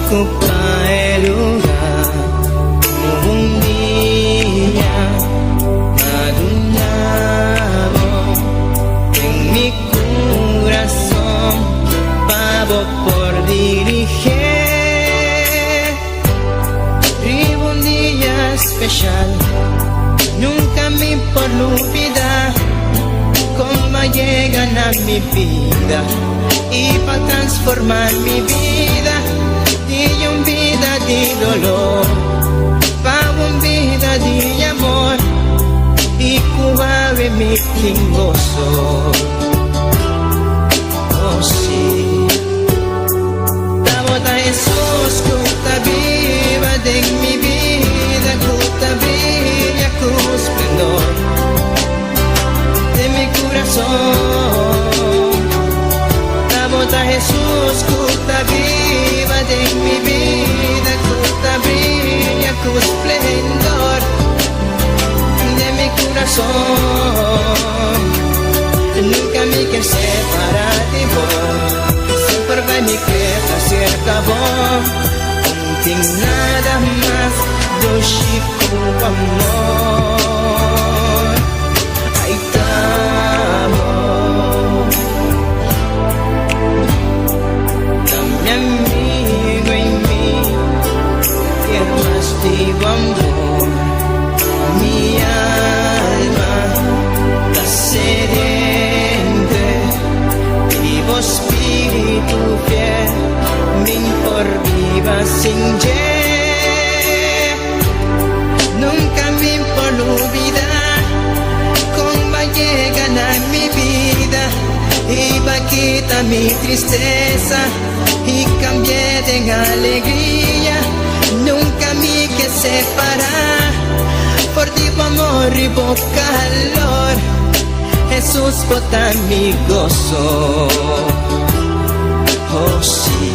ocupa el lugar. Un día madurado en mi corazón, pavo por dirigir. Vivo un día especial, nunca me por olvidar cómo llegan a mi vida y para transformar mi vida, de un vida de dolor, para una vida de amor y cubave mi gozo. Oh sí, Tabota Jesús, cuta viva de mi vida, cuta brilla con esplendor de mi corazón. Tabota Jesús, cuta viva de mi vida, cuta brilla con esplendor de mi corazón. Nunca me quise separar de vos, siempre vai me quedar cerca vos. Não tem nada mais do Chico amor. Aí estamos, da minha amigo em mim, que mais digo amor. Minha alma está sedenta, vivo espírito fiel, me por viva sin ye. Nunca me por olvidar cómo llegan a mi vida y va a quitar mi tristeza y cambié de alegría. Nunca me que separar por ti amor y por calor. Jesús bota mi gozo. Oh sí,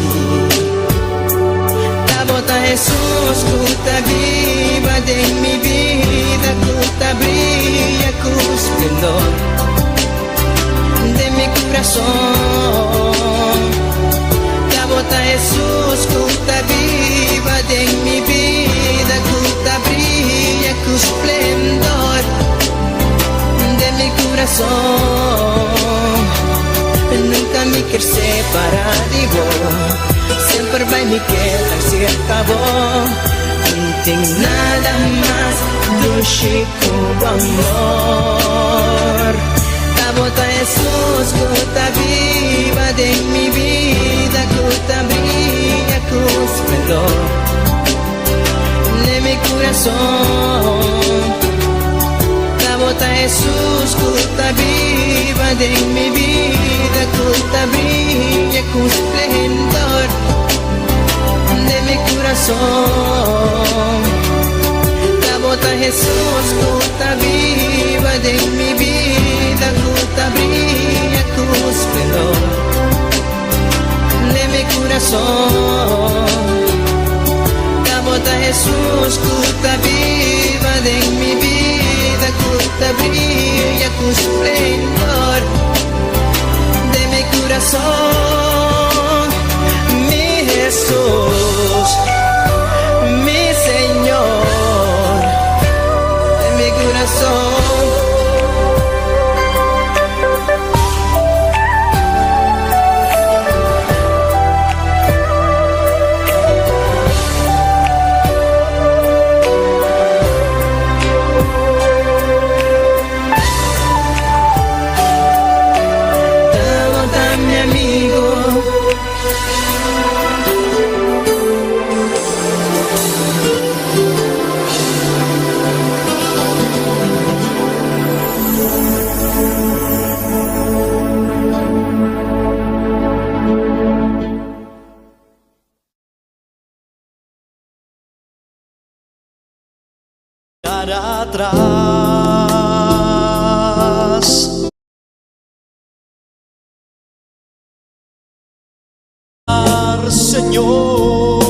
Tabota Jesús, cuta viva de mi vida, cuta brilla con esplendor de mi corazón. Tabota Jesús, cuta viva de mi vida, cuta brilla con esplendor de mi corazón. Nunca me quiero separar de vos, siempre vai me quedar cerca vos. Não tem nada mais do Chico amor. Tabota Jesús, cuta viva de mi vida, cuta brilla con esplendor de mi corazón. Tabota Jesús, cuta viva de mi vida, cuta brilla con esplendor de mi corazón. Tabota Jesús, cuta viva de mi vida, cuta brilla con esplendor de mi corazón. Tabota Jesús, cuta viva de mi vida, cuta brilla con esplendor de mi corazón. Mi Jesús, mi Señor, de mi corazón. Atrás, Señor,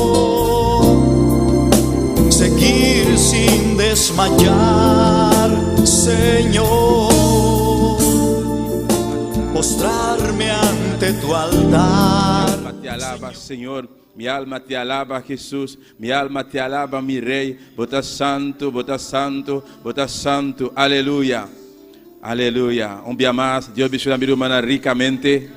seguir sin desmayar, Señor, postrarme ante tu altar alaba, Senhor. Minha alma te alaba, Jesus. Minha alma te alaba, meu Rei. Bota santo, bota santo, bota santo. Aleluia. Aleluia. Um dia mais, Deus abençoe a minha irmã ricamente.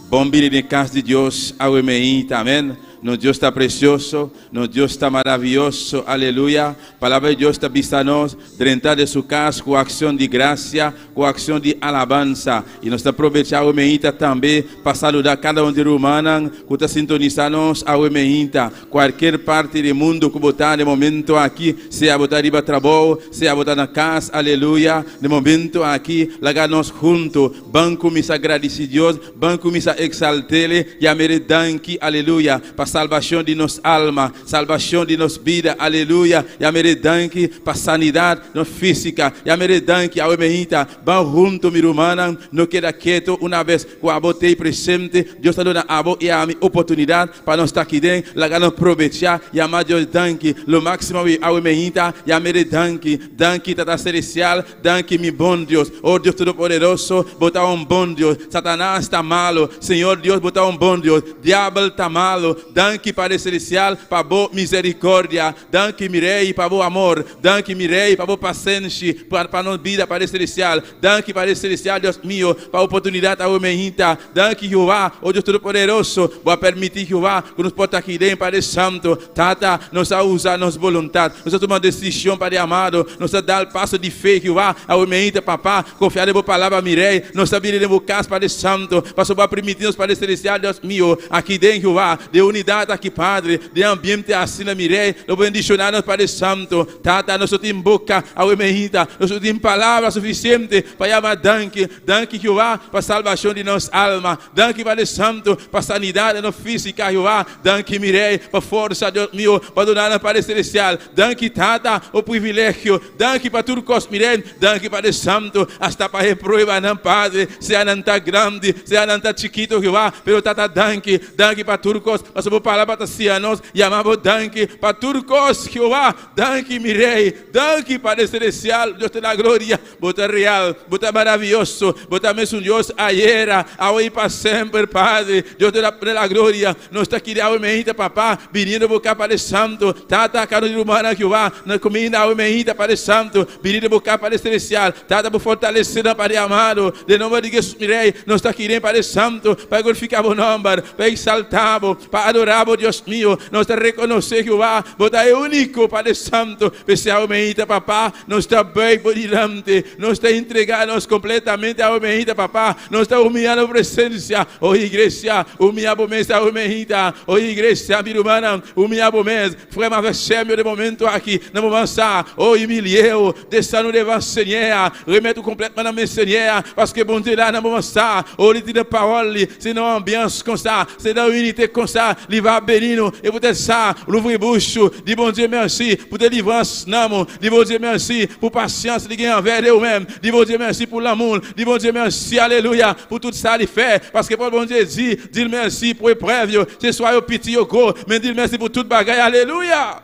Bom vir em casa de Deus, ao emeíta, amém. Nosso Deus está precioso, nosso Deus está maravilhoso, aleluia. A palavra de Deus está vista a nós, dentro de sua casa, com ação de graça, com ação de alabança. E nós estamos aproveitando o emeíta também para saludar cada um de romana que está sintonizando ao emeíta. Qualquer parte do mundo que botar no momento aqui, seja botar riba trabalho, seja botar na casa, aleluia. No momento aqui, largar nós juntos, banco me agradecido Deus, banco me exaltele, e a meredanque, aleluia. Salvação de nossa alma, salvação de nossa vida, aleluia. E a meredanque para sanidade nossa física, e a meredanque ao emeíta, vão junto, meu irmão, não queda quieto. Uma vez que eu botei presente, Deus está dando a minha oportunidade para nós estar aqui dentro, lá nós aproveitar e amar Deus, danke, o máximo ao emeíta, e a meredanque, danke, tata celestial, danke, meu bom Deus, oh Deus Todo-Poderoso, botar bom Deus, Satanás está malo, Senhor Deus, botar bom Deus, diabo está malo. Danke, Padre Celestial, para boa misericórdia. Danke, Mirei, para bom amor. Danke, Mirei, para boa paciência, para nossa vida, Padre Celestial. Danke, Padre Celestial, Deus meu, para a oportunidade ao emeíta. Danke, Jeová, o Deus Todo-Poderoso, para permitir, Jeová, que nos possa aqui dentro, Padre Santo. Tata, nos usa nossa vontade, nos tomar decisão, Padre amado, nos dar o passo de fé, Jeová, ao emeíta, papá, confiar em boa palavra, Mirei, nos abrir em boa casa, Padre Santo, para permitir-nos, Padre Celestial, Deus meu, aqui dentro, Jeová, de unidade aqui, Padre, de ambiente assim, Mirei, no bendicionar, Padre Santo, Tata, nós temos boca ao emeíta, nós temos palavra suficiente para chamar danke, danke, Jeová, para a salvação de nossa alma, danke, Padre Santo, para a sanidade nossa física, Jeová, danke, Mirei, para a força, Deus meu, para donar, Padre Celestial, danke, Tata, o privilégio, danke, para tudo que Mirei, danke, Padre Santo, hasta para reprovar, não, Padre, seja não está grande, seja não está chiquito, Jeová, pero Tata, danke, danke para tudo que a sua palavra está se a nós, e amamos danke para tudo que Jeová, danke, Mirei, danke, Padre Celestial, Deus te dá glória, bota real, bota maravilhoso, bota mesmo Deus, ayer, hoje para sempre, Padre, Deus te dá glória, nós está aqui, ao emeíta, papá, vindo buscar, Padre Santo, tata, caro de humana, Jeová, na comida, ao emeíta, Padre Santo, vindo buscar, Padre Celestial, tata, por fortalecer, Padre amado, de nome de Jesus, Mirei, nós está aqui, Padre Santo, para glorificar o nome, para exaltar, para adorar, Deus meu, nós te reconhecer, Jeová, botar é único, Padre Santo, especial emeíta, papá, nós está bem por diante, nós está entregando completamente ao emeíta, papá, nós está humilhando a presença, oh igreja, humilhamos mesmo ao emeíta, oh igreja, minha irmã, humilhamos mesmo, foi uma vez de momento aqui, não vamos avançar, oh humilheu, descendo devant Senhor, remeto completamente na minha Senhor, parce que bon Dieu là, não vamos avançar, oh ele tira parole, c'est une ambiance comme ça, c'est une unité comme ça, il va bénir et peut-être ça, l'ouvrir bouche, dis bon Dieu merci pour délivrance, non, dis bon Dieu merci pour patience, dis envers eux-mêmes, dis bon Dieu merci pour l'amour, dis bon Dieu merci, alléluia, pour tout ça il fait, parce que pour bon Dieu dit merci pour épreuve, ce soit au petit au gros, mais dis merci pour toute bagaille, alléluia.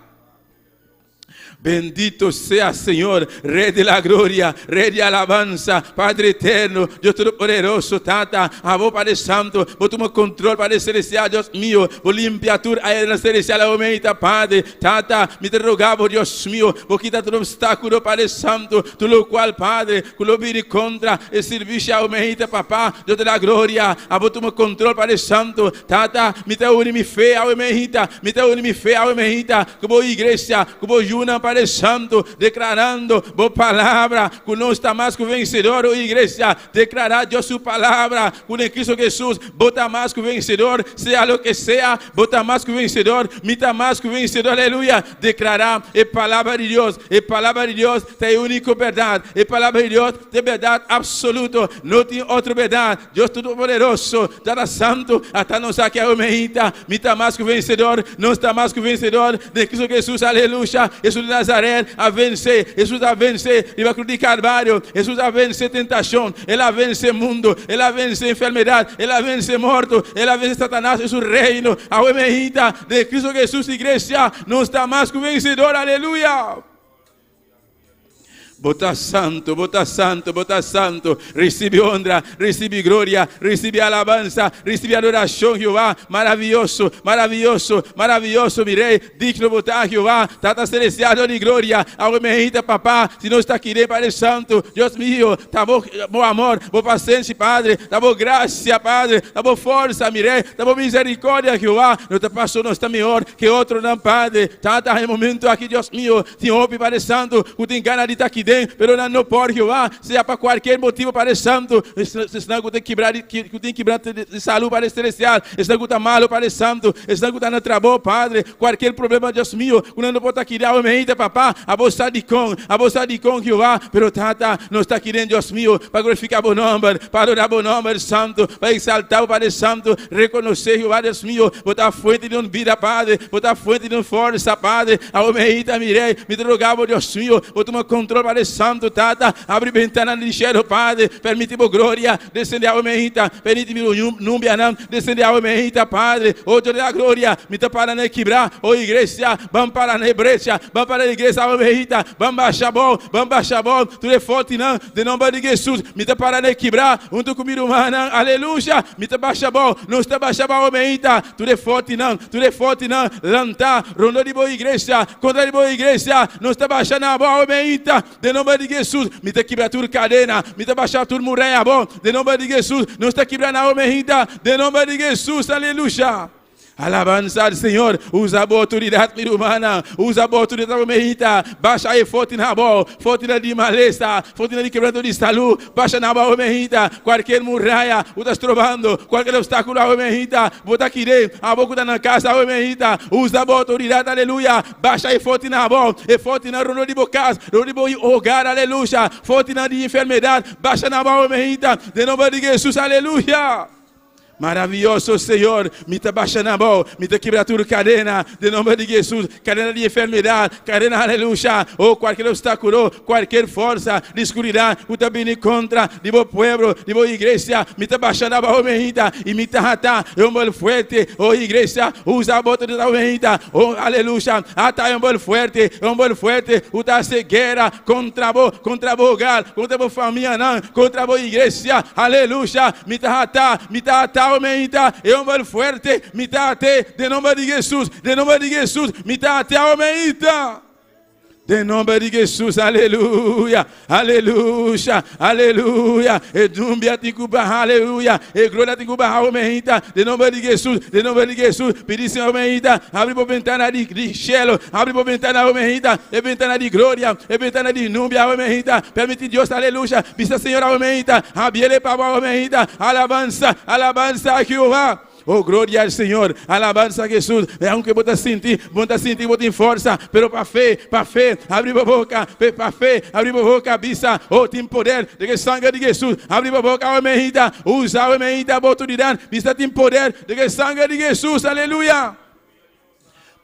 Bendito sea, Señor, Rey de la gloria, Rey de alabanza, Padre eterno, Dios Todo-Poderoso, Tata, a vos, Padre Santo, vos tomas control, Padre Celestial, Dios mío, vos limpiatura, Padre Celestial, aumenta, Padre, Tata, me te rogamos, Dios mío, vos quita todo obstáculo, Padre Santo, tu lo cual, Padre, que lo viri contra, el servicio, aumenta, papá, Dios de la gloria, a vos tomas control, Padre Santo, Tata, me te une mi fe, aumenta, me te une mi fe, aumenta, como iglesia, como yuna, Padre Santo, declarando boa palavra, que não está mais que vencedor, oh igreja, declarar Deus sua palavra, com Cristo Jesus, bota mais que vencedor, seja o que seja, bota mais que vencedor, mita mais que vencedor, aleluia, declarar, é palavra de Deus, tem única verdade, é palavra de Deus, tem verdade absoluta, não tem outra verdade, Deus Todo-Poderoso, Deus Santo, até nós aqui a humilha, mita mais que vencedor, não está mais que vencedor, de Cristo Jesus, aleluia, Jesus de Nazaré, a vencer, Jesus a vencer, e vai cruz de Calvário, Jesus a vencer tentação, ele a vencer mundo, ele a vencer enfermidade, ele a vencer morto, ele a vencer Satanás e seu reino, a humilha de Cristo Jesus, igreja, não está mais que vencedor, aleluia. Bota santo, bota santo, bota santo. Recebe honra, recebe glória, recebe alabança, recebe adoração, Jeová. Maravilhoso, maravilhoso, maravilhoso, mi rei. Digno botar, Jeová. Tata celestial de glória. Aumente, papá. Se não está aqui, Padre Santo. Deus meu, tá bom amor, bom paciência, Padre. Tá bom graça, Padre. Tá bom força, mi rei. Tá bom misericórdia, Jeová. Não te passou, não está melhor que outro, não, Padre. Tata, é momento aqui, Deus meu. Te ouve, Padre Santo. Tu tem ganas de estar aqui dentro. Pero não pode, Jeová, seja para qualquer motivo, Padre Santo, senão que tem que quebrar de saúde, Padre Celestial, senão que está malo, Padre Santo, senão que está no trabalho, Padre, qualquer problema, Deus meu, quando não pode aqui, realmente, papá, a bolsa de com, Jeová, pero tata, não está aqui dentro, Deus meu, para glorificar o nome, para adorar o nome, Santo, para exaltar o Padre Santo, reconhecer, Jeová, Deus meu, botar fonte de vida, Padre, botar fonte de força, Padre, aumente, mirei, me drogava, Deus meu, botar um controle, Padre Santo, Tata, abre ventana de cielo, Padre, permite-me glória, descende a aumenta, permite-me númbia, descende a aumenta, Padre, hoje da glória, me te para na quebrar, ô igreja, vamos para na brecha, vamos para a igreja, aumenta, vamos baixar bom, tu é forte, não, de nome de Jesus, me te para na quebrar, junto comigo, humana, aleluia, me te baixa bom, não está baixa bom, aumenta, tu é forte, não, lanta, rondo de boa igreja, contra de boa igreja, não está baixando a boa, aumenta, de nome de Jesus, me te quebra tudo cadena, me te baixar tudo muralha bom, de nome de Jesus, não está quebrando a aumenta, de nome de Jesus, aleluia. Alabança ao Senhor, usa a boa autoridade humana, usa a boa autoridade humana, baixa aí forte na boa, forte na de maleza, forte na de quebranto de saúde, baixa na boa humana, qualquer muralha, o estás trovando, qualquer obstáculo humana, bota aqui dentro, a boca da na casa humana, usa a boa autoridade, aleluia, baixa aí forte na boa, e forte na rono de bocas, rono de boi hogar, aleluia, forte na de enfermidade, baixa na boa humana, de nome de Jesus, aleluia. Maravilhoso Senhor, me te baixa na mão, me te quebra tudo cadena, de nome de Jesus, cadena de enfermidade, cadena, aleluia, ou qualquer obstáculo, qualquer força de escuridão, que te vem contra, de meu povo, de minha igreja, me te baixa na mão, e me te rata, é um bom forte, oh igreja, usa a bota de aumenta, oh aleluia, ata é um bom forte, o da cegueira, contra o hogar, contra a família, não, contra a igreja, aleluia, me te rata, aumenta, é um bom forte, me tate, de nome de Jesus, me tate, aumenta. De nome de Jesus, aleluia, aleluia, aleluia, e dumbia te cuba, aleluia, e glória te cuba, aumenta, de nome de Jesus, pedisse aumenta, abre a ventana de cielo, abre a ventana, aumenta, e ventana de glória, e ventana de númbia, aumenta, permite Deus, aleluia, vista Senhor, aumenta, abiele para aumenta, alabança a Jeová. Oh, glória ao Senhor, alabança a Jesus. É um que bota sentir, bota força, pero para fé, abre a boca, para fé, abre a boca, bisa, oh, tem poder, de que sangue de Jesus, abre a boca, aumenta, usa, aumenta, a autoridade, bisa, tem poder, de que sangue de Jesus, aleluia.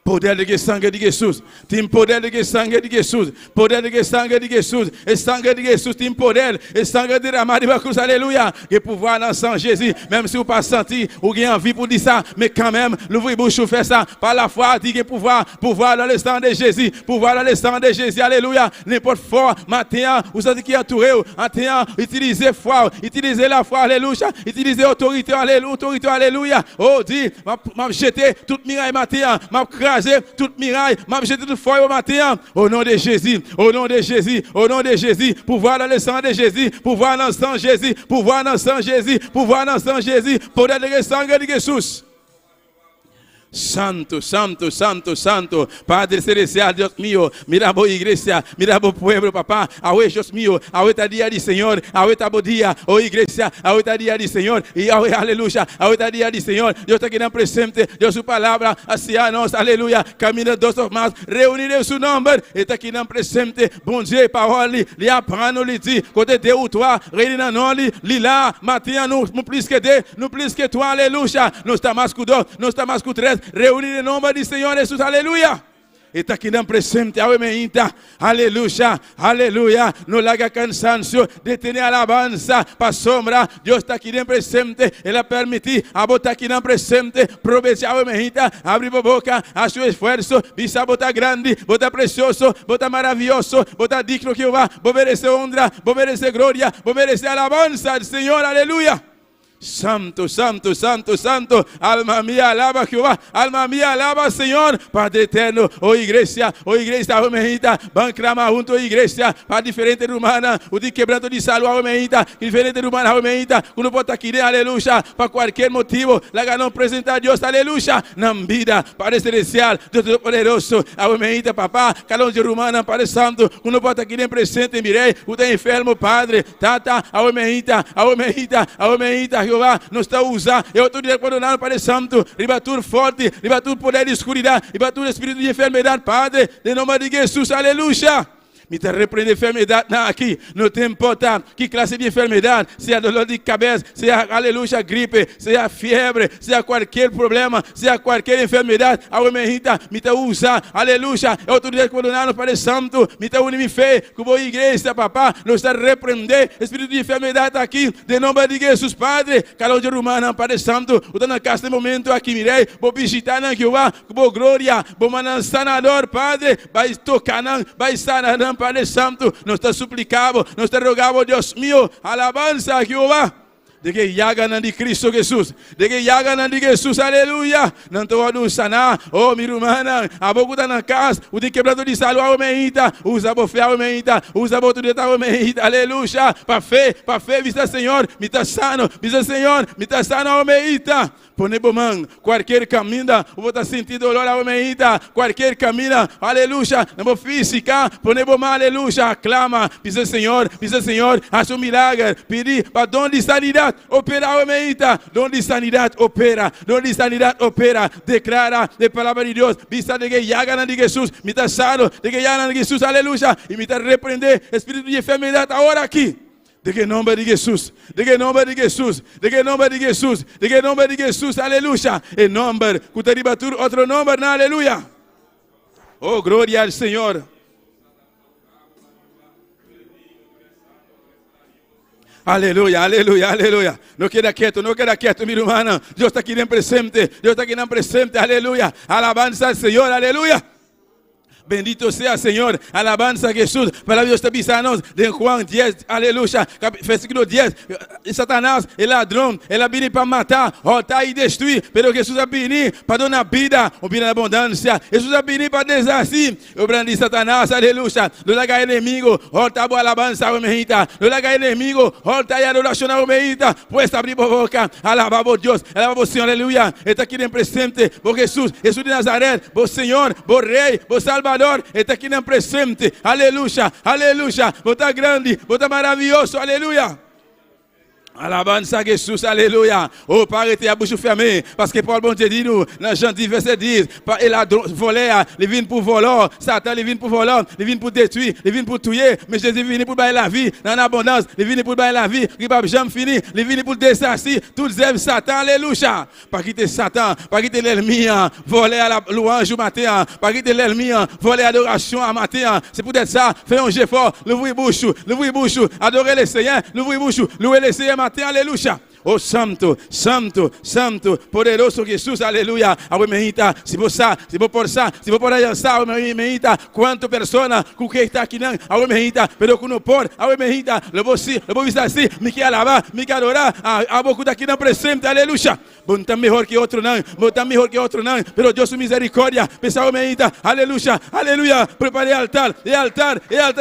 Poder de que sangue de Jesus, tem poder de que sangue de Jesus, poder de que sangue de Jesus, e sangue de Jesus tem poder, e sangue derramado de cruz, aleluia, e pouvoir dans sang Jésus, même si vous pas senti, ou bien envie pour dire ça, mais quand même, l'ouvrir bouche, faire ça, par la foi, dit que pouvoir dans le sang de Jésus, pouvoir dans le sang de Jésus, alléluia, n'importe fort, matin, vous savez qui est entouré, matin, utilisez foi, utilisez la foi, alléluia, utilisez autorité, alléluia, oh, dit, m'a jeté toute miraille matin, m'a toute miraille, m'a jeté toute foi au matin, au nom de Jésus, au nom de Jésus, au nom de Jésus, pouvoir dans le sang de Jésus, pouvoir dans le sang de Jésus, pouvoir dans le sang de Jésus, pouvoir dans le sang de Jésus, poder de sangue de Jesus. Santo, santo, santo, santo, Padre Celestial, Dios mío, mira a boa igreja, mira a boa pueblo, papá, ahora Dios mío, ahora día de Señor, ahora bom dia, oh igreja, ahora día de Señor, y ahora aleluya, ahora día de Señor, Dios está aquí en presente, Dios su palabra, hacia nos, aleluya, camina dos ou mais, reunir em su nombre, está aqui en presente, bom dia, parole, li aprendre, li dit, côté de ou toi, reina non, li là, matin, nous plus que toi, aleluya, nous está mais que deux, nous está mais que 13, reunir em nome de Senhor Jesus, aleluia. está aqui na presente, aleluya, aleluya, no le haga cansancio de tener alabanza para sombra, Dios está aquí en presente, Él ha permitido, a botar aquí en presente, provecha, abre boca, a su esfuerzo, visa bota grande, bota precioso, bota maravilloso, bota digno Jehová, vos merece honra, vos merece gloria, vos merece alabanza al Señor, aleluya. Santo, santo, santo, santo, alma mía alaba a Jehová, alma mía alaba al Señor, Padre eterno, igreja, amém, van clamar junto a igreja, para diferente humana, o de quebranto de salud, amém, diferente humana, amém, quando pode aqui, aleluia, para qualquer motivo, lá não apresentar a Deus, aleluia, na vida, Padre celestial, Deus poderoso, amém, papá, cada um de humana, Padre santo, quando pode aqui, presente, mirei, o de enfermo, Padre, tata, amém, Jehová nos está a usar, eu estou declarando para o Santo, ribatur forte, ribatur poder de escuridão, ribatur espírito de enfermidade, Padre, em nome de Jesus, aleluia. Me está repreendendo enfermidade aqui, não tem importa que classe de enfermidade, seja dor de cabeça, seja, aleluia, gripe, seja febre, seja qualquer problema, seja qualquer enfermidade, me está usar, aleluia, eu estou declarando para o Santo, me está unindo fé, como a igreja, papá, nos está repreendendo espírito de enfermidade aqui, em nome de Jesus, Padre, calor de romana, Padre Santo, eu estou na casa de momento aqui, mirei, vou visitar na Jeová, com glória, vou mandar sanador, Padre, vai tocar, vai sanar, Padre Santo, nos está suplicando, nos está rogando, Dios mío, alabanza a Jehová. De que llaga de Cristo Jesús, de que llaga de Jesús, aleluia. Não estou a sanar, minha irmã, a boca está na casa, o de quebrado de salud, aumenta, usa a fé, aumenta, usa a autoridade, aumenta, aleluia. Para fé, vista Senhor, me está sano, vista Senhor, me está sano, aumenta. Pone mão, qualquer caminho, vou estar sentindo dolor, aumenta, qualquer caminho, aleluia, na minha física, pone mão, aleluia, aclama, vista Senhor, haça milagre, pedir para dom de sanidade. Opera, aumenta, dom de sanidade, opera, declara a palavra de Deus, vista de que llaga de Jesus, me está sano, de que llaga de Jesus, aleluia, e me está repreender espírito de enfermidade agora aqui. De que nome de Jesus, de que nome de Jesus, de que nome de Jesus, de que nome de Jesus, aleluia, em nome, cutaribatur, outro nome, aleluia. Oh, glória ao Senhor. Aleluia, aleluia, aleluia. Não queda quieto, minha irmã. Deus está aqui presente, aleluia. Alabanza al Senhor, aleluia. Bendito sea Señor, alabanza a Jesús. Para Dios está avisando de Juan 10, aleluya, versículo 10. Satanás, el ladrón, él ha venido para matar, rotar y destruir. Pero Jesús ha venido para dar una vida en abundancia. Jesús ha venido para desasir. Obra de Satanás, aleluya. No le haga enemigo, rota a alabanza a mejita. No le haga enemigo, rota y adoración a mejita. Pues abrir boca, alabar a Dios, alabar a Señor, aleluya. Está aquí en presente, por Jesús, Jesús de Nazaret, por Señor, por Rey, por Salvador. Está aqui na presente, aleluia, aleluia, bota grande, bota maravilhoso, aleluia. Alabança a Jesus, aleluia. Oh, Pai, te a bouche fermée, parce que Paul, bon Dieu, dit nous, dans Jean 10, verset 10, il a volé, il vient pour voler, Satan, il vient pour voler, il vient pour détruire, il vient pour tuer, mais Jésus vient pour bailler la vie, dans l'abondance, il vient pour bailler la vie, qui va jamais finir, il vient pour désasser, toutes les Satan, alléluia. Pas quitter Satan, pas quitter l'ennemi, voler à la louange au matin, pas quitter l'ennemi, voler à l'adoration à matin, c'est peut-être ça, fais un jeu fort, l'ouvrir bouche, adorer les Seigneurs, l'ouvrir bouche, louer les Seigneurs matin, alléluia. Oh santo, santo, santo, poderoso Jesus, aleluia. Aumenta, se você por ça, se você por avançar, aumenta. Quanto persona com que está aqui não, aumenta, pero que não pode, aumenta. Eu vou visar assim, me quer alabar, me quer adorar. A boca daqui não presente, aleluia. Bom tá melhor que outro não, pero Deus misericórdia, pensa aumenta, aleluia, aleluia. Prepare altar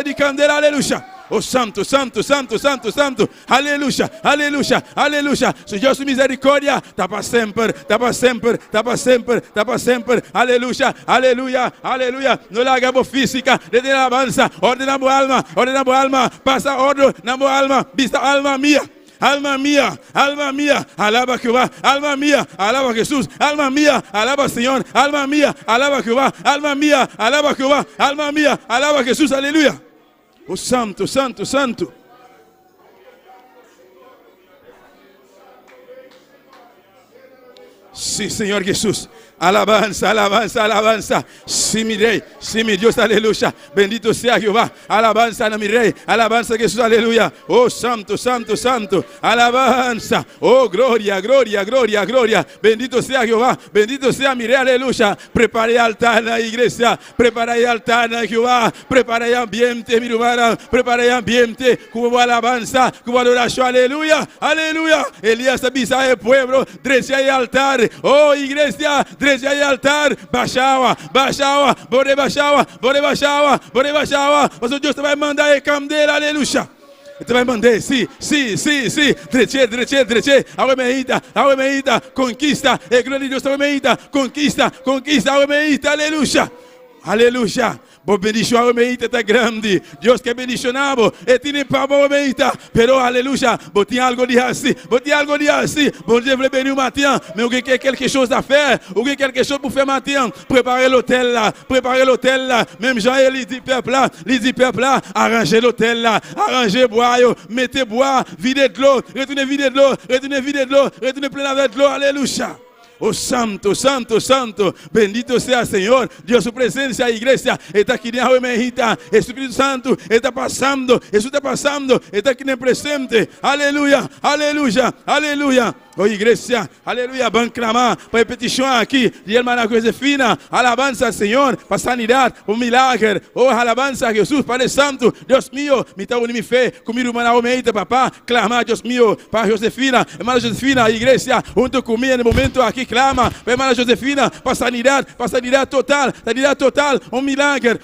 de candela, aleluia. Oh santo, santo, santo, santo, santo, aleluia, aleluia, aleluia. Se Deus misericórdia, tá para sempre, aleluia, aleluia, aleluia. Não larga a física, de alabança, ordena a alma, passa ordem na boa alma, vista alma minha. Alma mía, alaba a Jehová. Alma mía, alaba a Jesús. Alma mía, alaba al Señor. Alma mía, alaba a Jehová. Alma mía, alaba a Jehová. Alma mía, alaba a Jesús. Aleluya. Oh santo, santo, santo. Sí, Señor Jesús. Alabanza, alabanza, alabanza. Sí, mi rey, sí, mi Dios, aleluya. Bendito sea Jehová. Alabanza a mi rey. Alabanza a Jesús, aleluya. Oh, santo, santo, santo. Alabanza. Oh, gloria, gloria, gloria, gloria. Bendito sea Jehová. Bendito sea mi rey, aleluya. Prepare altar en la iglesia. Prepare altar en Jehová. Prepare ambiente, mi hermana. Prepare ambiente. Como alabanza, como adoración, aleluya. Aleluya. Elías avisa al pueblo. Drece ahí altar. Oh, iglesia. Drece ahí altar. Baixava, baixava. Bore baixava, bore baixava, bore baixava. Mas o Deus vai mandar a candeira, aleluia. Ele vai mandar, sim, sim, sim, sim. Dreche, dreche, dreche. Água meita, conquista. É glória de Deus, água meita, conquista, conquista, água meita, aleluia. Aleluia. Bo bendición a meita está grande. Dios que bendicionamos. E tiene para meita. Pero aleluya. Bo tiene algo de así. Bo tiene algo de así. Bon Dieu veut bénir matin. Mais vous avez quelque chose à faire. Vous avez quelque chose pour faire matin. Préparez l'hôtel là. Préparez l'hôtel là. Même Jean il dit peuple là. Il dit peuple là. Arrangez l'hôtel là. Arrangez bois. Mettez bois. Videz de l'eau. Retournez vider de l'eau. Retournez vider de l'eau. Retournez plein avec de l'eau. Alléluia. Oh santo, santo, santo, bendito sea Señor, Dios su presencia, iglesia, está aquí en Aguemejita, Espíritu Santo, está pasando, Jesús está pasando, está aquí en el presente, aleluya, aleluya, aleluya. Oh iglesia, aleluya, van a clamar para petición aquí, de hermana Josefina, alabanza al Señor, para sanidad, un milagro, oh alabanza a Jesús, Padre Santo, Dios mío, me está uniendo mi fe, con mi hermana Aguemejita, papá, clamar, Dios mío, para Josefina, hermana Josefina, iglesia, junto conmigo en el momento aquí, clama, hermana Josefina, para sanidad total, un milagro,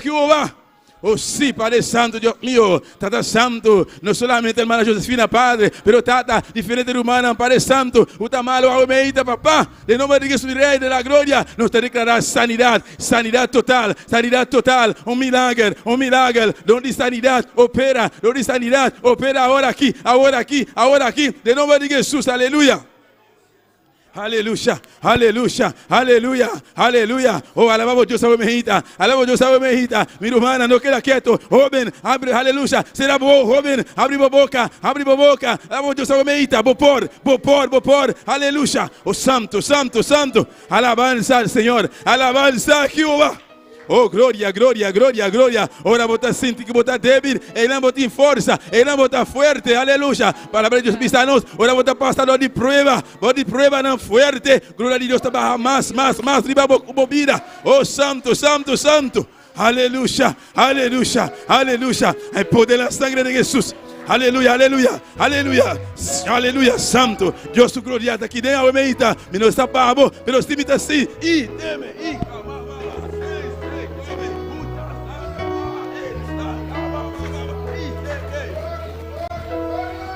Jehová. Oh sí, Padre Santo, Dios mío, Tata Santo, no solamente hermana Josefina, Padre, pero Tata, diferente hermana, Padre Santo, Utamalo, Aguemeita, Papá, de nombre de Jesús, Rey de la Gloria, nos te declarar sanidad total, un milagro, donde sanidad opera ahora aquí, de nombre de Jesús, aleluya. Aleluya, aleluya, aleluya, aleluya. Oh, alabamos Dios, Aguemejita, mi hermana, no queda quieto, joven, abre, aleluya, será vos, joven, abre boca, alabamos Dios, Aguemejita, bopor, aleluya. Oh, santo, santo, santo, alabanza al Señor, alabanza a Jehová. Oh, glória, glória, glória, glória. Ora, botar sinto que botar débil, ele não botar força, ele não botar forte, aleluia. Palavra de Deus está nos, ora, botar passador de prueba não forte. Glória de Deus está mais, riba bobida. Oh, santo, santo, santo. Aleluia, aleluia, aleluia. É poder da sangue de Jesus. Aleluia, aleluia, aleluia, aleluia, santo. Deus, tu glória está aqui dentro, Aguemejita. Me não está pavo, pero estimita assim. E teme, e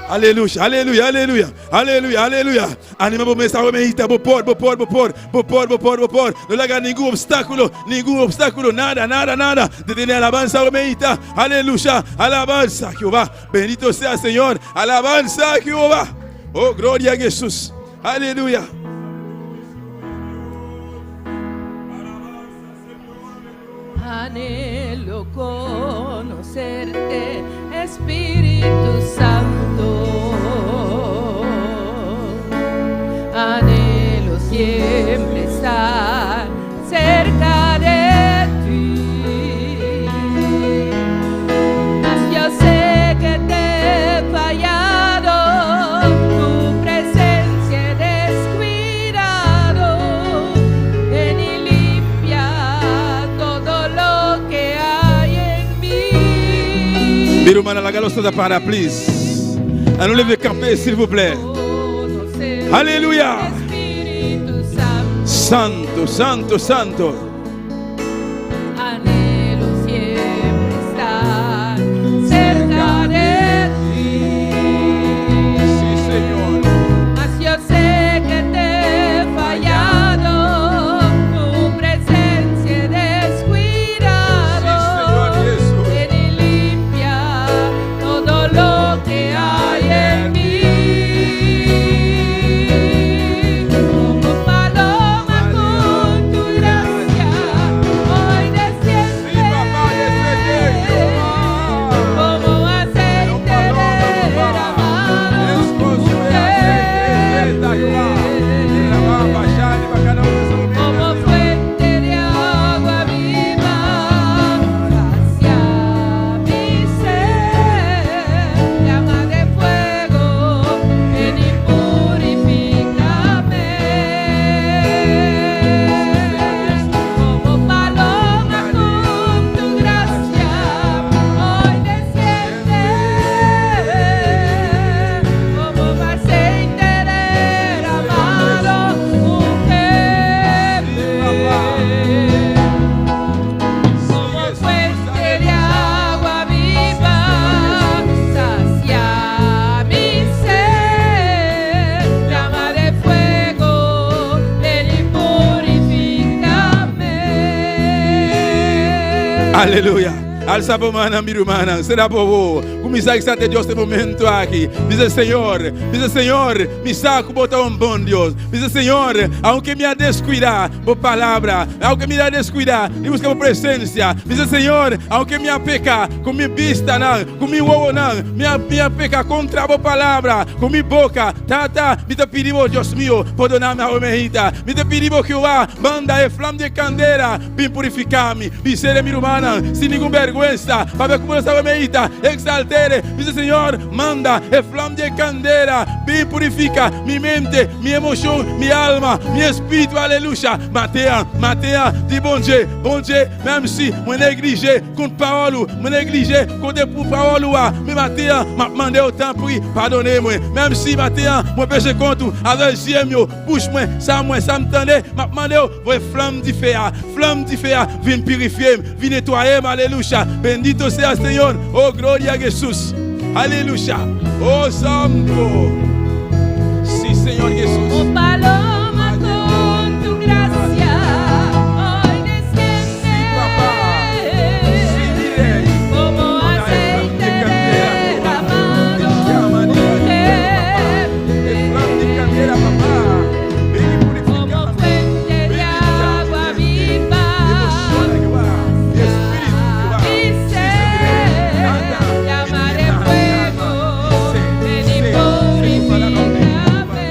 aleluia, aleluia, aleluia, aleluia, aleluia. Anima por mesa, Aguemejita, bopor. No le haga ningún obstáculo, nada. De tener alabanza, Aguemejita, aleluya, alabanza a Jehová. Bendito sea Señor, alabanza a Jehová. Oh, gloria a Jesús, aleluya. Anhelo conocerte, Espíritu Santo. Anhelo siempre estar cerca de ti. Mas yo sé que te he fallado, tu presencia he descuidado. Ven y limpia todo lo que hay en mí. Meu irmão, la galosa da para, please. À nous lever camper, s'il vous plaît. Alléluia. Santo, santo, santo. Anhelo siempre estar cerca de ti. Sí, Señor. Mas yo sé que te he fallado, tu presencia he descuidado. Sí, Señor, ven y limpia todo lo que hay en mí. Como paloma con tu gracia Aleluia. Alça a mão, meu irmão. Será povo. Começar que até Deus tem momento aqui. Diz Senhor, me saco botar bom Deus. Diz Senhor, aunque me descuidar, por palavra, aunque me descuidar, e buscar por presença. Diz Senhor, aunque me pecar, com minha vista não, com minha ovo não, minha pecar contra a palavra, com minha boca, me te pedimos, Deus meu, perdona-me a omehita. Me te pedimos que eu manda e flama de candeira, bem purificar-me, me ser meu irmão, sem nenhuma vergonha. Para ver como essa medita, exaltere, diz Senhor, manda e flama de candeira, bem purifica minha mente, minha emoção, minha alma, meu espírito, aleluia. Matéia, de bom Dieu, mesmo se me negligé com Paulo, me negligé com o Paulo, me Matéia, mandei o tempo e pardonnez-moi, même si Matéia, me péché contre, avec Jémio, puxe-moi, ça me tendait, mandei o flamme de feu, vim purifier, vim nettoyer, aleluia. Bendito sea el Señor. Oh, gloria a Jesús. Aleluya. Oh, santo. Sí, Señor Jesús. Oh, paloma con tu gracia, hoy desciende. Sí, papá. Sí, diré. Como aceite derramado. El plan de candela, papá. Ven y purifica. Como fuente de agua viva. Llamaré fuego, ven y purifícame.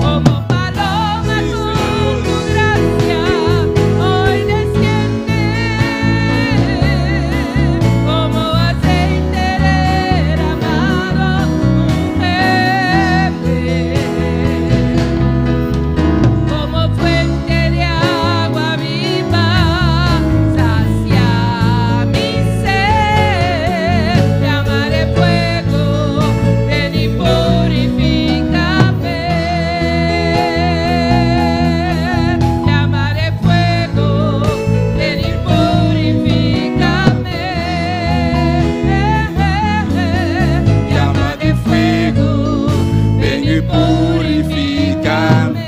Como paloma con tu gracia, hoy desciende. Como aceite derramado, como fuente de agua viva, sacia mi sed. Llamaré fuego, ven y purifícame. Llamaré fuego, ven y purifícame. Llamaré fuego, ven y purifícame.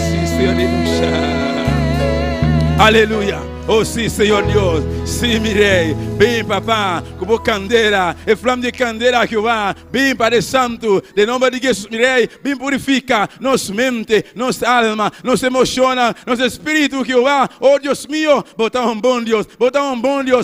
Sí, Señor, aleluya. Aleluya. Oh, sí, Señor Dios. Sí, mi rey. Ven, papá, como candeira, e flama de candeira, Jehová. Ven, Padre Santo, de nome de Jesus, mi rey. Ven, purifica nos mente, nos alma, nos emociona, nos espíritu, Jehová. Oh, Dios mío, bota um bom Deus,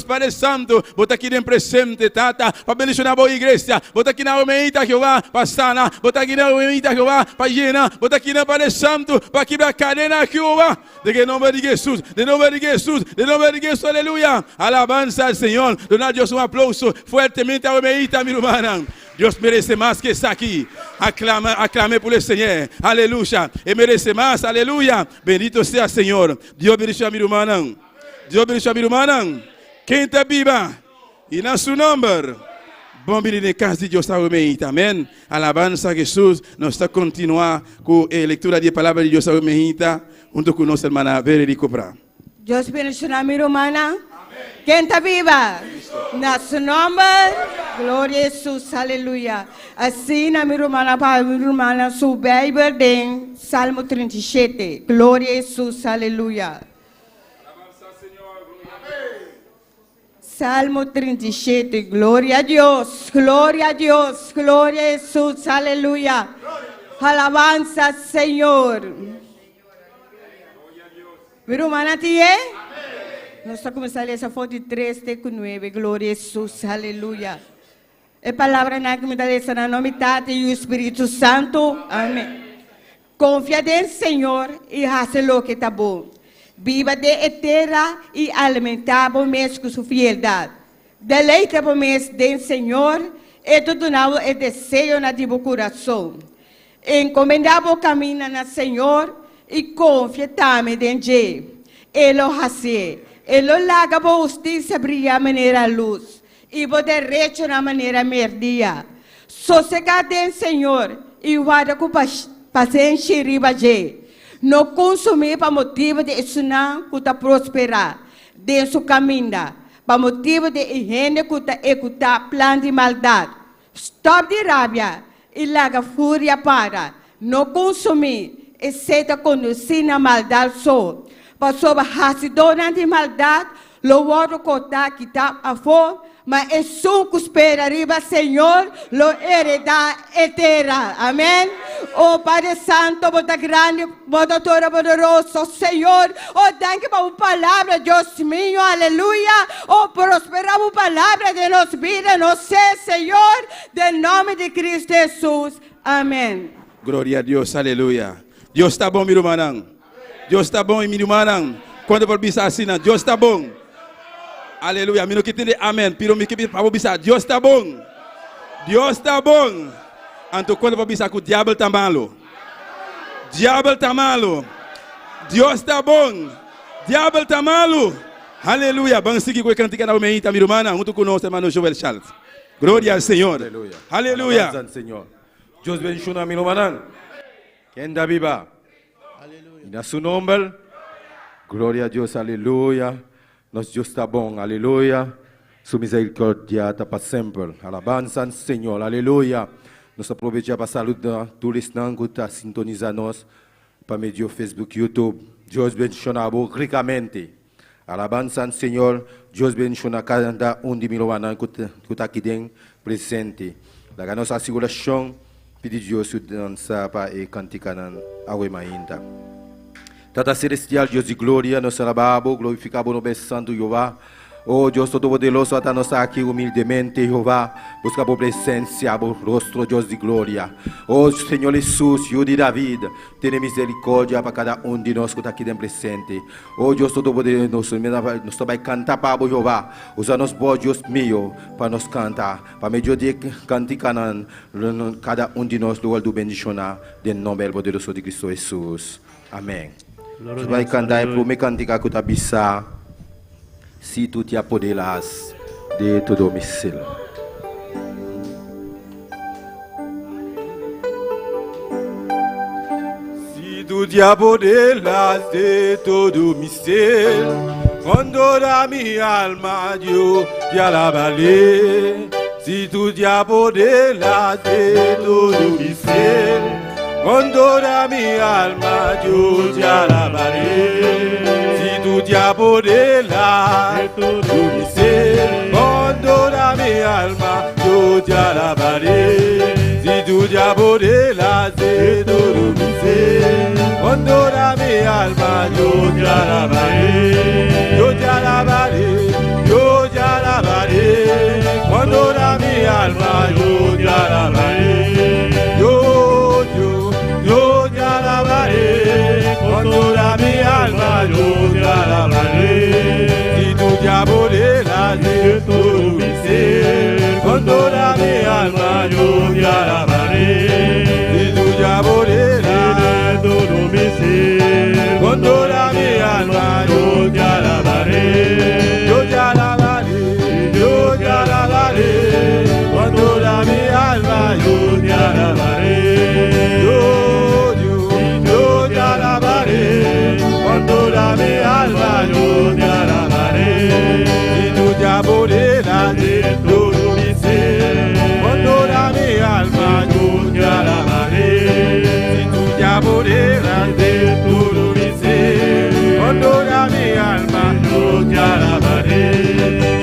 Padre Santo. Bota aqui dentro presente, tata, para bendicionar a boa igreja. Bota aqui na omeita, Jehová, para sanar. Bota aqui na omeita, Jehová, para llenar. Bota aqui na Padre Santo, para quebrar a cadena, Jehová. De nome de Jesus, de nome de Jesus, de nome de Jesus, aleluya. Alabanza al Señor. Donar a Dios un aplauso fuertemente a omeita, mi hermana. Dios merece más que está aquí. Aclame por el Señor. Aleluya. Y merece más. Aleluya. Bendito sea el Señor. Dios bendiga a mi hermana. Dios bendiga a mi hermana. Quem está viva. Y en su nombre. Bom venir en casa de Dios a omeita. Amén. Alabanza a Jesús. Nos está continuando con la lectura de la palabra de Dios a omeita. Junto con nuestra hermana Vererico Pra. Dios bendiga a mi hermana. ¿Quién está viva? Na su nombre, gloria a Jesús, aleluya. Assim, na minha irmã, su Bíblia tem Salmo 37, glória a Jesus, aleluya. Salmo 37, glória a Deus, glória a Deus, glória a Jesus, aleluya. Alabanza, Senhor. Mi hermana, ¿tiene? Nós estamos começando essa fonte 3, 9, glória a Jesus, aleluia. A palavra na que me dá essa na nome Tata e o Espírito Santo, amém. Confia no Senhor e faça o que está bom. Viva de eterna e alimentar o mês com sua fidelidade. Deleita o mês do Senhor e tudo não é desejo na teu coração. Encomendar o caminho no Senhor e confia também em Ele. Ele o fazer. Ele larga a justiça brilhar de maneira luz e o direito na maneira merdia. Sossegado em Senhor e guarda com paciência e ribaje. Não consumir para motivo de ensinar que está prosperar de seu caminho, para motivo de higiene que está executar plano de maldade. Stop de rábia e larga fúria para não consumir e seja conduzir na maldade só. Passou a racidona de maldade, lo outro contar que tá a fome, mas é só que espera arriba, Senhor, lo heredar eterna. Amém? Oh Padre Santo, bota grande, bota todo poderoso, Senhor. Oh, danke por uma palavra, Deus mío, aleluia. Oh, prospera uma palavra de nossa vida, no sé, Senhor, em nome de Cristo Jesus. Amém. Glória a Deus, aleluia. Deus está bom, meu irmão. Deus está bom, meu irmão. Quando eu bisa assim, Deus está bom. Aleluia. Me não entende amém. Piro me que para bisa. Deus está bom. Deus está bom. Então quando eu bisa que o diabo está malo. Diabo está malo. Deus está bom. Diabo está malo. Aleluia. Vamos seguir com a cantiga na meita, meu irmão. Junto conosco, irmão Joel Charles. Glória ao Senhor. Aleluia. Aleluia. Alabanza al Señor. Dios bendiga a mi hermano. ¿Quién da viva? Aleluya. En su nombre. Gloria a Dios. Aleluya. Nos Dios está bon. Aleluya. Su misericordia está para siempre. Alabanza al Señor. Aleluya. Nos aprovecha para saludar tous les gens qui estão sintonizando para meio Facebook, YouTube. Dios bendiga ricamente. Alabanza al Señor. Dios bendiga a cada de mi hermano que está aquí dentro presente. La nossa asseguração, pedir Deus que dança para e canticar a oi ainda. Tata celestial, Deus de glória, nós alabamos, glorificamos o nome santo Jeová. Oh Deus Todo-Poderoso, está nós aqui humildemente, Jeová, busca a presença, o rosto, Deus de glória. Oh Senhor Jesus, Deus de David, tenha misericórdia para cada de nós que está aqui dentro presente. Oh Deus Todo-Poderoso, nós vai cantar para o Jeová, usa-nos, bom Deus meu, para nos cantar, para meio de cantar cada de nós, do bendicionar, em nome poderoso de Cristo Jesus. Amém. Nós vai cantar para me cantar que está bisa. Si tu te apoderas de tu domicílio. Si tu te apoderas de tu domicílio, quando da minha alma eu te alabarei. Si tu te apoderas de tu domicílio, quando da minha alma eu te alabarei. Tu ti apoderas de tu ser, quando da minha alma eu te alabarei. Se tu ti apoderas de tu ser, quando da minha alma eu te alabarei. Eu te alabarei, eu te alabarei, quando da minha alma eu te alabarei. Eu te alabarei, quando da minha alma eu te alabarei. Si tu te apoderas de tu ser, quando da minha alma eu te alabarei. Si tu te apoderas de tu ser, quando da minha alma eu te alabarei. Eu te alabarei, eu te alabarei, quando da minha alma eu te alabarei. Quando da minha alma eu te alabarei. Si tu te apoderas de tu ser, quando da minha alma eu te alabarei. Si tu te apoderas de tu ser, quando da minha alma eu te alabarei.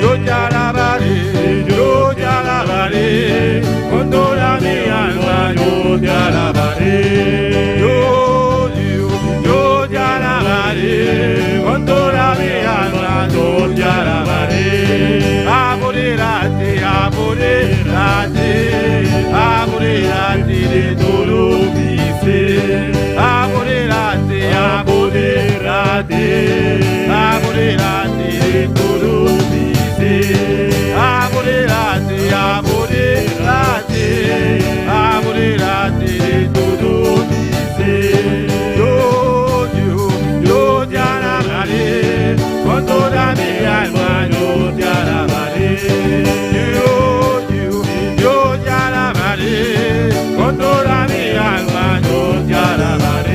Eu te alabarei, eu te alabarei, quando da minha alma eu te alabarei. Quando la mia alma io ti alabarei. Apoderate, apoderate, apoderate de todo mi ser. Apoderate, apoderate, apoderate de todo mi ser. Apoderate, apoderate, apoderate de todo mi ser. Quando da minha alma eu te alabarei. Eu te alabarei. Quando da minha alma eu te alabarei.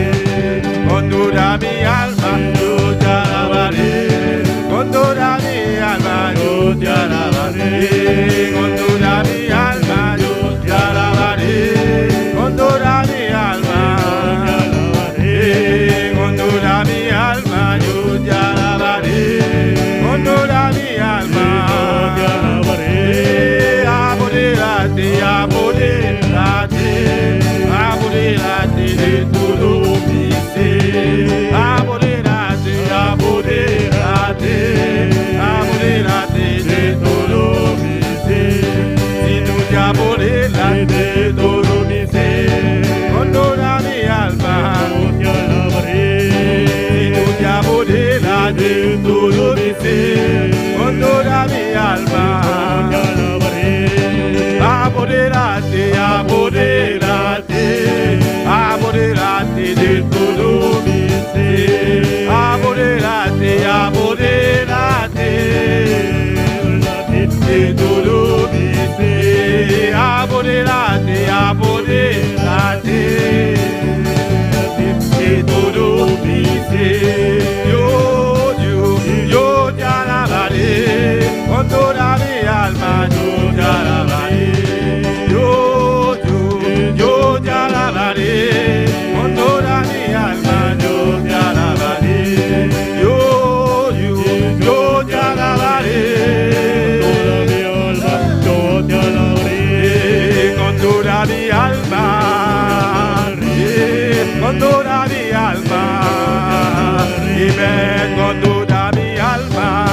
Dime con toda mi alma.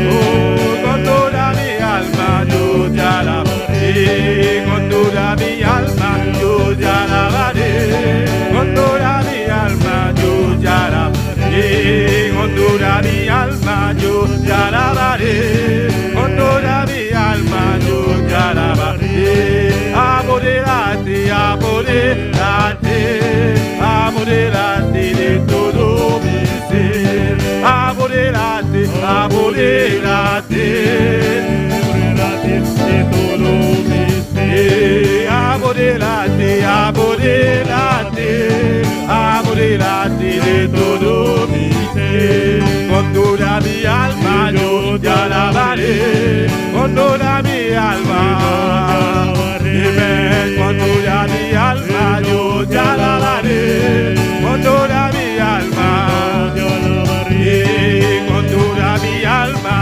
Oh, con toda mi alma yo te alabaré. Con toda mi alma yo te alabaré. Con toda mi alma yo te alabaré. Con toda mi alma yo te alabaré. Con toda mi alma yo te alabaré. Apoderate, apoderate, apoderate de todo mi ser. Apoderate, apoderate, apoderate de todo mi ser. Apoderate, apoderate, apoderate de todo mi ser. Con toda mi alma yo te alabaré. Con toda mi alma. Dime con toda mi alma yo te alabaré. Con toda mi alma. Con toda mi alma.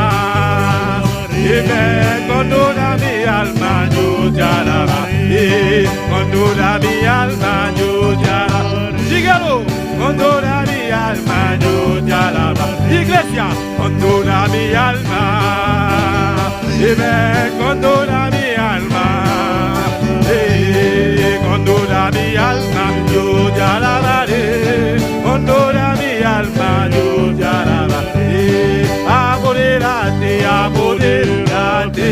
Dime con toda mi alma yo te alabaré. Con toda mi alma yo te alabaré. Dígalo. Con toda mi alma yo te alabaré. Iglesia, con toda mi alma. Dime con toda mi alma. Con toda mi alma yo te alabaré. Con toda mi alma yo te alabaré. Apoderate, apoderate,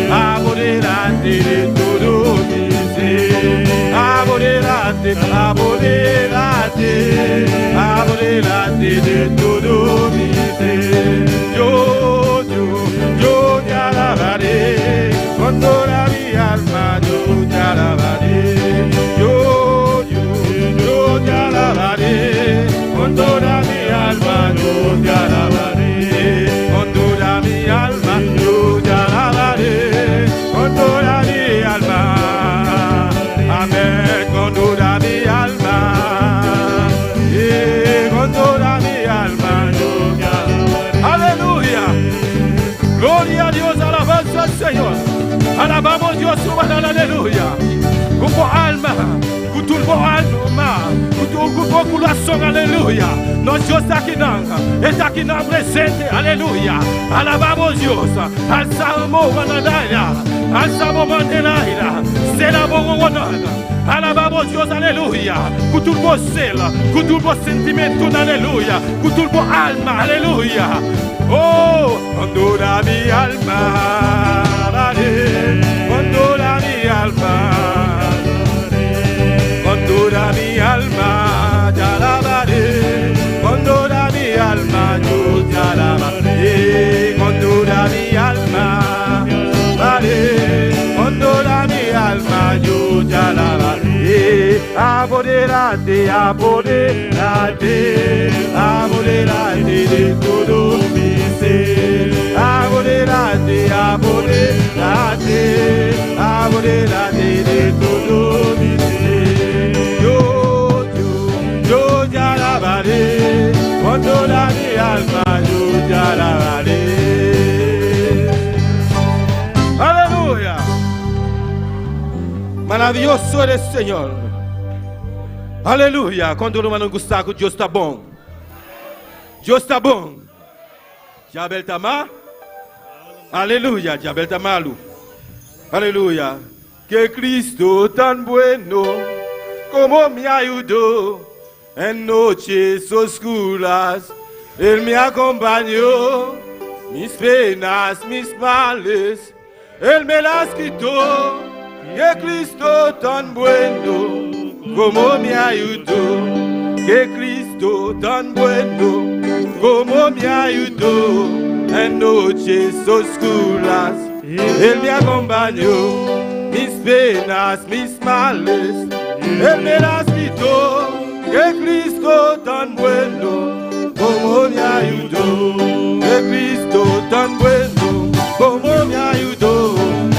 apoderate de todo mi ser. Apoderate, apoderate, apoderate de todo mi ser. Yo te alabaré. Con toda mi alma yo te alabaré. Yo te alabaré. Con toda mi alma yo te alabaré. Con toda mi alma yo te alabaré. Con toda mi alma. Amén. Con toda mi alma. Con toda mi alma yo te alabaré. Aleluya. Gloria a Dios, alabanza al Señor. Alabamos Dios, subhanallah, aleluya. Con tu alma, con tu alma, con tu corazón, aleluya. Nos Dios está aquí presente, aleluya. Alabamos Dios, alzamos manadaya, alzamos manadaya, celamos manadaya. Alabamos Dios, aleluya. Con tu ser, con tu sentimiento, aleluya. Con tu alma, aleluya. Oh, con toda mi alma. Con toda mi alma, con toda mi alma te alabaré. Con toda mi alma yo te alabaré. Con toda mi alma, con toda mi alma yo te alabaré. Apoderate, apoderate, apoderate de todo mi ser. Apoderate, apoderate, apoderate de todo mi ser. Yo te alabaré. Con toda mi alma yo te alabaré. Aleluya. Maravilloso eres, Señor. Aleluya. Quando o irmão gostar que Deus está bom. Deus está bom. Diabel está mal. Aleluya. Diabel está malo. Aleluya. Que Cristo tan bueno como me ayudó en noches oscuras. Él me acompañó. Mis penas, mis males, Él me las quitó. Que Cristo tan bueno como me ayudó. Que Cristo tan bueno como me ayudó en noches oscuras. Él me acompañó. Mis penas, mis males, Él me las quitó. Que Cristo tan bueno como me ayudó. Que Cristo tan bueno como me ayudó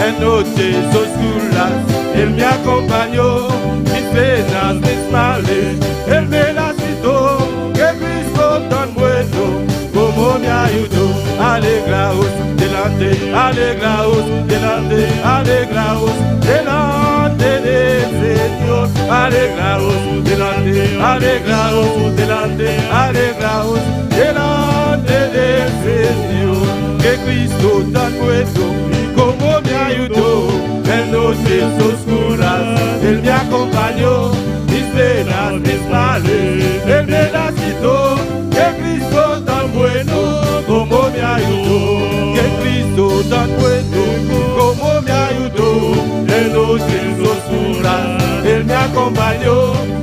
en noches oscuras. Él me acompañó. Mis penas, mis males, Él me las quitó. Que Cristo tan bueno como me ayudó. Alegraos delante, alegraos delante, alegraos delante del Señor. alegraos delante, alegraos delante, alegraos delante del Señor, que Cristo tan bueno como me ayudó en noches oscuras, Él me acompañó, mis penas, mis males, Él me las quitó, que Cristo tan bueno como me ayudó, que Cristo tan bueno como me ayudó en noches oscuras, Él me acompañó,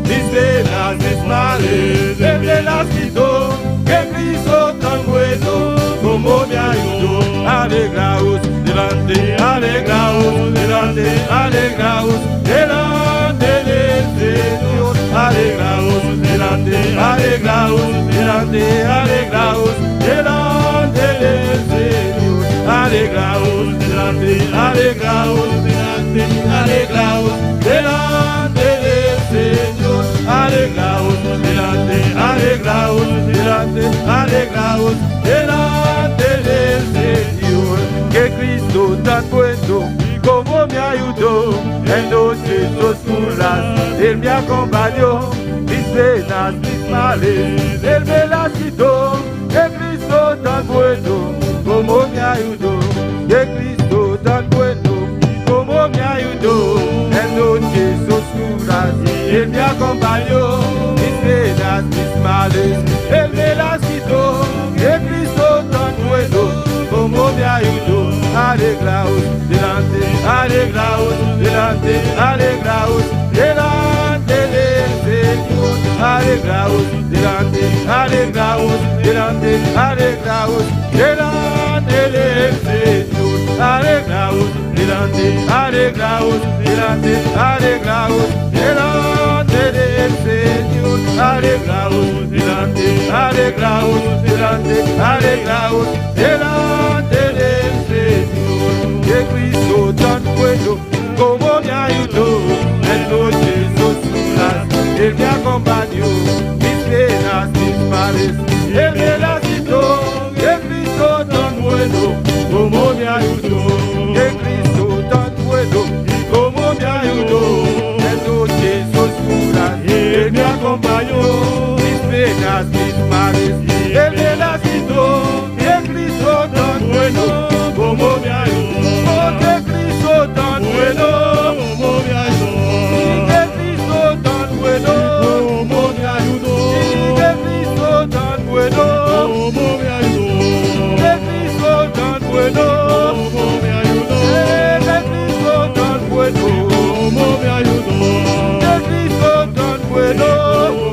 mis penas, mis males, Él me las quitó, que Cristo tan bueno como me ayudó. Alegraos delante, alegraos delante, alegraos delante del Señor. Alegraos delante, alegraos delante, alegraos delante del Señor. Alegraos delante, alegraos delante, alegraos delante del Señor. Alegraos delante, alegraos delante, alegraos delante del Señor, que Cristo tan bueno como me ayudó en noches oscuras, Él me acompañó, mis penas, mis males, Él me las quitó, que Cristo tan bueno como me ayudó, que Cristo tan bueno como me ayudó en noches oscuras, Él me acompañó, mis penas, mis males, Él me las quitó, que Cristo tan bueno como me ayudó. Alegraos delante, alegraos delante, alegraos delante del Señor. Alegraos delante, alegraos delante, alegraos delante del Señor. Alegraos delante, alegraos delante, alegraos delante del Señor. Alegraos delante, alegraos delante, alegraos delante del Señor, que Cristo tan bueno como me ayudó en noches oscuras, Él me acompañó, mis penas, mis males, Él me las quitó, que Cristo tan bueno como me ayudó, que Cristo tan bueno como me ayudó en noches oscuras, Él me acompañó, mis penas, mis males, Él me las quitó, que Cristo tan bueno como me ayudó, que Cristo tan bueno como me ayudó, que Cristo tan bueno como me ayudó, que Cristo tan bueno como me ayudó, que Cristo tan bueno como me ayudó, que Cristo tan bueno como me ayudó, que Cristo tan bueno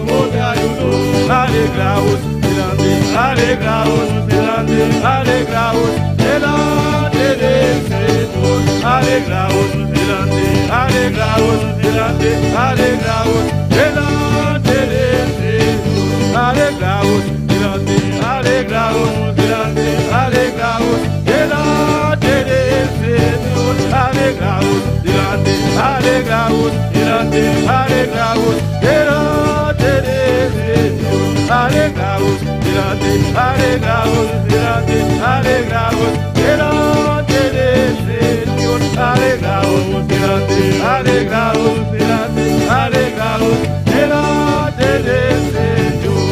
como me ayudó. Alegraos delante, alegraos delante, alegraos delante del Señor. Alegraos delante, alegraos delante, alegraos delante del Señor. Alegraos delante, alegraos delante, alegraos delante del Señor. Alegraos delante, alegraos delante, alegraos delante del Señor. Alegraos delante, alegraos delante, alegraos delante del Señor. Alegraos delante, alegraos delante, alegraos delante del Señor.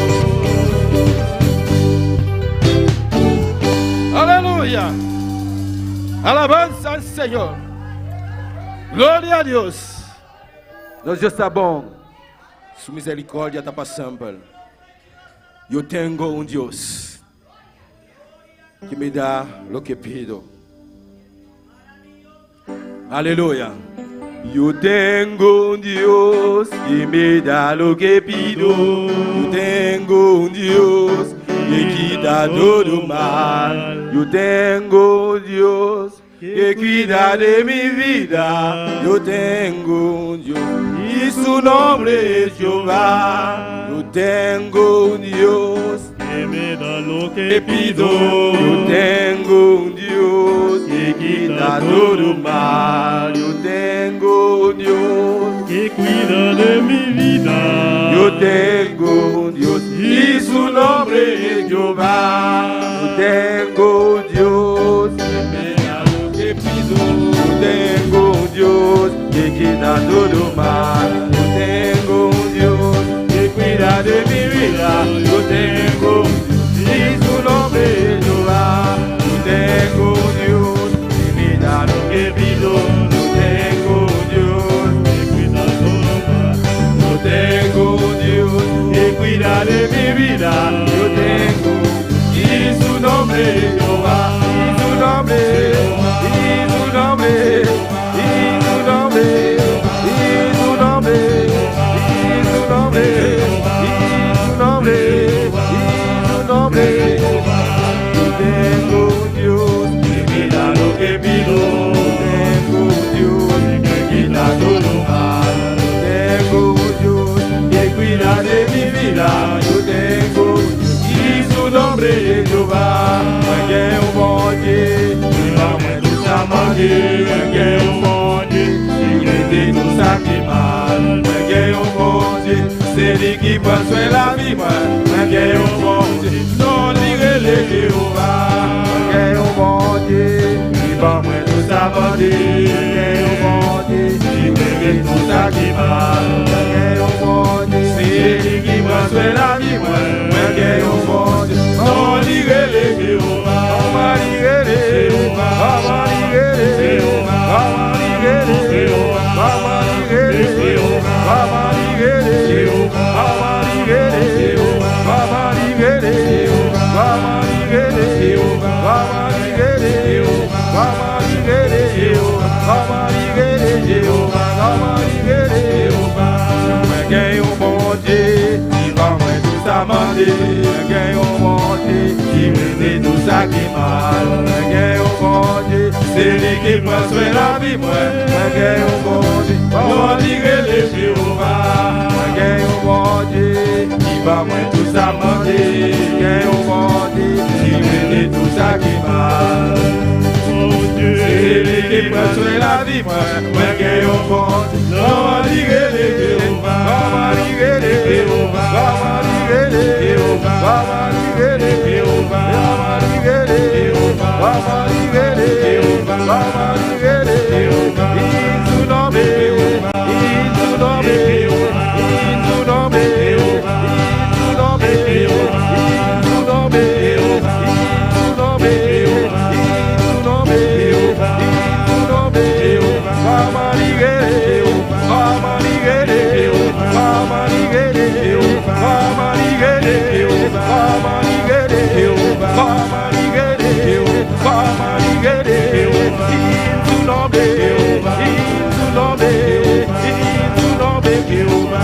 Aleluya. Alabanza al Señor. Gloria a Dios. Dios está bom. Su misericórdia está passando. Eu tenho Deus que me dá o que pido. Aleluia. Eu tenho Deus que me dá o que pido. Eu tenho Deus que quita todo mal. Eu tenho Deus que cuida de mi vida. Eu tenho Deus y su nombre es Jehová. Yo tengo un Dios que me da lo que pido. Yo tengo un Dios que quita todo mal. Yo tengo un Dios que cuida de mi vida. Yo tengo un Dios y su nombre es Jehová. Yo tengo un Dios que me da lo que pido. Yo tengo un Dios que quita todo mal. Yo tengo C'est lui qui prend soin de la vie, moi, un bon Dieu, non, l'irélé Jéhovah, un bon Dieu, il va moins tout s'aborder, un bon Dieu, il mérite tout ça qui mal, un bon Dieu, c'est lui qui prend soin de la vie, moi, un bon Dieu, non, l'irélé Jéhovah, on va l'irélé Jéhovah, on va l'irélé Jéhovah, on va l'irélé Jéhovah, on va l'irélé Jéhovah, on va l'irélé c'est lui qui prend soin de la vie, moi, un bon Dieu, on dirait les Jéhovah, un bon Dieu, qui va moins tout ça demander, un bon Dieu, qui mérite tout ça qui mal. C'est lui qui prend soin de la vie, moi, un bon Dieu, on dirait les Jéhovah, on dirait les Jéhovah, on dirait les Jéhovah, on dirait les Jéhovah, on dirait les Jéhovah, on dirait les Jéhovah, on dirait les Jéhovah, il tout nommé, il tout nommé, il tout nommé, il tout nommé, il tout nommé, il tout nommé, il tout nommé, il tout nommé, on dirait les Jéhovah, on dirait les Jéhovah, on dirait les Jéhovah, on dirait les Jéhovah, on dirait les Jéhovah, on dirait les Jéhovah, on dirait les Jéhovah, il tout nommé, il tout nommé, il tout nommé Jéhovah.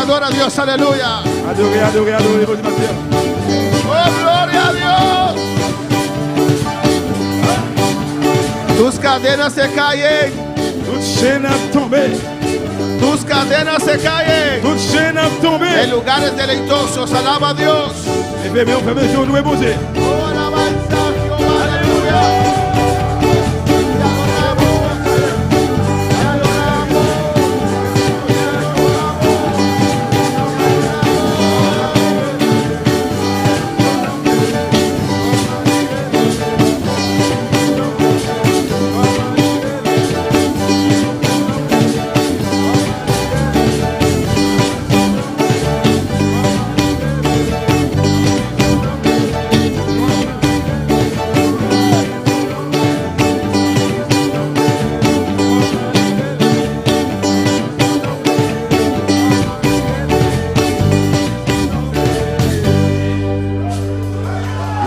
Adora a Dios, aleluya. Adorez, adorez, adorez, vos Mathieu. Oh, gloria a Dios. Tus cadenas se caen. Toute chaîne a tombé. Tus cadenas se caen. Toute chaîne a tombé. En lugares deleitosos, alaba a Dios. Levez-moi, fermez les yeux, louez mon Dieu. Oh, alabanza a Jehová, aleluya.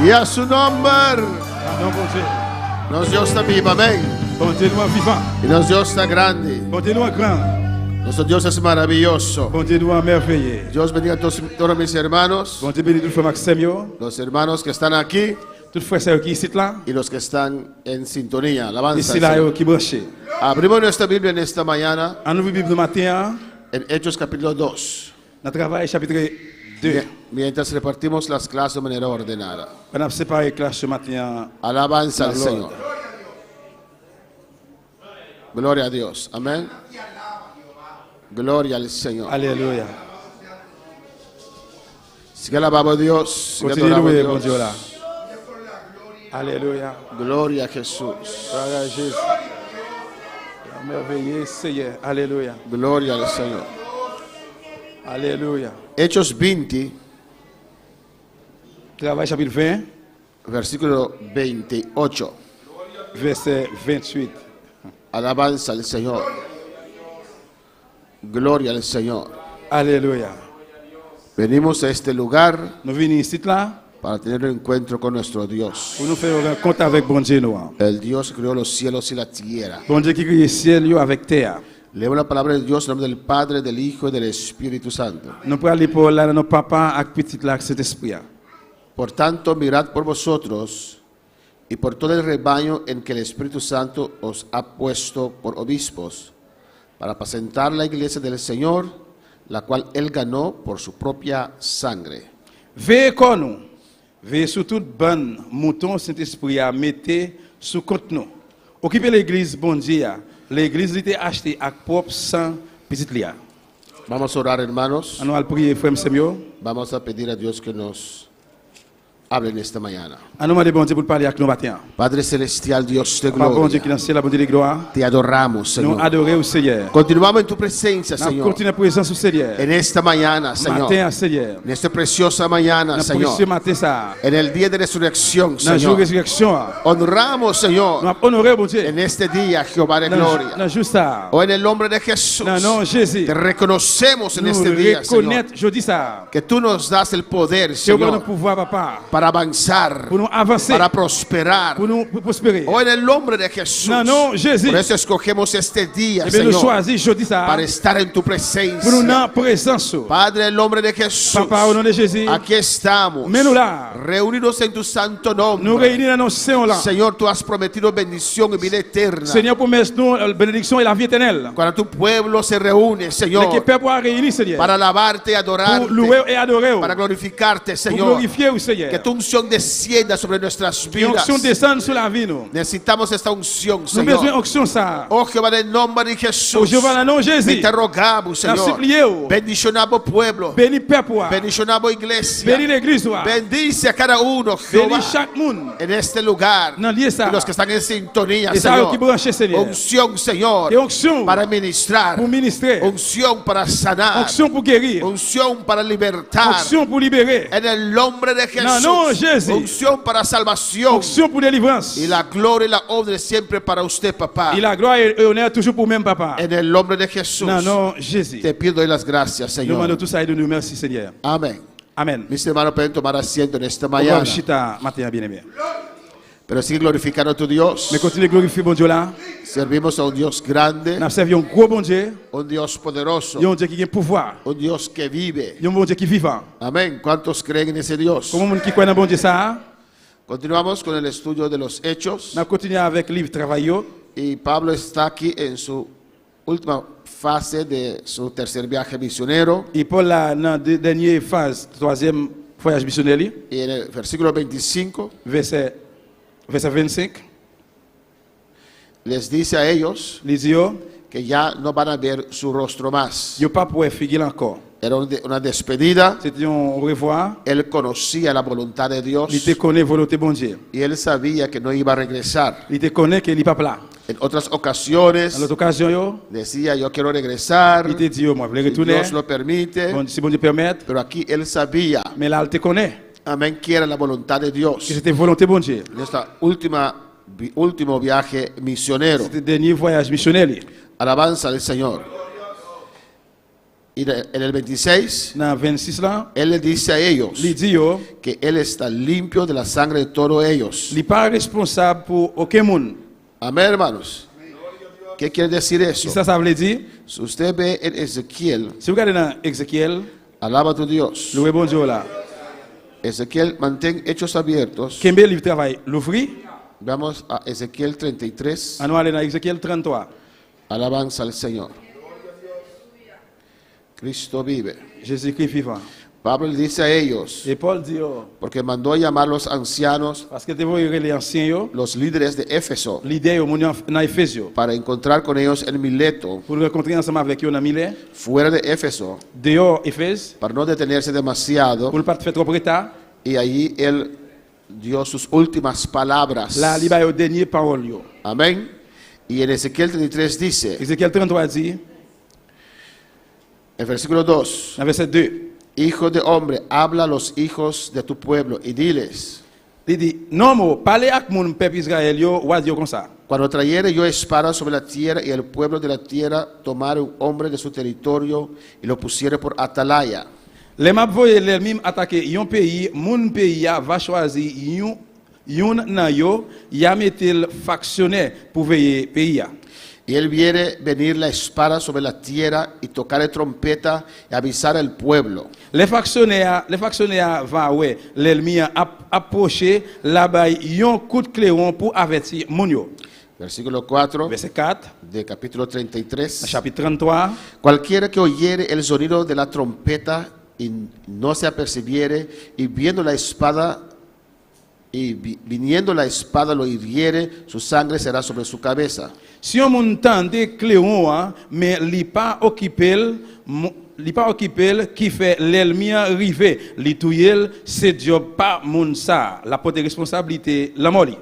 Y a su nombre Non, bon Dieu. nos Dios está vivo, amén. Bon Dieu, nous vivant. Y nos Dios está grande. Bon Dieu, nous grand. Nuestro Dios es maravilloso. Bon Dieu, nous merveilleux. Dios bendiga a todos mis hermanos, Bon Dieu, bénis tout frère Maxime, yo. los hermanos que están aquí Tout frère sœur qui ici là. y los que están en sintonía. Alabanza. Ici al là, Señor. yo, qui branché. Abrimos nuestra Biblia en esta mañana En nous Bible du matin, en Hechos capítulo 2. dans le travail chapitre 2. Mientras repartimos las clases de manera ordenada. On a séparé classe ce matin. Alabanza al La gloria. Señor. Gloria a Dios. Amén. Gloria al Señor. Alléluia. Sigue alabando a Dios. Sigue Continue adorando a louer bon Dieu Dios. là. Alléluia. Gloria a Jesús. Gloire à Jésus. Merveilleux Seigneur. Alléluia. Gloria al Señor. Alléluia. Hechos 20, Travail chapitre 20, versículo 28. verset 28. Alabanza al Señor. Gloria al Señor. Alléluia. Venimos a este lugar Nous venons ici là para tener un encuentro con nuestro Dios. pour nous faire un compte avec bon Dieu nous. El Dios que creó los cielos y la tierra. Bon Dieu qui crée ciel yo avec terre. Leemos la palabra de Dios en nombre del Padre, del Hijo y del Espíritu Santo. Nous prenons aller pour là nos papa avec petit là cet esprit. Por tanto, mirad por vosotros y por todo el rebaño en que el Espíritu Santo os ha puesto por obispos, para apacentar la iglesia del Señor, la cual Él ganó por su propia sangre. Veillez comme nous. Veillez sur toute bonne mouton Saint-Esprit à mettre sous compte nous. Occupez l'église bon Dieu. L'église était achetée avec propre sang petit lia. Vamos a orar, hermanos. On va prier frère Samuel. Vamos a pedir a Dios que nos hable en esta mañana. On demande bon Dieu pour parler avec nous matin. Padre Celestial, Dios de Papa bon Dieu qui gloria, dans le ciel, bon Dieu de gloire. te adoramos, Nous Señor. adorer au Seigneur. Continuamos en tu presencia, Nous Señor. continuons présence au Seigneur. En esta mañana, Señor. Matin, Seigneur. En esta preciosa mañana, Dans Señor. ce matin ça. En el día de resurrección, Dans le jour de Señor. résurrection. Honramos, Nous Señor, avons honoré bon Dieu. en este día, Jehová de Dans gloria. le jour ça. O en el nombre de Jesús, Dans le nom de Jésus. te reconocemos en Nous este día, Señor, reconnaître, je dis ça. que tú nos das el poder, Que nous Señor, pouvoir, papa. para avanzar, Pour nous avancer. para prosperar. Pour nous prospérer. O en el nombre de Jesús. Dans le nom de Jésus. Por eso escogemos este día, Eh bien, nous Señor, choisissons, je dis ça. para estar en tu Pour nous presencia. dans présence. Padre, en el nombre de Jesús, Papa, au nom de Jésus. aquí estamos, Mais nous là. reunidos en tu santo Nous nombre. réunis dans nos séances là. Señor, tú has prometido bendición y vida eterna. Seigneur, promesse-nous la bénédiction et la vie éternelle. Cuando tu pueblo se reúne, Le Señor, peuple a réuni, Seigneur. para alabarte y Pour adorarte, louer et adorer. para glorificarte, Pour Señor. glorifier, au Seigneur. Que tu unción descienda sobre nuestras Que vidas. onction descende sur la vie, nous. Necesitamos esta unción, Nous avons besoin Señor. d'onction, ça. Oh Jehová, en el nombre de Au Jesús, Jéhovah, dans le nom de Jésus. te rogamos, Nous Señor. supplions. Bendicionamos pueblo, Bénis peuple. bendicionamos iglesia. Bénis l'église. Bendice a cada uno, Jehová, Bénis chaque monde. en este lugar. Dans lieu ça. Y los que están en sintonía, Et ça, qui Señor. branche, Seigneur. Unción, Señor, Et onction para ministrar. pour ministrer. Unción para sanar. Onction pour guérir. Unción para libertar. Onction pour libérer. En el nombre de No, no, Jesús. Jesús. Unción para salvación. Onction pour délivrance. Y la gloria y la honra siempre para usted, papá. Et la gloire et l'honneur toujours pour même papa. En el nombre de Jesús. Non, non, Jésus. Te pido y las gracias, Nous demandons Señor. tout ça et de nous merci, Seigneur. Amén. Amen. Mis hermanos pueden tomar asiento en esta On va mañana. chita matin bien-aimé. Pero sigue glorificando a tu Dios. Mais continuez de glorifier bon Dieu là. Servimos a un Dios grande, Nous servons un gros bon Dieu. un Dios poderoso, Il y a un Dieu qui a pouvoir. un Dios que vive. Il y a un bon Dieu qui est vivant. Amén. ¿Cuántos creen en ese Dios? Comment on qui croit dans bon Dieu ça? Continuamos con el estudio de los hechos. On continue avec le livre travail. Y Pablo está aquí en su última fase de su tercer viaje misionero. Et Paul là dans la dernière phase, troisième voyage missionnaire, li, Y en el versículo 25 verset 25, les dice a ellos il dit yo, que ya no van a ver su rostro más. yo pas pour figuer encore. Era una despedida. C'était un au revoir. Él conocía la voluntad de Dios Il te connaît volonté bon Dieu. y él sabía que no iba a regresar. Il te connaît que il pas là. En otras ocasiones En l'autre occasion yo, decía, yo quiero regresar, il te dit yo, moi je veux si retourner. Dios lo permite. Bon, si bon Dieu permet, Pero aquí él sabía, mais là il te connaît amén, que era la voluntad de Dios. que c'était volonté bon Dieu. En este último viaje misionero. C'était le dernier voyage missionnaire. Li. Alabanza al Señor. Y en el 26, Dans 26 là, él le dice a ellos il dit yo, que él está limpio de la sangre de todos ellos. il pas responsable pour aucun monde. Amén, hermanos. ¿Qué quiere decir Si eso? ça veut dire, Si usted ve en Ezequiel, si vous regardez dans Ézéchiel, alaba a tu Dios. le bon Dieu là, Ezequiel, mantén hechos abiertos. Kembe livre travail l'ouvrir, Vamos a Ezequiel 33. on va aller dans Ézéchiel 33. Alabanza al Señor. Cristo vive. Jésus-Christ vivant. Pablo le dice a ellos, Et Paul dit yo, porque mandó a llamar los ancianos, parce que te voyez les anciens yo, los líderes de Éfeso, l'idée yo moun dans Éphèse yo, para encontrar con ellos en Mileto, pour le rencontrer ensemble avec yo dans Milet, fuera de Éfeso, dehors Éphèse, para no detenerse demasiado. pour ne pas te faire trop retard. Y allí él dio sus últimas palabras. Là, il va yo dernier parole yo. Amén. Y en Ezequiel 33 dice, Ézéchiel 33 dit, el versículo 2, dans verset 2, Hijo de hombre, habla a los hijos de tu pueblo y diles, il dit, non mo, parlez avec mon peuple Israël yo, ou dire comme ça. cuando trayere yo espada sobre la tierra y el pueblo de la tierra tomare un hombre de su territorio y lo pusiere por atalaya. Les m'a voye l'ennemi attaquer yon pays, mon pays a va choisir yon nan yo, ya metel factionnaire pour veiller pays a. Y él viere venir la espada sobre la tierra y tocar trompeta y avisar al pueblo. Les factionnaires va ouais, l'ennemi a approché là-bas yon coup de clairon pour avertir mon yo. Versículo 4 Verset 4, de capítulo 33. chapitre 33. Cualquiera que oyere el sonido de la trompeta y no se apercibiere y viendo la espada viniendo la espada lo hiriere, su sangre será sobre su cabeza. Si on m'entende clairon, mais li pas occupé qui fait l'ennemi arrivé, li touyel, c'est job pas moun sa, la porte de responsabilité la moli.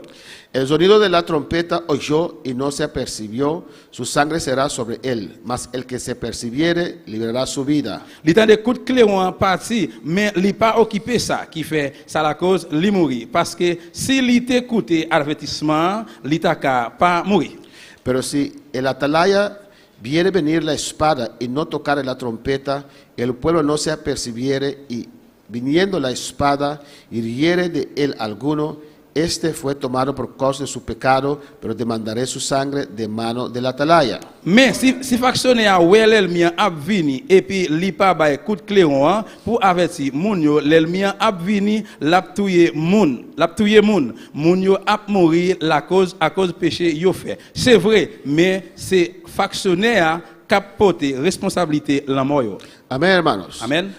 El sonido de la trompeta oyó y no se apercibió, su sangre será sobre él, mas el que se percibiere librará su vida. Li tan de coup de clairon parti, mais li pas occupé ça, qui fait ça la cause li mourir, parce que si li t'écoute avertissement, li ta ka pas mourir. Pero si el atalaya viere venir la espada y no tocare la trompeta, el pueblo no se apercibiere y viniendo la espada hiriere de él alguno, este fue tomado por causa de su pecado, pero demandaré su sangre de mano del atalaya. Mais si factionnaire a ouais l'ennemi a vini et puis li pa bay coup de clairon pour avertir moun yo, l'ennemi a vini l'a touyer moun yo a mourir à cause péché yo fait. C'est vrai, mais c'est factionnaire qui porte responsabilité la mort yo. Amén, hermanos. Amen.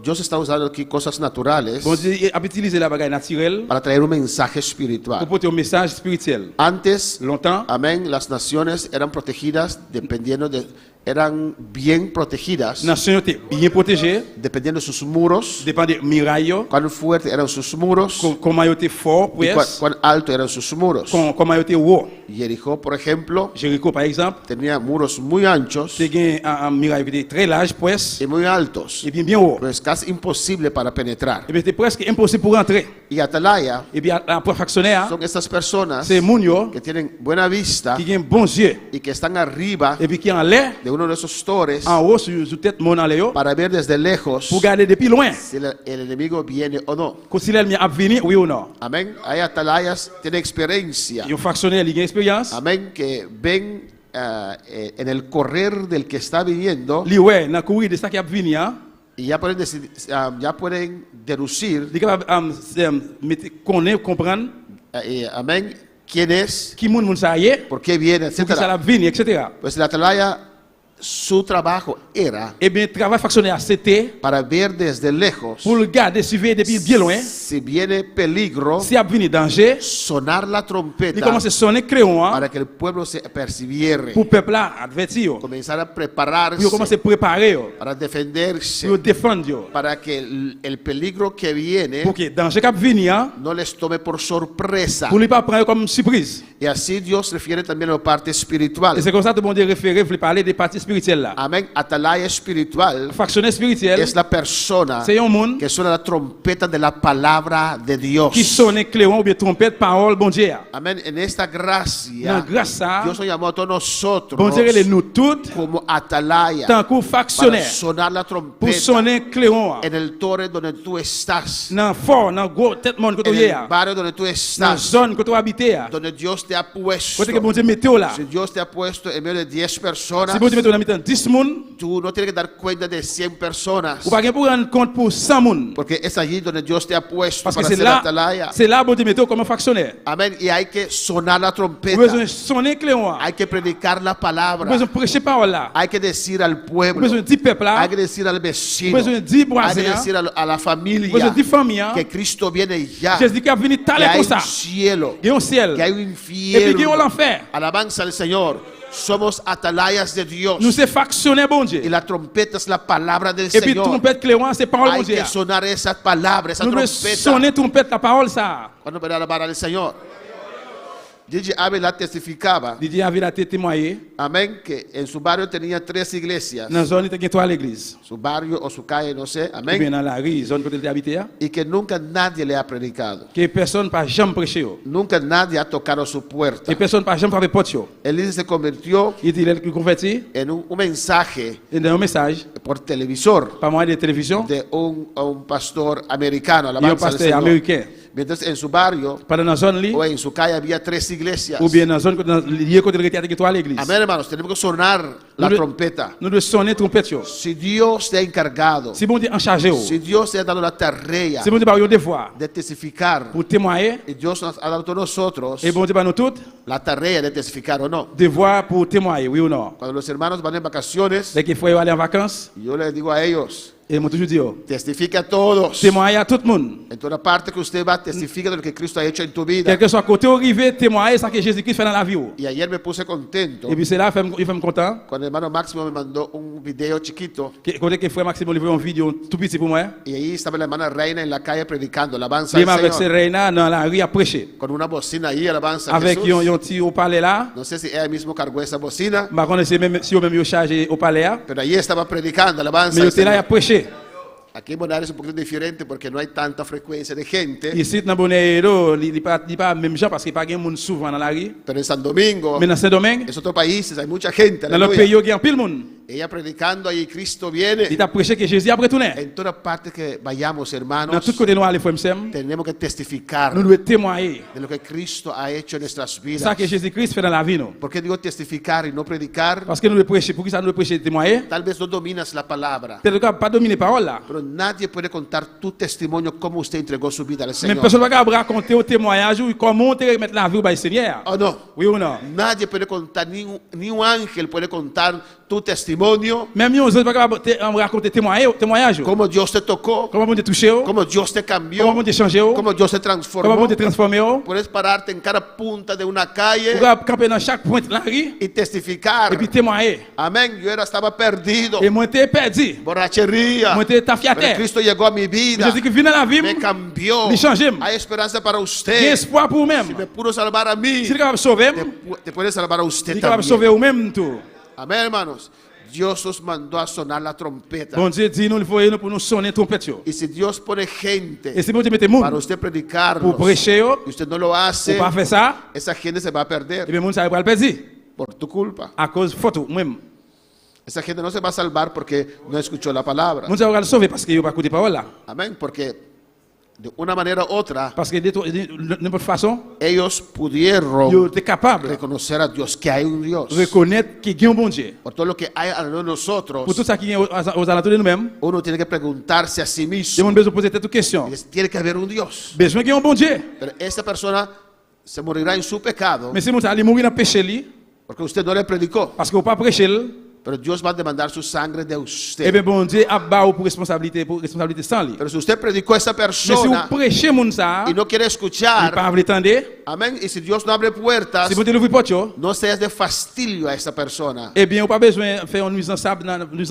Dios está usando aquí cosas naturales Bon Dieu a utilisé la bagaille naturelle para traer un mensaje pour espiritual. porter un message spirituel. Antes, Longtemps, amén, las naciones eran protegidas eran bien protegidas nation était bien protégée, dependiendo de sus muros, dépend des murailles, cuán fuertes eran sus muros comment ils étaient forts, y pues, cuán alto eran sus muros. comment ils étaient hauts. Jericó, por ejemplo, Jéricho par exemple, tenía muros muy anchos c'est un muraille qui était très large, pues, y muy altos, et bien haut. pues casi imposible para penetrar. Et bien c'était presque impossible pour rentrer. Y atalaya Et bien un factionnaire, son estas personas c'est moun yo que tienen buena vista qui ont bons yeux y que están arriba et puis qui en l'air, de uno de esos torres en haut sur tête mon en l'air, para ver desde lejos pour garder depuis loin. si el enemigo viene o no. Quand si l'ennemi a venu, oui ou non. Amén. Hay atalayas, tienen experiencia. Et un factionnaire, il a une expérience. Amén. Que ven en el correr del que está viniendo Li ouais, dans courir de ça qui a venu, y ya pueden deducir, il capable comprendre amén, quién es, qui moun sa yé, por qué viene, pour qui ça la etc. vini, etc. Pues el atalaya, su trabajo era Eh bien, travail factionnaire, c'était para ver desde lejos pour le garder, suivre depuis bien loin. si viene peligro, Si y a venu danger, sonar la il trompeta commence à sonner crayon hein, para que el pueblo se percibiere, pour le peuple là, advertir, yo. comenzar a Pour prepararse commencer à préparer, yo. para Pour defenderse, défendre, yo. para que el peligro que viene Pour que danger qui venu, hein, no les tome por sorpresa. pour ne pas prendre comme surprise. Y así Dios refiere también a la parte espiritual. Et c'est comme ça que bon Dieu référé, vous parler des parties spirituelles là. Amén. Atalaya espiritual Factionnaire spirituel, es la persona c'est un monde que suena la trompeta de la palabra de Dios. qui sonne crayon ou bien trompette, parole, bon Dieu. Amén. En esta gracia, Dans grâce à Dios nos llamó a todos nosotros bon Dieu, les nous toutes, como atalaya tant que para factionnaire, sonar la pour trompeta sonner crayon. en el torre donde tú estás, Dans fort, dans gros tête monde que tu en y el a. barrio donde tú Dans estás, zone que tu habites. donde Dios te ha puesto. Côté que bon Dieu mettez là. Si Dios te ha puesto en medio de 10 personas, Si bon Dieu mettez dans 10 moun, tú no tienes que dar cuenta de 100 personas, ou pas pour rendre compte pour 100 moun. porque es allí donde Dios te ha puesto Parce que para c'est ser là, atalaya. c'est là bon Dieu mettez comme factionnaire. Amén. Y hay que sonar la Vous trompeta. besoin sonner crayon. Hay que predicar la Vous palabra. besoin prêcher parole là. Hay que decir al Vous pueblo. besoin dire peuple là. Hay que decir al Vous vecino. besoin dire Hay que voisin. decir a la Vous besoin familia dire famille. que Cristo viene ya. Jésus qui a venu Que taler hay comme ça. un cielo. Il y a un ciel. Que hay un Et puis il y a infierno. l'enfer. Alabanza al Señor. Somos atalayas de Dios. Nous c'est factionnaire bon Dieu. Y la trompeta es la palabra del Et puis Señor. trompette crayon c'est parole bon Hay Dieu. que sonar esa palabra, esa Nous devons trompeta. sonner trompette la parole ça. Cuando para alabar al Señor. Gigi Ávila testificaba, Didier a vu la tête témoigner. amén, que en su barrio tenía 3 iglesias. Dans zone il y a trois l'église. Su barrio o su calle, no sé, Ou bien amén. dans la rue, zone côté de habité. Y que nunca nadie le ha predicado. Que personne pas jamais prêché. Nunca nadie ha tocado su puerta. Et personne pas jamais frappé porte. Él dice se convirtió Il dit il converti en un mensaje et dans un message por televisor par moyen de télévision. de un pastor americano, Il y a un alabanza al pasteur Señor. américain. Mientras en su barrio Pendant dans zone li o en su calle había 3 iglesias. ou bien dans zone lié côté de il y a trois l'église. Amén, hermanos, tenemos que sonar la Nous de- trompeta. Nous devons sonner trompette. Si Dios te ha encargado, Si bon Dieu en chargé. si Dios te ha dado la tarea Si bon Dieu par un devoir de testificar, pour témoigner y Dios nos ha dado a todos nosotros et bon Dieu par nous toutes la tarea de testificar o no. devoir pour témoigner, oui ou non. Cuando los hermanos van en vacaciones, Dès qu'il faut aller en vacances, yo les digo a ellos, et moi toujours dire testifique a todos. témoigner à tout le monde. En toda parte que usted va, testifica de lo que Cristo ha hecho en tu vida. Quel que soit côté arrivé, témoigner ça que Jésus-Christ fait dans la vie. Y ayer me puse contento Et puis c'est là il fait me content. cuando el hermano Máximo me mandó un video chiquito Côté que frère Maxime livré une vidéo tout petit pour moi. y ahí estaba la hermana Reina en la calle predicando, alabanza Même al avec ses Señor, reina dans la rue à prêcher. con una bocina ahí, alabanza a Avec Jesús. un petit au palais là. No sé si ella mismo cargó esa bocina, Par contre, c'est même si on même chargé au palais là. pero allí estaba predicando, alabanza Mais al il était là à Señor. prêcher. Aquí en Bonaire es un poquito diferente porque no hay tanta frecuencia de gente, Ici dans Bonaire, il pas même gens parce qu'il pas de monde souvent dans la rue. pero en San Domingo, Mais dans Saint-Domingue, en otros países hay mucha gente, dans le aleluya. pays, il y a pile monde. Ella predicando ahí, Cristo Il viene. t'a prêché que Jésus a retourné. En toda parte que vayamos, Dans hermanos, tout côté noir les frères m'sem, tenemos que testificar nous devons témoigner de lo que Cristo ha hecho en nuestras vidas. ça que Jésus-Christ fait dans la vie nous. ¿Por qué digo testificar y no predicar? Parce que nous devons prêcher, pour qui ça nous devons prêcher et témoigner. Tal vez no dominas la palabra, Peut-être qu'on pas dominer parole là. pero nadie puede contar tu testimonio cómo usted entregó su vida al Même Señor. personne ne va pas raconter au témoignage ou comment te remettre la vie au Seigneur. ¿O no? Oui ou non? Nadie puede contar, ni un ángel puede contar tu testimonio, Même nous ne pas raconter témoignage. cómo Dios te tocó, Comment on te touché, cómo Dios te comment cambió, on te changé, cómo Dios te comment transformó. on te transformé. Puedes pararte en cada punta de una Pour calle camper dans chaque point de la rue y testificar. et puis témoigner. Amén. Yo estaba perdido, Et moi t'ai perdu. borrachería, Moi t'ai pero tafiaté. Cristo llegó a mi vida, Jésus qui vient dans la vie, me cambió. me changé. Hay esperanza para Il y a usted. espoir pour Si vous-même. me pudo salvar a mí, Si tu es capable de sauver, te puede salvar a tu usted es capable de sauver también. vous-même tout. Amén, hermanos. Dios nos mandó a sonar la trompeta. Bon Dieu dit nous il faut pour nous sonner trompette. yo. Y si Dios pone gente Et si bon Dieu mette para monde usted predicarnos pour prêcher, yo, y usted no lo ou hace, pas faire ça, esa gente se va a et perder bien monde ça va le perdre por tu culpa. à cause photo même. Esa gente no se va a salvar porque no escuchó la palabra. Monde ça va le sauver parce qu'il pas écouter parole là. Amén. Porque de una manera u otra, Parce que de n'importe façon, ellos pudieron yo es capable reconocer a Dios, que hay un Dios. de reconnaître qu'il y a un bon Dieu. Por todo lo que hay alrededor de nosotros, Pour tout ça qui est aux alentours de nous-mêmes, uno tiene que preguntarse a sí il y a mismo, besoin de poser cette question. tiene que haber un Dios. Besoin qu'il y ait un bon Dieu. Pero esa persona se morirá en su pecado, Mais si moun sa li mourir dans péché li, porque usted no le predicó. parce que ou pas prêché, Pero Dios va a demandar su sangre de eh usted. bien bon Dieu a ba ou pour responsabilité sans lui. Pero si usted predicó a esa Mais si persona vous prêchez moun sa, y no quiere il escuchar, pas veut tendre, amén, y si Dios no abre puertas, si vous te l'ouvrez porte yo, no seas de fastidio a esa persona. eh bien ou pas besoin faire une nuisance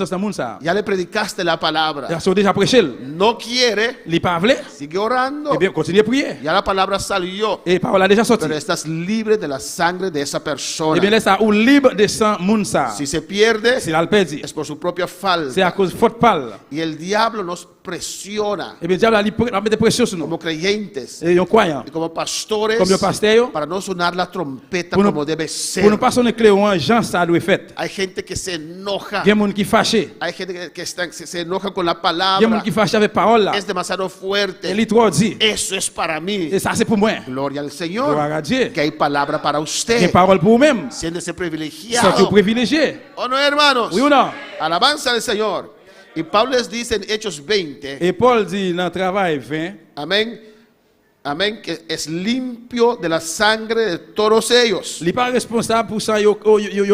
dans moun sa. Ya le predicaste la palabra. Ils sont déjà prêché, No quiere, il pas veut, sigue orando. eh bien continuez à prier. Ya la palabra salió, Et parole a déjà sorti. pero estás libre de la sangre de esa Eh bien persona. laisse ça ou libre de sang moun sa. Si se pierde, Si la perdu, es por su propia c'est falta. à cause de faute pâle. Y el diablo nos presiona Eh bien diable a mis des pressions sur nous. como creyentes Et on croyant. y como pastores Comme le pasteur, para no sonar la trompeta pour como nous debe pour ser. nous pas sonner clé en Jean ça doit fait. Hay gente que se enoja. Il y a des gens qui fâchés. Hay gente se enoja con la Il y a des gens palabra. qui fâchés avec parole là. Es demasiado Et fuerte. les trois dit. Eso es para mí. Et ça c'est pour moi. Gloria al Gloire Señor. à Dieu. Que hay palabra para Il y a usted. parole pour vous-même. Siéntese Sont privilegiado. privilégiés. ¿O no, hermanos? Oui ou non? Alabanza al Señor. Y Pablo les dice en Hechos 20, Et Paul dit dans le travail 20, amén, amén, que es limpio de la sangre de todos ellos. il n'est pas responsable pour ça yo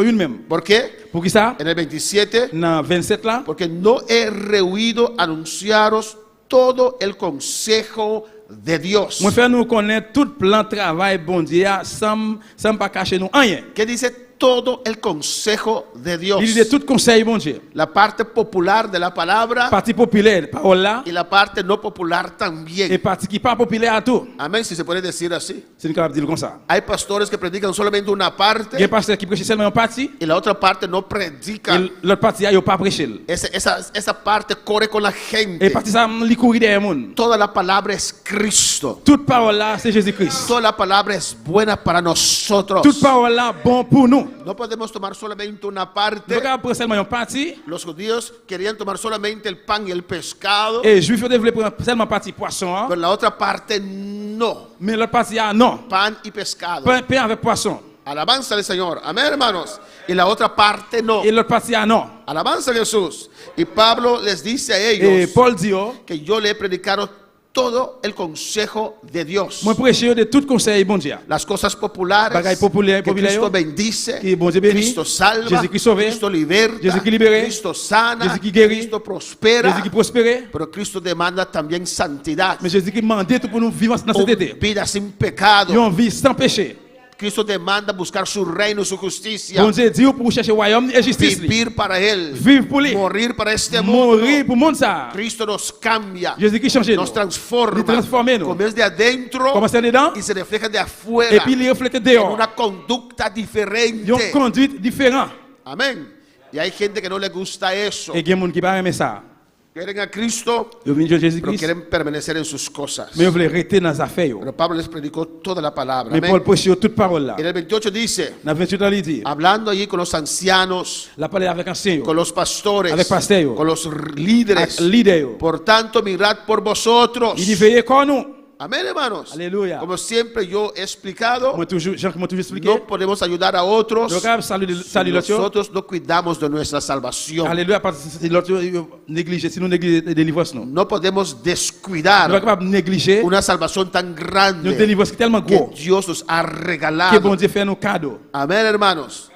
une même. ¿Por qué? Pour qui ça? En el 27, Dans 27 là, porque no he rehuido anunciaros todo el consejo de Dios. moi faire nous connaître tout plan de travail bon Dieu sans pas cacher nous rien. ¿Qué dice todo el consejo de Dios? Il dit tout conseil bon Dieu. La parte popular de la palabra Partie populaire parole là y la parte no popular et también. partie qui pas populaire à tout. Amén, si se puede decir así. C'est capable de dire comme ça. Hay pastores que predican solamente una Il y a parte des pasteurs qui prêchent seulement une partie y la otra parte no predican. et l'autre partie il pas prêché. Esa parte corre con la Et gente. partie ça li courir derrière monde. Toda la palabra es Cristo. Toute parole là c'est Jésus-Christ. Toda la palabra es buena para nosotros. Toute parole là bon pour nous. No podemos tomar solamente una Nous parte. pas prendre seulement une partie Los judíos querían tomar solamente el pan y el pescado, et juifs ont développé seulement partie poisson hein. pero la otra parte no. Mais l'autre partie ah non. Pan y pescado. Pain avec poisson. Alabanza al Señor. Amén, hermanos. Y la otra parte no. Et l'autre partie ah non. Alabanza a Jesús. Y Pablo les dice a Et ellos Paul dit oh, que yo le he predicado todo el consejo de Dios. moi prêcher de tout conseil bon Dieu. Las cosas populares Bagaille populaire, que populaire, Cristo bendice, que bon Dieu bénit, Cristo salva, Jésus-Christ sauve, Cristo liberta, Jésus-Christ libéré, Cristo sana, Jésus qui guérit, Cristo prospera. Jésus qui prospère. Pero Cristo demanda también santidad, Mais Jésus qui demandait tout pour nous vivre dans cette été. vida sin pecado. Une vie sans péché. Cristo demanda buscar su reino, su justicia, Bon Dieu dit pour chercher le royaume et justice. vivir para Él, Vivre pour lui. morir para este mundo. Mourir pour le monde ça. Cristo nos cambia, Jésus qui change nous. nos transforma, Il transforme nous. comienza de adentro Commence dedans y se refleja de et afuera puis il reflète en dehors. una conducta diferente. Une conduite différente. Amén. Y hay gente que no le gusta eso. Et il y a des gens qui ne aimer ça. Quieren a Cristo, Ils viennent de pero Jésus-Christ, quieren permanecer en sus cosas. mais ils veulent rester dans les affaires. Pero Pablo les predicó toda la palabra. Mais Amén. Paul prêche toute parole là. En el 28 dice, Dans 28 ans, il dit, hablando allí con los ancianos, la parole avec ancien, con los pastores, Avec pasteur. con los líderes. leader. Por tanto, mirad por vosotros. Il dit, veillez comme nous. Amén, hermanos. Aleluya. Como siempre yo he explicado, Moi, toujours, Jean, comment toujours expliqué. no podemos ayudar a otros Donc, salut si l'autre. nosotros no cuidamos de nuestra salvación. Alléluia, parce que si l'autre néglige, si nous négligeons la délivrance, nous. No podemos Nous ne descuidar sommes pas négliger una salvación tan une grande délivrance qui est tellement que gros Dios nos ha que regalado. bon Dieu fait nos cadeaux. Amén, hermanos.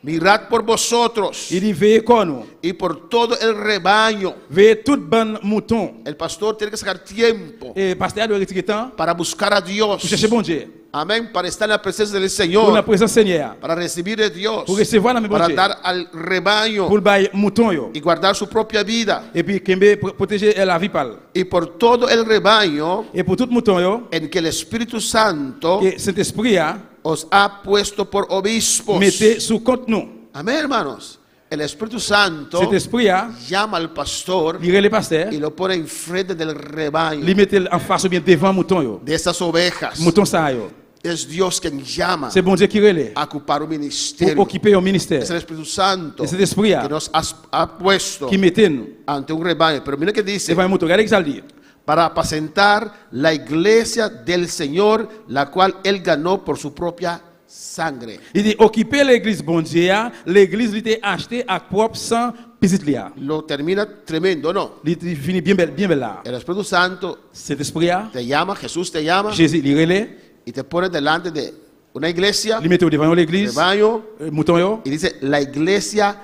Mirad por vosotros Il dit, veillez comme nous. y por todo el rebaño. Veillez tout bon mouton. El pastor tiene que sacar tiempo Et pasteur doit retirer temps para buscar a Dios. pour chercher bon Dieu. Amén. Para estar en la presencia del Pour la Señor. présence Seigneur. Para recibir de Dios. Pour recevoir la même bon Para Dieu. dar al rebaño Pour le bail mouton. Yo. y guardar su propia vida. Et puis, Kembe protéger la vie pâle. Y por todo el rebaño Et pour tout mouton, yo, en que el Espíritu Santo que Saint-Esprit a, os ha puesto por obispos. mettez sous compte nous. Amén, hermanos. El Espíritu Santo Saint-Esprit a, llama al pastor lire les pasteurs, y lo pone enfrente del rebaño li mettez en face ou bien devant mouton. Yo. de estas ovejas. Mouton ça, yo. Es Dios quien llama C'est bon Dieu qui relève. a ocupar un Pour ministerio. occuper un ministère. Es el Espíritu Santo Et cet esprit que nos ha puesto qui mettez nous ante un rebaño. Pero mira que dice, devant un mouton. Regardez ce qu'il dit. para apacentar la iglesia del Señor, la cual Él ganó por su propia sangre. Il dit occuper l'église bon Dieu, l'église il était achetée à propre sang petit lia. Lo termina tremendo, ¿no? Il finit bien belle là. El Espíritu Santo Cet esprit a, te llama, Jesús te llama Jésus il relève y te pone delante de una iglesia, Li mette ou devant l'église, rebaño, mouton yo. y dice la iglesia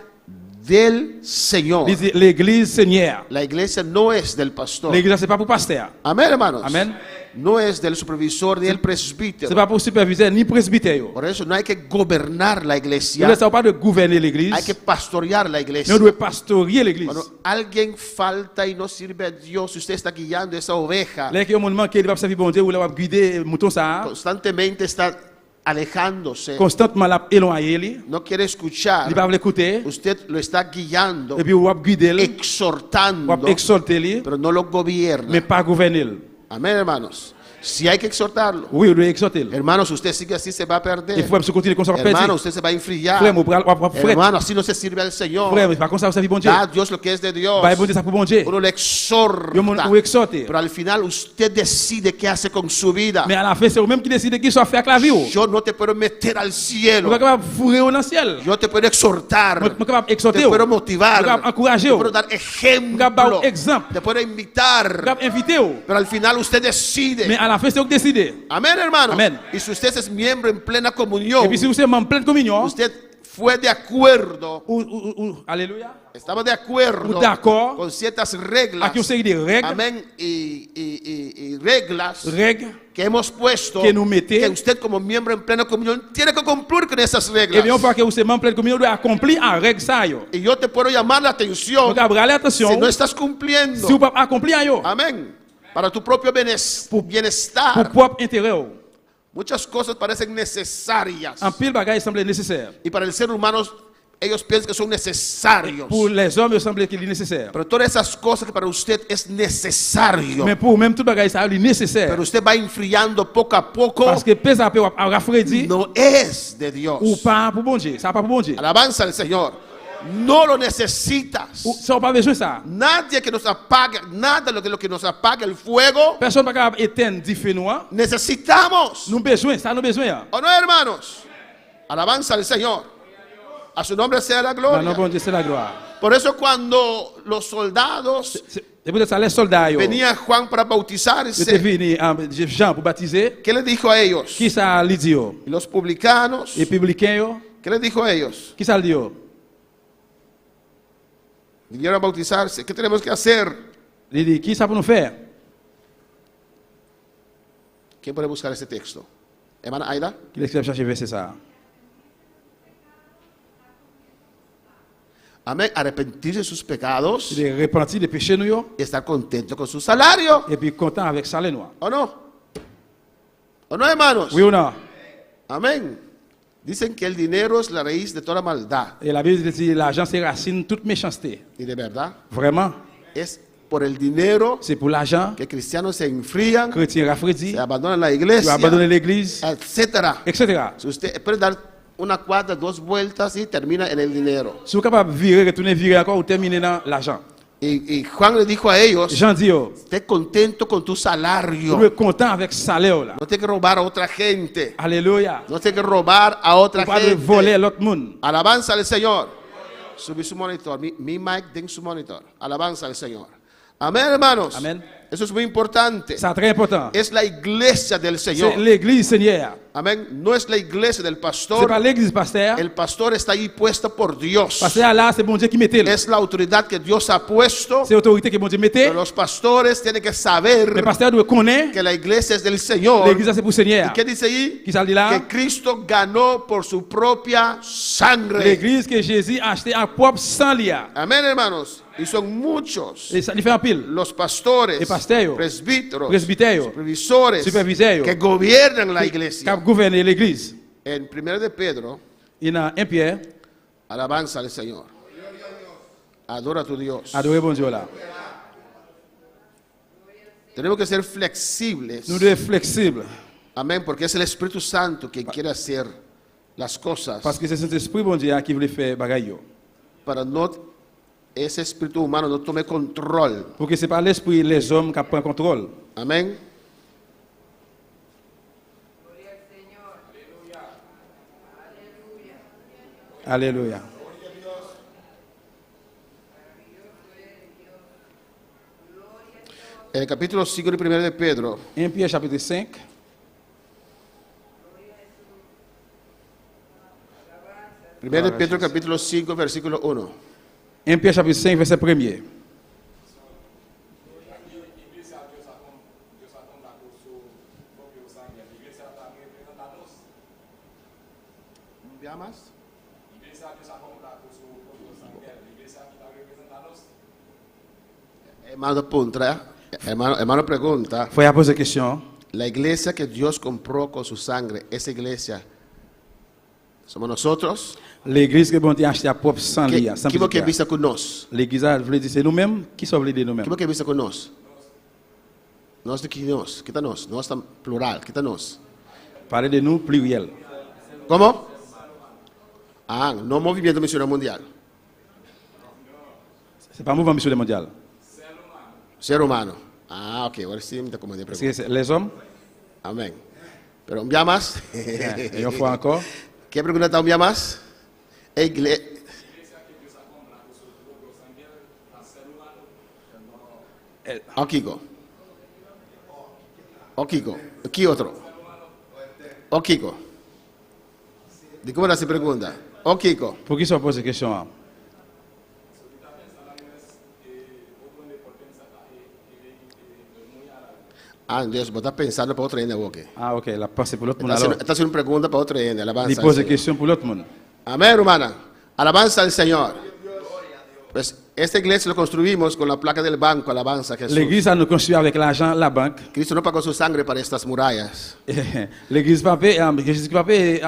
del Señor. Li di l'église Seigneur. La iglesia no es del pastor. L'église c'est pas pour pasteur. Amén, hermanos. Amen. No es del supervisor ni del presbítero. C'est pas pour superviseur ni presbytère yo. Por eso no hay que gobernar la Ne iglesia, laisse pas de gouverner l'église. hay que pastorear la Mais iglesia. on doit pastorer l'église. Cuando alguien falta y no sirve a Dios, usted está guiando esa oveja, Là que mon manque, il va servir bon Dieu ou là va guider mouton ça. constantemente está alejándose, Constamment la éloigner li. no quiere escuchar, Il va l'écouter. usted lo está guiando, Et puis ou va guider li, exhortando, ou exhorter li, pero no lo gobierna. mais pas gouverner li. Amén, hermanos. Si hay que exhortarlo, Oui, on doit exhorter li. hermanos, usted sigue así, se va a Il perder. faut se continuer comme ça Hermano, perdre. usted se va a enfriar. Frère, mon frère, frère, Hermano, así no se sirve al Señor. frère, pas comme ça vous servir bon Dieu. Da a Dios lo que es de Dios. Bah, bon Dieu ça pour bon Dieu. Uno le exhorta, Yo mon exhorter. pero al final usted decide qué hace con su vida. Mais à la fin c'est vous-même qui décidez qui soit fait avec la vie. Vous Yo no te puedo meter al êtes cielo. capable de fourrer au ciel. Yo te puedo exhortar. Vous êtes capable Te d'exhorter. puedo Vous motivar. êtes capable d'encourager. Te Vous puedo dar êtes ejemplo. capable d'exemple. Te puedo Vous êtes invitar. capable d'inviter. Pero al final usted Mais decide. à la fin c'est vous qui décidez. Amén, hermano. Amén. Y si usted es miembro en plena Et comunión, puis si vous êtes en pleine communion, usted fue de acuerdo, alléluia, estaba de acuerdo ou d'accord, con ciertas reglas. avec une série de règles, Amén. Y reglas règles, que hemos puesto, que nous mete. que usted como miembro en plena comunión tiene que cumplir con esas et reglas. bien, une fois que vous êtes en pleine communion, vous devez accomplir en règle ça. Yo. Y yo te puedo llamar la atención Donc, après, attention, si no estás cumpliendo. si vous ne pouvez pas accomplir, yo, Amén. Para tu propio pour bienestar. propre intérêt. Yo. Muchas cosas parecen necesarias. En pile, bagage semble nécessaire. Y para el ser humano, ellos piensan que son necesarios. Pour les hommes, il semble qu'il est nécessaire. Pero todas esas cosas que para usted es necesario. Mais pour même tout bagage, ça est nécessaire. Pero usted va enfriando poco a poco. Parce que pèse à peu à rafraîchir, No es de Dios. ou pas pour bon Dieu. Ça pas pour bon Dieu. Alabanza al Señor. No lo necesitas. Ça n'a pas besoin de ça. Nadie que nos apague, nada de lo que nos apague el fuego. Personne ne peut pas éteindre du feu noir. Necesitamos. Nous besoin, ça nous besoin. ¿O no, hermanos? Alabanza al Señor. A su nombre sea la Non, gloria. bon Dieu, c'est la gloire. Por eso cuando los soldados C'est peut-être ça les soldats. Yo. venía Juan para C'était bautizarse, venu Jean pour baptiser. ¿qué les dijo a ellos? Qui ça lui dit? Yo? Y los publicanos, Les publicains, yo? ¿qué les dijo a ellos? Qui ça le dit? Yo? Vinieron a bautizarse. ¿Qué tenemos que hacer? Il dit, qui ça pour nous faire? ¿Quién puede buscar ese texto? Hermana Aida. Qui l'esclave chercher verset ça? Amén. Arrepentirse de sus pecados Il est repenti des péchés nous yo, y estar contento con su salario. et puis content avec ça les noirs. ¿O no? ¿O no, hermanos? Oui ou non? Amén. Dicen que el dinero es la raíz de toda maldad. Et la Bible dit l'argent c'est racine toute méchanceté. Y de verdad, Vraiment, es por el dinero c'est pour l'argent que cristianos se enfrían, chrétien rafraîchi, se abandonan la tu iglesia, abandonner l'église, etcétera. etc. Si usted puede dar una cuadra, dos vueltas y termina en el dinero. Si vous êtes capable de virer, retourner, virer encore ou terminer dans l'argent. Y Juan le dijo a ellos, Jean dit, yo, esté contento con tu vous salario. êtes content avec salaire là. No tiene que robar a otra gente. Alléluia. No tiene que robar a Vous otra pas de voler gente. l'autre monde. Alabanza al Señor. Subí su monitor. Mi mic, den su monitor. Alabanza al Señor. Amén, hermanos. Amén. Eso es muy importante. C'est très important. Es la iglesia del C'est Señor. l'église Seigneur. Amén. No es la iglesia del C'est pastor. pas l'église pasteur. El pastor está ahí puesto por Dios. Pasteur là, c'est bon Dieu qui mettait. Es la autoridad que Dios ha puesto. C'est l'autorité que bon Dieu mettait. Pero los pastores tienen que saber Le pasteur doit connaître que la iglesia es del Señor. l'église c'est pour Seigneur. ¿Y qué dice ahí? Qui ça dit là? Que Cristo ganó por su propia sangre. L'église que Jésus a acheté en propre sang lia. Amén, hermanos. Y son muchos Et ça lui fait un pile. los pastores, Les pasteurs, presbíteros, presbiteros, supervisores superviseurs, que gobiernan la Qui iglesia. a gouverné l'église. En 1 de Pedro, Il y a un Pierre, alabanza al Señor. Adora a tu Dios. adorez bon Dieu là. Tenemos que ser flexibles. Nous devons être flexibles. Amén, porque es el Espíritu Santo quien quiere hacer las cosas Parce que c'est Saint-Esprit bon Dieu qui voulait faire bagaille yo. para no ese espíritu humano no tome control. Pour que c'est pas l'esprit les hommes qui prennent contrôle. Amén. Alléluia. En el capítulo 5 de 1 de Pedro, 1 Pierre chapitre 5, 1 Pedro capítulo 5, versículo 1. 1 Pierre chapitre 5, verset 1er. Hermano pregunta, Frère a posé question. la iglesia que Dios compró con su sangre, esa iglesia, somos nosotros? L'église que bon Dieu a acheté à propre sang Qui lié, sans qui petit que visa con nos? L'église a voulu dire c'est nous-mêmes qui sommes de nous-mêmes. Qui que visa con nos? Nos de qui nos? Quita nos. Nos está plural. Quita nos. Parler de nous pluriel. ¿Cómo? Ah, no movimiento misionero mundial. C'est pas mouvement missionnaire mondial. Ser humano. Ah, ok. Ahora sí me te acomodé. Parce que c'est les hommes. Amén. Pero un día más. Et une fois encore. ¿Qué pregunta un día más? Okiko. Okiko. Aqui outro. Okiko. De como ela se pergunta? Okiko. Pour qui ça pose question? Ah, Deus, você está pensando para outro ainda, ok? Ah, ok. La pensée pour l'autre monde alors. Está fazendo pergunta para outro ainda. Il pose des questions pour l'autre monde. Amén, hermana. Alabanza al Señor. Pues esta iglesia lo construimos con la placa del banco, alabanza a Jesús. L'église a nous construit avec l'argent la banque. Cristo no pagó su sangre para estas murallas. L'église pas paye, Jésus pas paye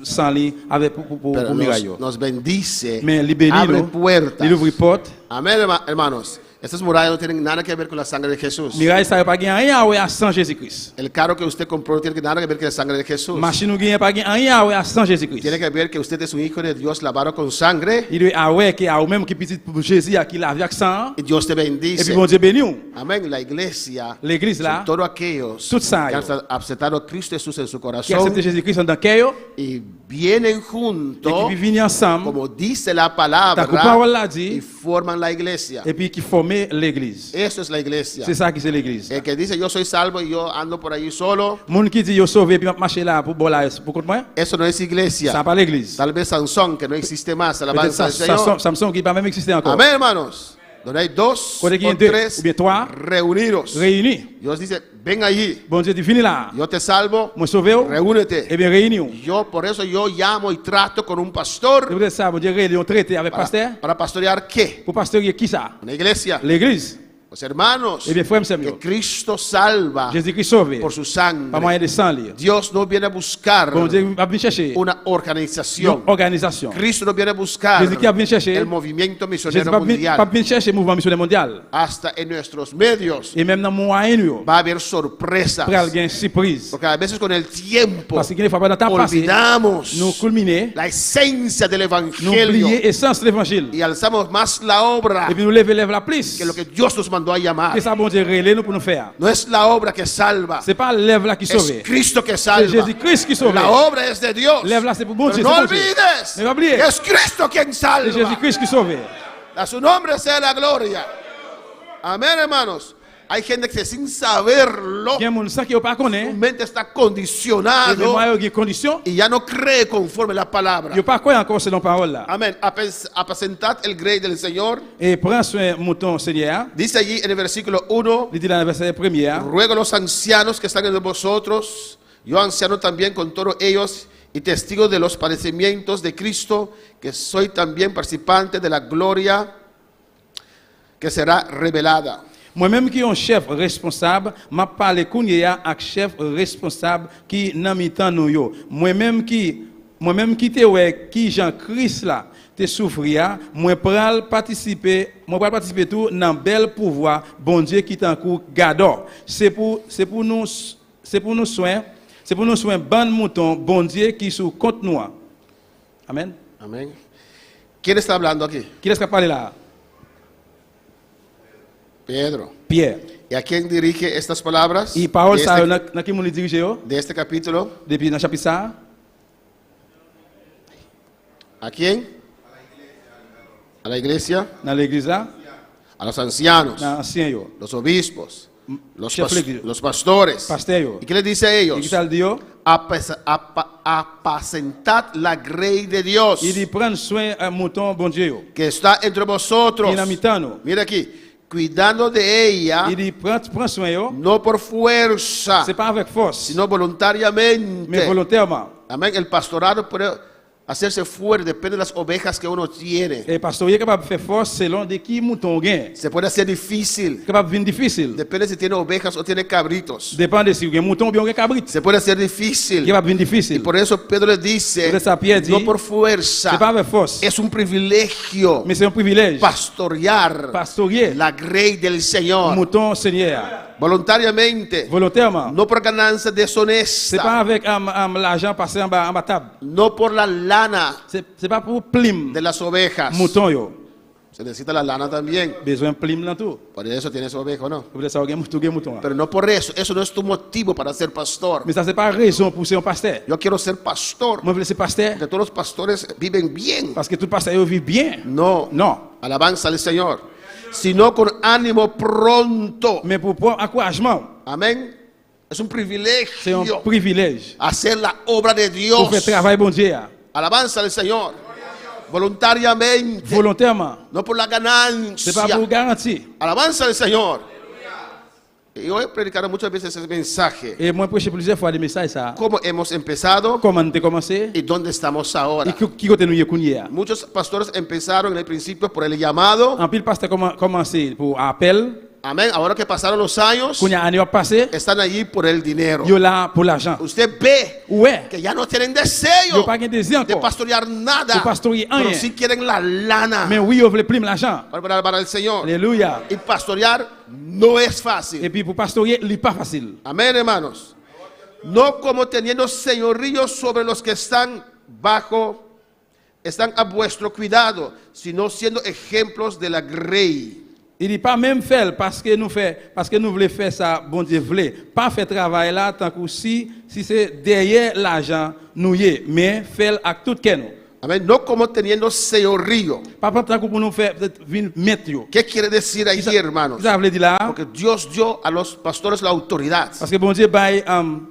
sans lui avec pour Pero miraille. nos bendice, Mais il bénit abre nous, puertas. il ouvre porte. Amén, hermanos. Estas murallas no tienen nada que ver con la sangre de Jesús. Miraille ça pas gain rien à sans Jésus-Christ. El carro que usted compró no tiene nada que ver con la sangre de Jesús. Machine gain pas gain rien à sans Jésus-Christ. Tiene que ver que usted es un hijo de Dios lavado con sangre Il doit avoir que a même qui petit pour Jésus qui lave avec sang y Dios te et puis bendice. bon Dieu bénit nous. Amén. La iglesia L'église là son todos aquellos tout ça, que yo. han aceptado a Cristo Jesús en su Qui corazón accepte Jésus-Christ dans cœur y vienen et juntos, qui viennent ensemble como dice la Ta parole l'a palabra, dit. y forman la iglesia. et puis qui forment l'église. Eso es la iglesia. C'est ça qui c'est l'église. El que dice yo soy salvo y yo ando por ahí solo, Moun qui dit yo sauvé puis marcher là pour bon là pour contre moi, eso no es iglesia. ça pas l'église. Tal vez Sansón, que no existe más, Peut-être alabanza al Señor. Samson qui pas même existé encore. Amén, hermanos. Donde hay dos Cuando hay o dos, tres o bien trois, reunidos, Réunis. Dios dice, ven allí, Bon Dieu dit fini là. yo te salvo, Moi sauvé ou? reúnete. Eh bien réunis. Yo, por eso yo llamo y trato con un pastor C'est peut-être ça, bon Dieu réunis, on traité avec pasteur. para pastorear qué? Pour pastorer qui ça? Una iglesia. L'église. Los hermanos, Eh bien frère que Samuel. Cristo salva Jésus-Christ sauvé. por su Pas moyen sangre. de sang lui. Dios no viene a buscar Bon Dieu va venir chercher una une organización. organisation. Cristo no viene a buscar Jésus qui a venu chercher. el movimiento Jésus misionero pas mundial. venir chercher mouvement missionnaire mondial. Hasta en nuestros medios Et même dans mon moyen nous, va a haber sorpresas. pour aller gagner surprise. Porque a veces con el tiempo Parce qu'il ne faut pas dans ta passé, olvidamos nous culminer, la esencia del nous evangelio oublier l'essence de l'évangile. y alzamos más la obra Et puis nous lever la plus. que lo que Dios nos mandó a llamar. Que ça bon Dieu relève nous pour nous faire. No es la obra que salva, C'est pas l'œuvre là qui es sauve. Cristo que C'est salva. Jésus-Christ qui sauve. La obra es de Dios. L'œuvre là c'est pour bon Dieu. Pero no c'est bon Dieu. olvides Ne va oublier. que es Cristo quien C'est salva. Jésus-Christ qui sauve. A su nombre sea la gloria. Amén, hermanos. Hay gente que sin saberlo, Il y a des gens qui ne pas su connaissent. mente está Et puis condicionado moi, il y a des conditions. y ya no cree conforme la palabra. Il n'y a pas quoi encore selon parole là. Amén. Apacentad el grey del Señor. Et prends soin mouton Seigneur. Dice allí en el versículo 1, Il dit dans le verset premier. ruego a los ancianos que están entre vosotros, yo anciano también con todos ellos y testigo de los padecimientos de Cristo, que soy también participante de la gloria que será revelada. Moi-même qui est un chef responsable, m'a parlé kounya avec chef responsable qui nan mitan nou yo. Moi-même qui te ouais qui Jean-Christ là te souffrir, moi pral participer tout dans bel pouvoir bon Dieu qui t'en cour gado. C'est pour nous soin ban mouton bon Dieu qui sous compte nous. Amen. Amén. ¿Quién está hablando aquí? Qui est-ce qui parle là? Pedro. Pierre. ¿Y a quién dirige estas palabras Et parole de ça este, dans qui moun dirige yo de este capítulo? depuis dans chapitre ça. ¿A quién? A la iglesia, Dans l'église là, a los ancianos, dans ancien yo, los obispos, chef l'église. los pastores. pasteur yo. ¿Y qué les dice a Et ellos? qui t'a dit yo? apacentad la grey de Dios Il dit prendre soin à mouton bon Dieu. Yo. que está entre vosotros. Il a mitano. Mira aquí, cuidando de ella, Il dit prends soin yo. no por fuerza, C'est pas avec force, sino voluntariamente. mais volontairement. Amén. El pastorado puede hacerse fuerte, depende de las ovejas que uno tiene. Et pasteur est capable de faire force selon de qui mouton gain. Se puede hacer difícil, Capable de venir difficile. depende si tiene ovejas o tiene cabritos. Dépend de si vous avez mouton ou bien un cabrit. Se puede hacer difícil. Capable de venir Y difficile. por eso Pedro le dice, Por eso Pierre dit, no por fuerza, C'est pas avec force, es un privilegio mais c'est un privilège. pastorear Pastourier, la grey del Señor mouton Seigneur. voluntariamente, Volontairement. no por ganancia C'est pas deshonesta, avec l'argent passé en bas table. no por la lana C'est pas pour plim de las ovejas. mouton yo. Se necesita la lana también, Besoin plim dans tout. por eso tienes oveja, ¿no? Vous voulez savoir mouton. Pero no por eso, eso no es tu motivo para ser pastor. Mais ça c'est pas raison pour ser un pasteur. Yo quiero ser pastor, Moi je veux ser pasteur porque todos los pastores viven bien. parce que tout pasteur vit bien. No, Non, alabanza al Señor, sino con ánimo pronto. mais pour prendre encouragement, Amén. Es un c'est un privilegio privilège hacer la obra de pour Dios. faire travail bon Dieu. Alabanza al Señor. Voluntariamente, Volontairement. no por la C'est pas ganancia. pour garantir. Alabanza al Señor. Y yo he predicado muchas veces ese mensaje. Et moi prêché plusieurs fois des messages ça. Cómo hemos empezado Comment on a commencé y dónde estamos ahora. et qui côté nous y connait. Muchos pastores empezaron en el principio por el llamado. En pile pasteur commencé pour appel, Amén. Ahora que pasaron los años, qu'on y a année passé, están allí por el dinero. yo là pour l'argent. Usted ve Ouais. que ya no tienen Yo deseo pas gain désir de encore. pastorear nada, De pastorear pero rien. sí quieren la lana Mais oui, on veut plus l'argent. para el Señor. Alléluia. Y pastorear no es fácil. Et puis pour pastorer, il n'est pas facile. Amén, hermanos. No como teniendo señorío sobre los que están a vuestro cuidado, sino siendo ejemplos de la grey. Il dit pas même faire parce que nous voulons faire ça, bon Dieu voulait. Pas faire travail là tant que si c'est derrière l'argent nous y est, mais faire avec tout que nous. Amén. No como teniendo señorío. Pas tant que pour nous faire venir mettre yo. ¿Qué quiere decir ahí, hermanos? Ça veut dire là Porque Dios dio a los pastores la autoridad. parce que bon Dieu bail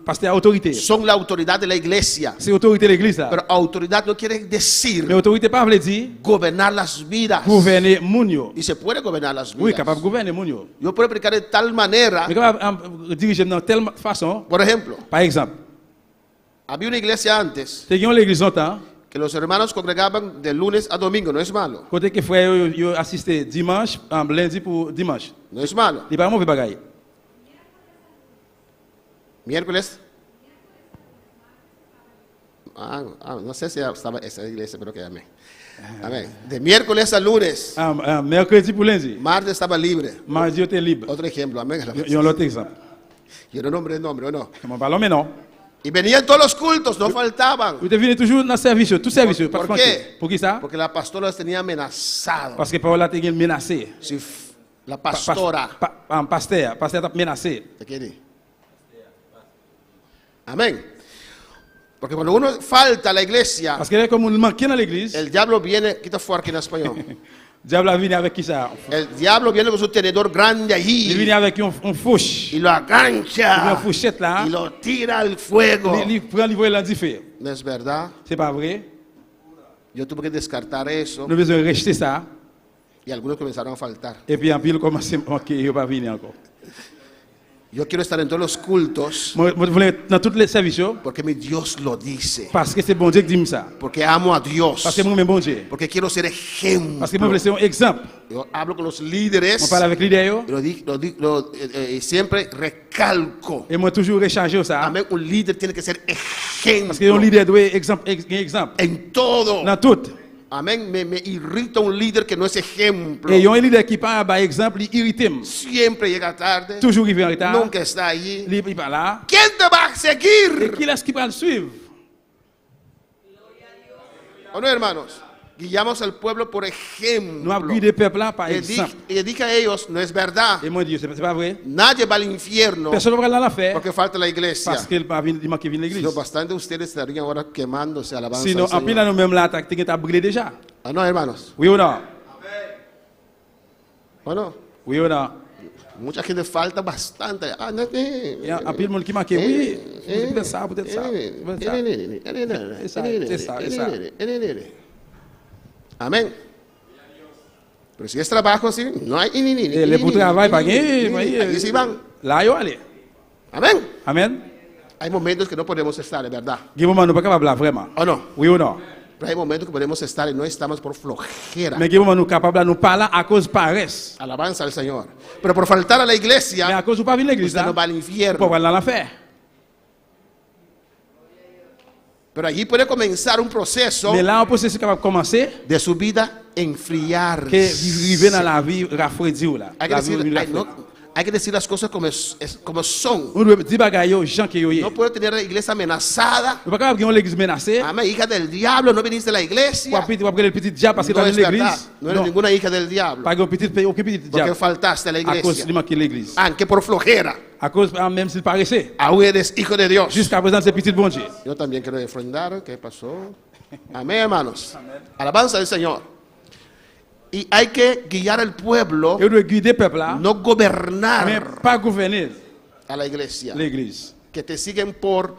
pasteur autorité. Son la autoridad de la iglesia. C'est autorité de l'église là. Pero autoridad no quiere Mais decir autorité pas veut dire gobernar las vidas. gouverner moun yo. Y se puede gobernar las Oui, vidas. capable de gouverner moun yo. Yo puedo predicar de tal manera, Mais capable diriger dans telle façon. por ejemplo, Par exemple, había una iglesia antes te yon l'église longtemps, que los hermanos congregaban de lunes a domingo, no es malo, côté que frère yo assisté dimanche, lundi pour dimanche. no es malo. Il pas mauvais bagaille. Miércoles. No sé si estaba esa iglesia, pero que amén. Amén. De miércoles a lunes, Mercredi pour lundi. martes estaba libre. Mardi, était libre. Otro ejemplo, amén. Yon l'autre exemple. Yo no nombré el nombre, ¿o no? Comment parlons maintenant? Y venían todos los cultos, no faltaban. Vous devez toujours dans le service, tout service. ¿Por Pas qué? Pour qui ça? Porque la pastora los tenía amenazados. Parce que Paul a été menacé. Si la pastora. Pasteur a menacé. ¿Te quiere? Amén. Porque cuando uno falta a la iglesia, Parce que comme on manque dans l'église, el diablo viene, quita fuerte en español. diable a venu avec qui ça? El diablo viene con su tenedor grande Il vient allí avec un fouche. y lo Il agancha prend une fourchette là. y lo tira al fuego. Il prend l'ivre là du feu. ¿No es verdad? C'est pas vrai? Yo tuve que descartar eso Nous devons rejeter ça. y algunos comenzaron a faltar. Et puis en pile commence à manquer, il va pas venir encore. Yo quiero estar en todos los cultos Moi, je voulais être dans tous les services porque mi Dios lo dice. parce que c'est bon Dieu qui dit ça. Porque amo a Dios. Parce que moi, même bon Dieu. Porque quiero ser ejemplo. Parce que moi, je voulais ser un exemple. Yo hablo con los líderes On parle avec les leaders y siempre recalco. et moi toujours recharger ça. Amén. Un líder tiene que ser Parce que un ejemplo leader doit exemple. en todo. Dans tout. Amén. Me irrita un líder que no es ejemplo. Et il y a un leader qui parle par exemple, il irrite. Siempre llega tarde. Toujours il vient en retard. Nunca está allí. Il pas là. ¿Quién te va a Et seguir? qui est-ce qui va le suivre? ¿O no, hermanos? Guiamos al pueblo por Nous ejemplo. avons guidé le peuple là par Y exemple. dije a ellos, no es verdad. Et moi, Dieu, c'est pas vrai. Nadie va al infierno Personne ne va aller l'affaire porque falta la iglesia. parce qu'il manque venir l'église. Sino bastante ustedes estarían ahora quemándose alabanza Sinon, al en pile, Señor. nous-mêmes là, t'as brûlé déjà. Ah, no, hermanos. Oui ou non? ¿O no? Oui ou non? Mucha gente falta bastante. Ah, no, Il y a un pile de monde qui manque. Oui. peut-être ça, peut-être ça. Amén. Pero si es trabajo, sí, no hay ni. Le pour travail, pas gagner. Allí sí van. Là, yo aller. Amén. Amen. Hay momentos que no podemos estar, de verdad. Il y a un moment où nous pas capable là, vraiment. ¿O no? Oui ou non? Pero hay momentos que podemos estar y no estamos por flojera. Mais il y a un moment où nous capable là, nous pas là à cause paresse. Alabanza al Señor. Pero por faltar a la Mais iglesia, à cause où pas venir l'église usted là, no va al pour infierno. aller dans l'enfer. Pero allí puede comenzar un proceso Mais là, on peut c'est capable commencer de su vida enfriarse. que vivre dans la vie rafraîchir là. Hay que La vie decir, rafraîchir. hay que decir las cosas como son. On doit dire bagaille aux gens qui yo yé. No puedo tener la iglesia amenazada. Nous pas capable gagner l'église menacée. Amén, hija del diablo, no viniste a la Ou iglesia. après le petit diable parce que No dans es verdad, l'église. no eres Non. ninguna hija del diablo. Pas aucun petit Porque diable. faltaste a la À cause iglesia. de manquer l'église. Aunque por flojera, À cause même s'il paraissait. aún eres hijo de Dios. Jusqu'à présent c'est petit bon Dieu. Yo también quiero ofrendar. ¿Qué pasó? Amén, hermanos. Alabanza al Señor. Y hay que guiar al pueblo, Et on doit guider le peuple là, no mais gobernar pas gouverner a la iglesia. l'église. Que te siguen por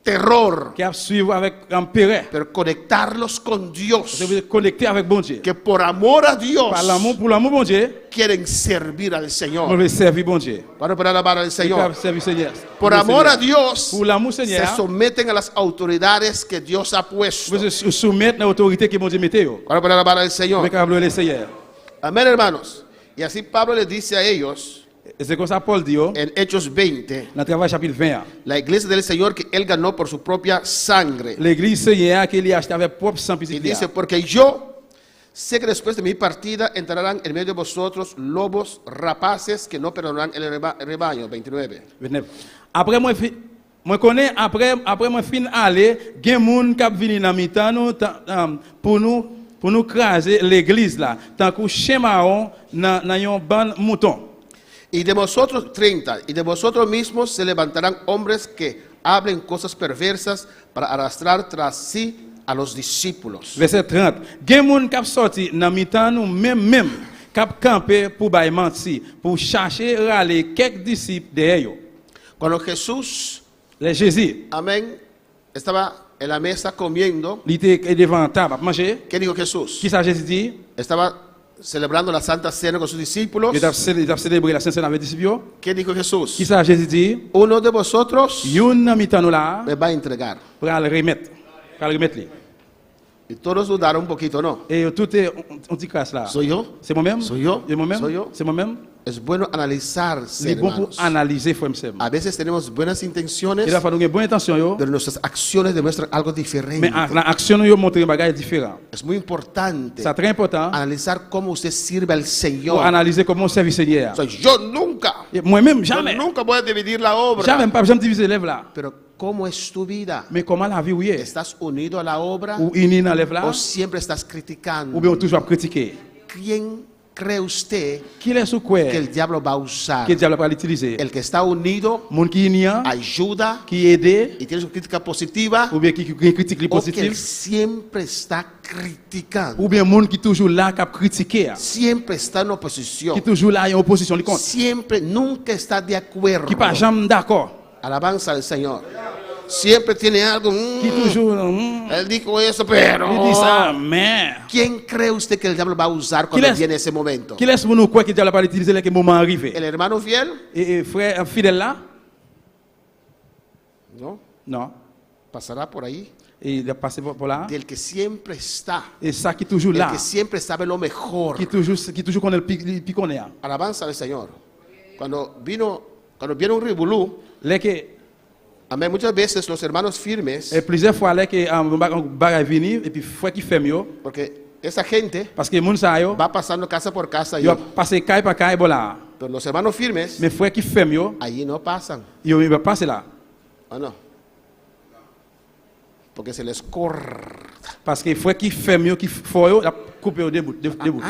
terror, Qui a suivre avec un péré. pero conectarlos con Dios. C'est vous connecter avec bon Dieu. Que por amor a Dios Par l'amour pour l'amour bon Dieu, quieren servir al on Señor. veut servir bon Dieu. Para poder alabar al On Señor. veut servir Seigneur. Por amor a Dios, Pour l'amour se Seigneur, someten a las autoridades que Dios ha puesto. vous se soumettre à l'autorité que bon Dieu mette. Vous Para poder alabar al Señor. pouvez capable le Seigneur. Amén, hermanos. Y así Pablo les dice a ellos Et c'est comme ça Paul dit oh, en Hechos 20, dans le travail chapitre 20. la iglesia del Señor que él ganó por su propia sangre. L'église Seigneur qu'il a acheté avec propre sang Y petit. dice, porque yo sé que después de mi partida entrarán en medio de vosotros lobos rapaces que no perdonarán el rebaño. 29. 29. Après moi connais après moi fin aller, gen moun k'ap vini dans mitan nous pour nous craser l'église là, tant que chien marron dans yon ban mouton. Y de vosotros, 30, y de vosotros mismos se levantarán hombres que hablen cosas perversas para arrastrar tras sí a los discípulos. Verset 30. Gen moun k'ap sorti dans mitan nous même k'ap camper pour bay menti, pour chercher râler quelques disciples derrière yo. Cuando Jesús, Les Jésus, amén, estaba en la mesa comiendo, il était devant table à manger. ¿qué dijo Jesús? Qui ça Jésus dit? Estaba celebrando la Santa Cena con sus discípulos. Il a célébré la Sainte Seine avec les disciples. ¿Qué dijo Jesús? Qui ça Jésus dit? Uno de vosotros Yon nan mitan nou là, me va a entregar. pour le remettre. Pour le remettre. Y todos dudaron un poquito, ¿no? Et tout est on dit classe là. ¿Soy yo? C'est moi-même? Soy yo? C'est moi-même? Soy yo? C'est moi-même? Es bueno analizarse, C'est bon pour hermanos. analyser frère m'sem. A veces tenemos buenas intenciones, Il a fallu une bonne intention yo, pero nuestras acciones demuestran algo mais diferente. la action yo montre un bagage différent. Es muy importante C'est très important analizar cómo usted sirve al pour Señor. analyser comment on servir Seigneur. O sea, yo nunca, Et moi-même yo jamais. nunca voy a dividir la obra. Jamais pas jamais diviser l'œuvre là. Pero ¿cómo es tu vida? Mais comment la vie ou est? ¿Estás unido a la obra Ou uni dans l'œuvre là o siempre estás criticando? ou bien toujours critiquer. ¿Quién cree usted Qui est sous quoi? que el diablo va a usar? Qui diable va l'utiliser? El que está unido, Monde qui nia, ayuda qui aide y tiene su crítica positiva, ou bien qui critique les o que él positifs siempre está criticando, ou bien monde qui toujours là qui critiquer. siempre está en oposición, Qui toujours là en opposition les contre. siempre, nunca está de acuerdo. Qui pas jamais d'accord. Alabanza al Señor. Siempre tiene algo. Qui toujours Él dijo eso, pero. il dit ça mais ¿Quién cree usted que el diablo va a usar cuando ¿Quién es? viene ese momento? qui laisse nous quoi qui diable pas l'utiliser là que moment arrivé. ¿El hermano fiel? Et frère fidèle là? No, Non. pasará por ahí. Et il est passé por là. Del que siempre está. Et ça qui toujours El là. que siempre sabe lo mejor. Qui toujours connaît le piconné. Alabanza al Señor. Cuando viene un revolú, Là que amén, muchas veces los hermanos firmes, et plusieurs fois là que bagay vini et puis frère qui fait mieux porque esa gente parce que moun sa yo va pasando casa por casa, yo passer caille par caille là. pero los hermanos firmes, Mais frère qui fait mieux, allí no pasan. yo va passer là ¿O no? Porque se les corta. parce que frère qui fait mieux qui faut yo la couper au debout.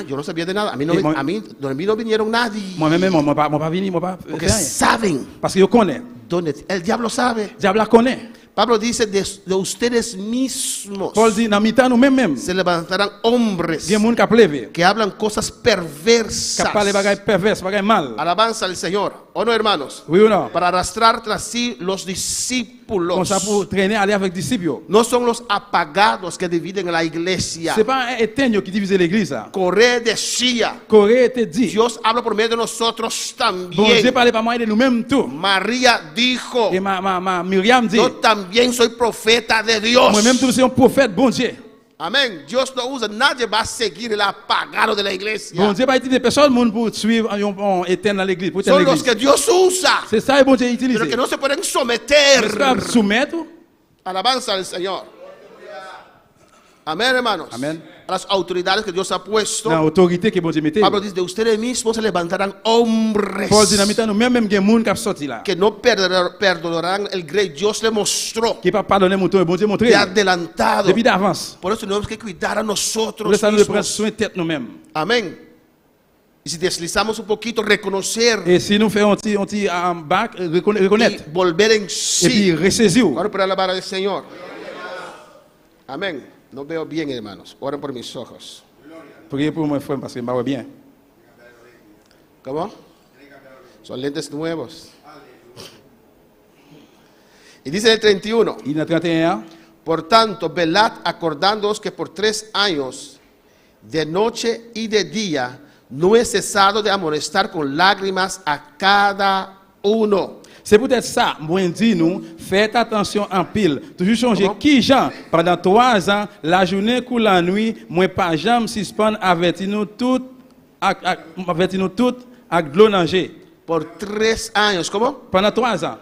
Yo no sabía de nada. A mí Y no vinieron nadie. Moi-même moi pas venir, moi pas Porque faire rien. saben Parce que yo connais. dónde. El diablo sabe. Diable la connaît. Pablo dice de ustedes mismos Paul dit dans mitan nous même se levantarán hombres gen moun qui levé, que hablan cosas qui perversas. parle bagay perverse, bagay mal. Alabanza al Señor. ¿O no, hermanos? Oui ou non? Para arrastrar tras sí los Comme discípulos. ça pour traîner, aller avec disciples. No son los apagados que dividen la iglesia. C'est pas un éteigne qui divise l'église. Coré decía, Corée te dit. Dios habla por medio de nosotros Bon Dieu también. parlait par moyen de nous-mêmes tout. María dijo, Et ma Myriam dit, yo también soy profeta de Dios. moi-même tout c'est un prophète, bon Dieu. Amén. Dios no usa, nadie va a seguir el apagado de la iglesia. Bon Dieu va utiliser personne monde pour suivre un éteint dans l'église, pour Son éteindre los que l'église. Dios usa, C'est ça que bon Dieu utilise. pero que no se pueden N'est-ce someter. pas soumettre? Alabanza al Señor. Amén, hermanos. Amén. A las autoridades que Dios ha puesto. Dans l'autorité que bon Dieu mette. Pablo dice, de ustedes mismos se levantarán hombres Paul dit dans mi-temps, nous même gen moun qui sorti là. que no perdonarán el grey. Dios le mostró Qui pas pardonner mon temps, bon Dieu montré. de adelantado. Depuis d'avance. Por eso tenemos que cuidar a Pour nosotros ça nous devons prendre mismos. soin de tête nous-mêmes. Amén. Y si deslizamos un poquito, reconocer Et si nous faisons un petit bac, y reconnaître. volver en Et puis sí. ressaisir. Oro por la palabra del Señor. Amén. No veo bien, hermanos. Oren por mis ojos. Priez pour moi, frère, parce que je ne vois bien. ¿Cómo? Son lentes nuevos. Y dice el 31. Il y a 31. Por tanto, velad acordándoos que por 3 años, de noche y de día, no he cesado de amonestar con lágrimas a cada uno. C'est peut-être ça, moi dis nous, faites attention en pile. Toujours changer Comment? qui Jean, pendant 3 ans, la journée ou la nuit, moi pas jamais suspendre avertir nous toutes avec de l'eau danger. Por 3 años. ¿Cómo? Pendant 3 ans.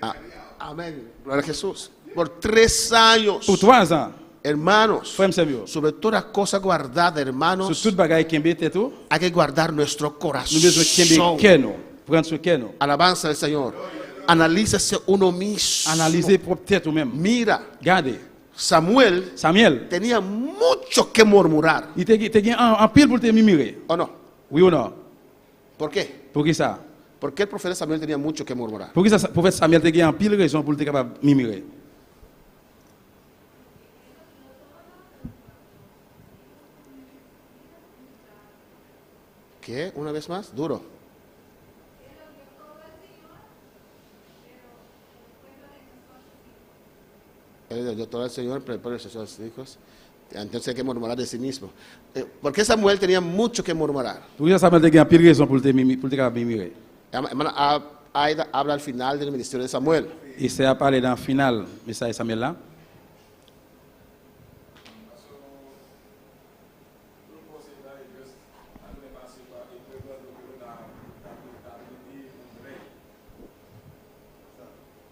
Ah, amén. Gloria a Jesús. Por 3 años. Pour 3 ans. Hermanos, Frère Samuel. sobre toda cosa guardada, Sur hermanos, toute bagaille qui est tout, hay que guardar nuestro nous devons kembe corazón. keno, prendre sur keno. Alabanza al Señor. Analícese uno mismo. Analyser propre tête ou même. Mira, Regardez, Samuel Samuel, tenía mucho que murmurar. il te en pile pour te murmurer. ¿O no? Oui ou non? ¿Por qué? Pour qui ça? ¿Por qué el profeta Samuel tenía mucho que murmurar? Pour qui ça, prophète Samuel te en pile raison pour te capable de murmurer. ¿Qué? Una vez más, duro. El doctor del Señor prepara a sus hijos. Entonces hay que murmurar de sí mismo. ¿Por qué Samuel tenía mucho que murmurar? Pour qui Samuel te en pile raison pour te capable de murmurer. Hermana Aida habla al final del ministerio de Samuel. Et c'est à parler dans le final, message Samuel là.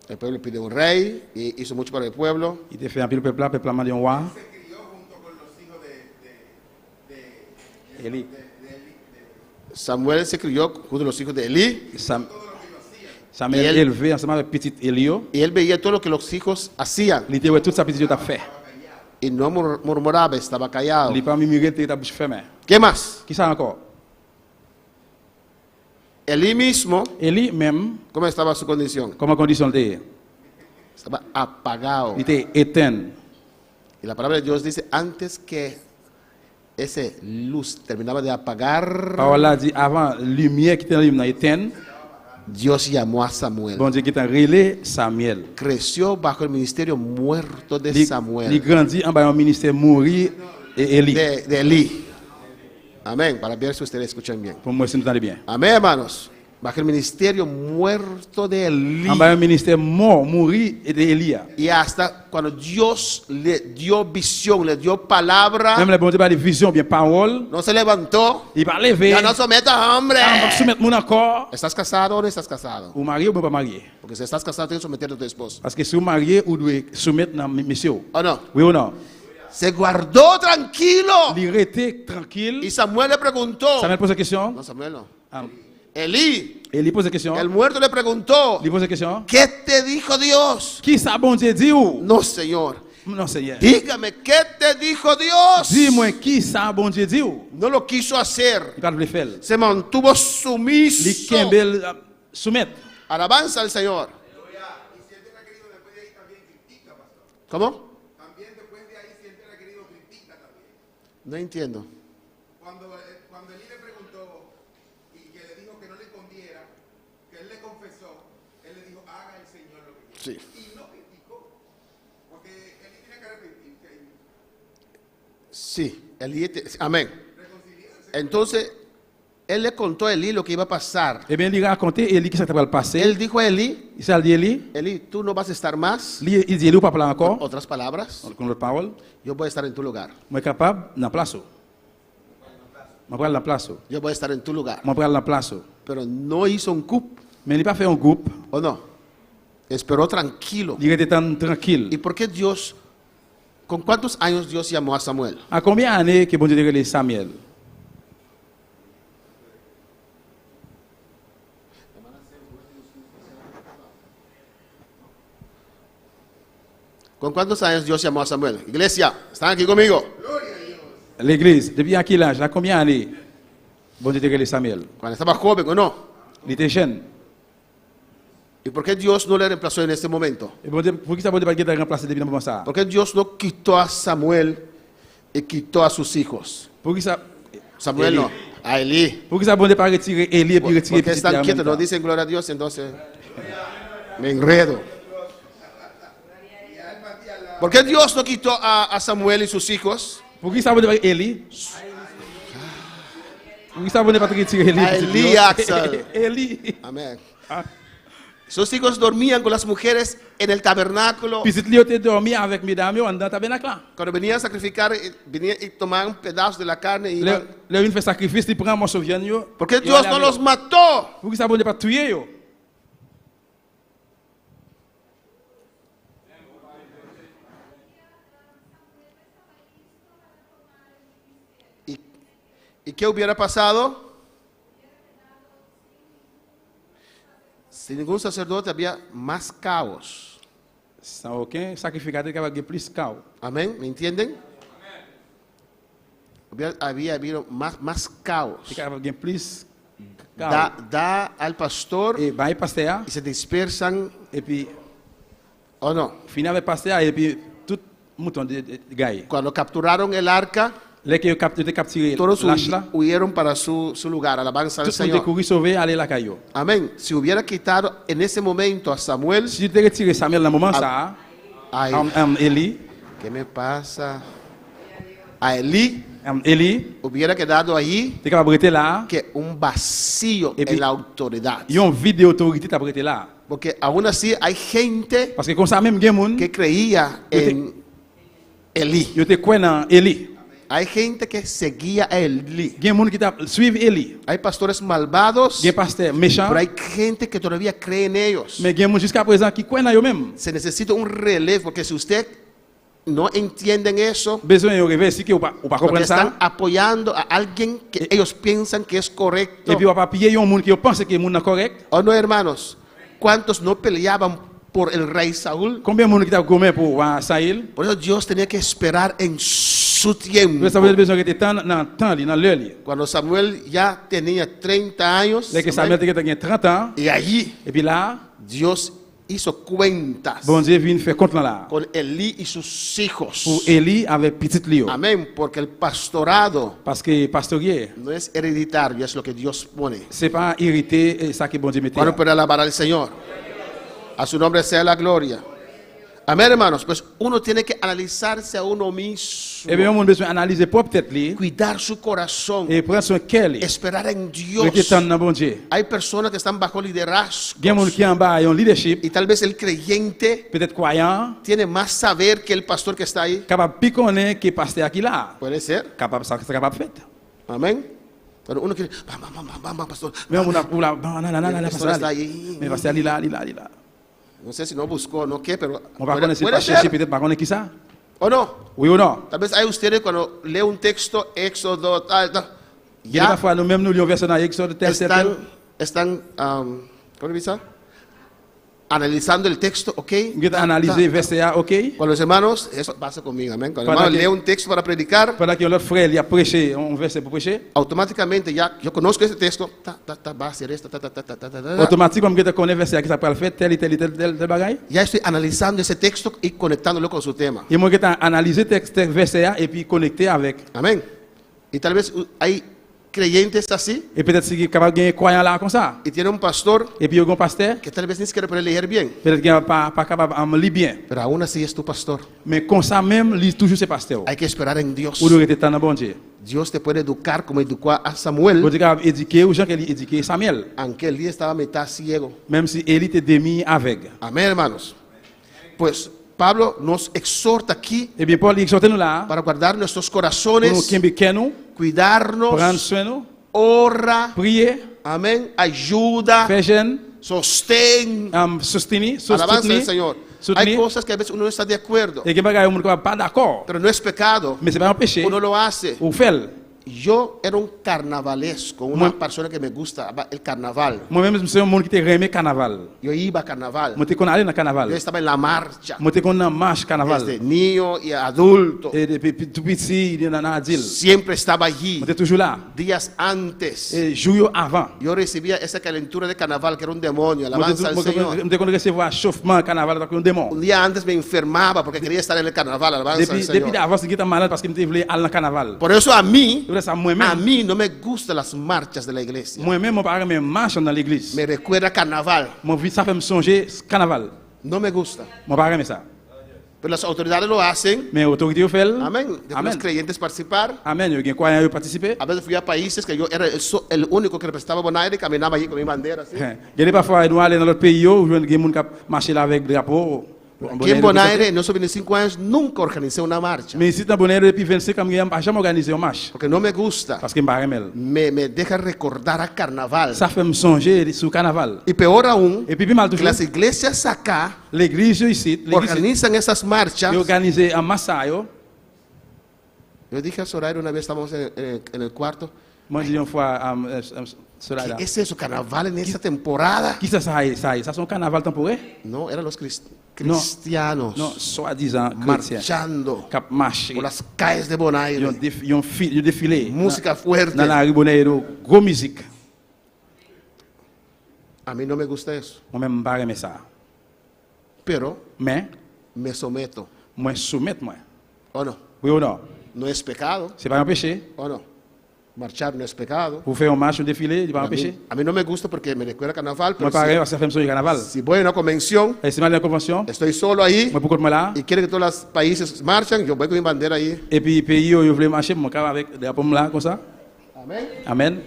El pueblo pide un rey y hizo mucho para el pueblo. Il te fait un pile peuple là, peuple a demandé un roi. Eli. Samuel se crió junto a los hijos de Elí Samuel Et elle- élevé ensemble avec petit Elio. y él veía todo lo que los hijos hacían Il était ouais, toute sa petite a fait. y no murmuraba, estaba callado. Il n'est pas murmuré, il était bouche fermée. ¿Qué más? Qui ça encore? Elí mismo, Eli même, ¿cómo estaba su condición? comment condition il était? Estaba apagado. Il était éteint. Y la palabra de Dios dice, antes que ese luz terminaba de apagar, Parole là dit avant lumière qui était dans éteint, Dios llamó a Samuel. bon Dieu qui était relé Samuel. Creció bajo el ministerio muerto de Il Samuel, grandit en bas un ministère mourir et Eli. de Elí. Amén, para ver si ustedes escuchan bien. Pour moi, si nous entendez bien. Amén, hermanos. Bajo el ministerio muerto de Elí. En bas un ministère mort, mourir et de Elia. Y hasta cuando Dios le dio visión, le dio palabra, Même le bon Dieu par des visions, bien parole, no se levantó. il va lever. Ya no someta, hombre. Ah, soumettre mon encore. ¿Estás casado o no estás casado? Ou marié ou pas marié. Porque si estás casado, tienes que someterte a tu esposo. Parce que si vous marié, vous devez soumettre dans monsieur. ¿O no? Oui ou non? Se guardó tranquilo. Il était tranquille. Y Samuel le preguntó. Samuel pose la question. No, Samuel no. Ah, Elí, Eli pose la question. el muerto le preguntó. Il pose la question. ¿Qué te dijo Dios? Qui ça bon Dieu dit ou? No, Señor. Non, Seigneur. Dígame, ¿qué te dijo Dios? Dis-moi qui ça bon Dieu dit ou? No lo quiso hacer. Il va le faire. Se mantuvo Il sumiso. kembel soumettre. Alabanza al Señor. ¿Cómo? También después de ahí, si él hubiera querido, critica también. No entiendo. Cuando Elí le preguntó y que le dijo que no le conviene Sí. Y no criticó. Porque Elí tiene que arrepentirse ahí. Sí, amén. Entonces, él le contó a Elí lo que iba a pasar. Eh bien, il racontait Élie qui s'était passé. Él dijo a Elí, Il s'est dit Élie, Elí, tú no vas a estar más. il dit Élie ou pas parler encore, Otras palabras, con l'autre parole, yo voy a estar en tu lugar. moi capable dans place. Moi prendre la place. Yo voy a estar en tu lugar. Moi prendre la place. Pero no hizo un coup, Mais il n'a pas fait un groupe, ¿o no? Esperó tranquilo. il était tan tranquille. ¿Y por qué Dios, con cuántos años Dios llamó a Samuel? À combien d'années que bon Dieu a révélé Samuel? ¿Con cuántos años Dios llamó a Samuel? Iglesia, ¿están aquí conmigo? L'église, depuis à quel âge? À combien d'années bon Dieu a révélé Samuel? Cuando estaba joven, ¿o no? Il était jeune. ¿Y por qué Dios no le reemplazó en este momento? Et bon Dieu, pour qui ça bon Dieu pas été remplacé depuis le moment ça? ¿Por qué Dios no quitó a Samuel y quitó a sus hijos? Pour qui ça Samuel Eli. no, a Elí. Pour qui ça bon Dieu pas retiré Élie et puis retiré Porque petit están en même quietos, no temps? dicen gloria a Dios, entonces me enredo. ¿Por qué Dios no quitó a Samuel y sus hijos? Pour qui ça bon Dieu pas Élie? Pour qui ça bon Dieu pas retiré Élie? A petit Eli, Dieu? Axel. Élie. Amén. Ah. Sus hijos dormían con las mujeres en el tabernáculo. Petit Léo était dormi avec mesdames dans le tabernacle. Cuando venían a sacrificar, venían y tomaban un pedazo de la carne. Y iban. Le une fait sacrifice, il prend un morceau de viande. yo, ¿Por qué et Dios allait no avec los eux. mató? Pour qui ça bon Dieu pas tué yo? ¿Y qué hubiera pasado? Sin ningún sacerdote había más caos. Sans aucun sacrificateur qui avait plus caos. Amén, ¿me entienden? Había habido más caos. Qui avait plus Da, caos. da al pastor Et bah il pasteur y se dispersan, et puis ¿o no? fini avec pasteur et puis tout mouton de gaille. Cuando capturaron el arca, Les qui ont capturé todos l'âge là, huyeron para su lugar, alabanza al tout le monde Señor. couru sauver aller la caillou. Amén. Si hubiera quitado en ese momento a Samuel, Si tu retiré Samuel dans le moment ça, ay, Élie, ¿qué me pasa? A Elí Élie, hubiera quedado allí tu es capable de rester là. que un vacío Et puis- en la autoridad. Il y a une vie d'autorité tu as rester là. Porque aún así hay gente Parce que comme ça même, il y a des gens que creía en Elí. qui te croient dans Élie. Hay gente que seguía a Elí. Il y a des gens qui suivent Élie. Hay pastores malvados, Il y a des pasteurs méchants, pero hay gente que todavía cree en ellos. mais il y a des gens jusqu'à présent qui croient dans eux-mêmes. Se necesita un relevo, porque si usted no entienden eso, Besoin de réveiller si ou pas porque comprendre están ça. apoyando a alguien que ellos piensan que es correcto. Et puis on va payer un monde qui pense que le monde est correct. ¿O no, hermanos? ¿Cuántos no peleaban por el rey Saúl? Combien de monde qui t'a gommé pour Saïl? Por eso Dios tenía que esperar en su tiempo. Ça veut dire besoin que tu temps dans temps dans l'heure. Cuando Samuel ya tenía 30 años, Dès que Samuel a 30 ans y allí et puis là, Dios hizo cuentas bon Dieu vient faire compte là con Elí y sus hijos. pour Élie avec petit Léo. Amén, porque el pastorado Parce que pastourier, no es hereditario, es lo que Dios pone. c'est pas hérité ça que bon Dieu mettait. Bueno, pero alabar al Señor. A su nombre sea la gloria. Amén, hermanos. Pues uno tiene que analizarse a uno mismo, Et bien on a besoin d'analyser propre tête li cuidar su corazón, et prendre son cœur li. esperar en Le qui Dios. temps dans bon Dieu. Hay personas que están bajo liderazgo Il y a des gens qui en bas ont leadership, y tal vez el creyente peut-être croyant, tiene más saber que el pastor que está ahí. capable de connaître que pasteur qui là, Puede ser. capable ça capable faire. Amén. Pero uno quiere, vamos, pastor. Mais on a pour la non, pastor está ahí. mais pasteur là. No sé si no buscó, no qué, pero On va puede, connaître puede pas chercher ser. peut-être pas connaître qui ça. ¿O no? Oui ou non? Tal vez hay ustedes cuando lee un texto, Éxodo, tal, Il y a ya parfois nous-mêmes nous lisons verset dans Exode tel. están ¿cómo dice? Analizando el texto, ¿ok? Nous avons analysé verset A, OK? Con los hermanos, eso pasa conmigo, amén. Cuando el Para hermano que- lee un texto para predicar, Pendant que l'autre frère il a prêché un verset pour prêcher, automáticamente ya, yo conozco ese texto, va a ser esto, automatiquement comme tu connais verset qui ça peut le faire tel bagaille. ya estoy analizando ese texto y conectándolo con su tema. Et moi qui t'ai analysé texte verset A et puis connecté avec. Amén. Y tal vez hay creyentes así Et peut-être si capable de gagner croyant là comme ça. y tiene un pastor Et puis il y a un pasteur, que tal vez ni siquiera puede leer bien, peut-être qu'il n'est pas capable de lire bien. pero aún así es tu pastor. Mais comme ça même, lit toujours ses pasteurs. Hay que esperar en Dios. Ou doit être dans le bon Dieu. Dios te puede educar como educó a Vous Samuel, êtes capable d'éduquer aux gens qui éduqué Samuel. aunque él estaba mitad ciego. Même si Élie était demi aveugle. Amén, hermanos. Pues Pablo nos exhorta aquí Eh bien, Paul exhorte nous là, para guardar nuestros pour nous corazones, qu'il nous, cuidarnos, prendre soin de nous, ora, prier, amén, ayuda, faire jeûne, sostén, soutenir, alabanza del Señor. Hay soutenir. cosas que a veces uno no está de acuerdo, Et que bagaille on ne pas d'accord. pero no es pecado, Mais c'est pas un péché. uno lo hace. Ou fait. Yo era un carnavalesco, una persona que me gusta el carnaval. Moi-même, je suis un monde qui te remet carnaval. Yo iba a carnaval, Moi, je suis allé dans le yo carnaval. estaba en la marcha, Moi, je suis dans marche carnaval. desde niño y adulto, Et depuis tout petit, il y a un deal. siempre estaba allí. Moi, je suis toujours là. Días antes, Et jour avant. yo recibía esa calentura de carnaval que era un demonio, Moi, alabanza al Señor. je suis recevoir chauffement carnaval avec un démon. Un día antes me enfermaba porque quería estar en el carnaval, alabanza al Depuis Señor. d'avant, je suis malade parce que je voulais aller dans le carnaval. Por eso a mí C'est moi-même. no me gustan las marchas de la iglesia. Moi-même, mon parent me marche dans l'église. Me recuerda carnaval. Mon vie, ça fait me songer carnaval. No me gusta. Mon parent aime ça. Pero las autoridades lo hacen. Mais l'autorité au fait. Amén. De los Amen. creyentes participar. Amen. Il y a croyants qui participent. A veces fui a países que yo era el único que representaba Bonaire y caminaba allí con mi bandera. ¿sí? Il y a parfois nous aller dans l'autre pays où il y a des gens qui marchent là avec drapeau. Aquí en Bonaire, en esos 25 años, nunca organicé una marcha. Mais ici dans Bonaire depuis 25 ans, je n'ai jamais organisé une marche Porque no me gusta. parce que je ne Me deja recordar a carnaval. ça fait me songer sur carnaval. Y peor aún, Et puis mal que toujours las iglesias acá l'église ici, l'église organizan esas marchas. est organisée en masse. Yo dije a Soraya una vez, estábamos en el cuarto, Moi je dis une fois cela là. ¿qué es eso, carnaval en esa temporada? Qui ça ça c'est un carnaval temporaire? No, eran los cristianos Non, soi-disant chrétiens. marchando Cap marché. por las calles de Bonaire. Ils ont défilé. Música fuerte. Dans la rue Bonaire, gros musique. A mí no me gusta eso, Moi-même, je ne pas ça. pero Mais, me someto. moi, soumettre moi. ¿O no? Oui ou non? No es pecado, C'est pas un péché. ¿o no? Marchar no es pecado. Pour faire un marche, un défilé, c'est pas un péché. A mí no me gusta porque me recuerda carnaval, Moi, pero pareil, ça fait un carnaval. si voy a una convención, Et c'est mal la convention. estoy solo ahí Moi, pourquoi moi là? y quiere que todos los países marchan, yo voy con mi bandera ahí. Et puis, pays où je voulais marcher, mon cas avec des drapeaux là, comme ça. Amén. Amen.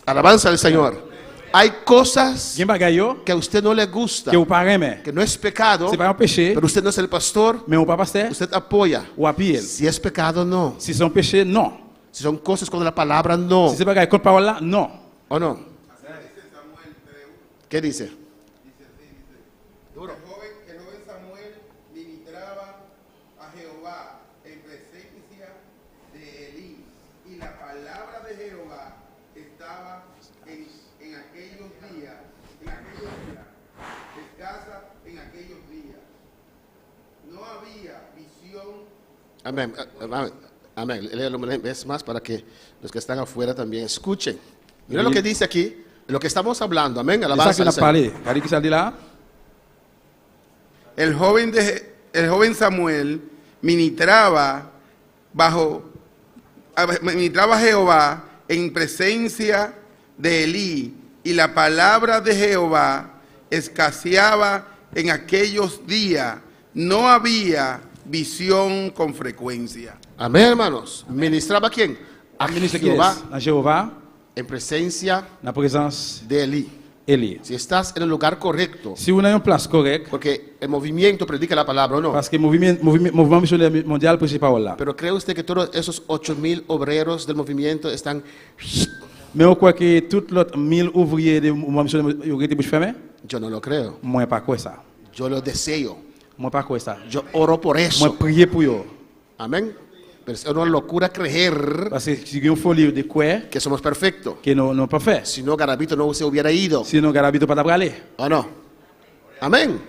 Alabanza al Señor. Hay cosas Il y a des bagailles que a usted no le gusta, que vous parlez, mais que no es pecado, c'est pas un péché, pero usted no es el pastor, mais on pas pasteur usted apoya. ou appuyer. Si es pecado, no. Si c'est un péché, non. Si son cosas con la palabra, no. Si c'est pas contre parole là, non. ¿O no? ¿Qué dice? El joven Samuel ministraba a Jehová en presencia de Elí, y la palabra de Jehová estaba en aquellos días, escasa en aquellos días. No había visión. Amén. Amén. Amén. Léelo una vez más para que los que están afuera también escuchen. Mira lo que dice aquí, lo que estamos hablando. Amén. C'est ça Alabanza qu'on al a Señor. parlé. Regardez qui ça dit là. El joven Samuel ministraba a Jehová en presencia de Elí, y la palabra de Jehová escaseaba en aquellos días. No había visión con frecuencia. Amén, hermanos. ¿Ministraba a quién? A Ministre qui Jehová est à Jéhovah, en presencia la présence de Elí. Élie. Si estás en el lugar correcto, Si vous avez une place correcte, porque el movimiento predica la palabra, ¿o no? parce que le mouvement missionnaire mondial prêche la parole là. Pero ¿cree usted que todos esos 8,000 obreros del movimiento están... Mais on croit que tous les 1000 ouvriers du mouvement missionnaire ont été bouche fermée? Yo no lo creo. Moi, pas quoi ça. Yo lo deseo. Moi, pas quoi ça. Yo oro por Moi, eso. prier pour eux. Amén. Pero es una locura creer Parce que si une folie de quoi, que somos perfectos. que non pas fait. Si no, Garabito no se hubiera ido. Sinon, Garabito pas d'aller. ¿O no? Amén.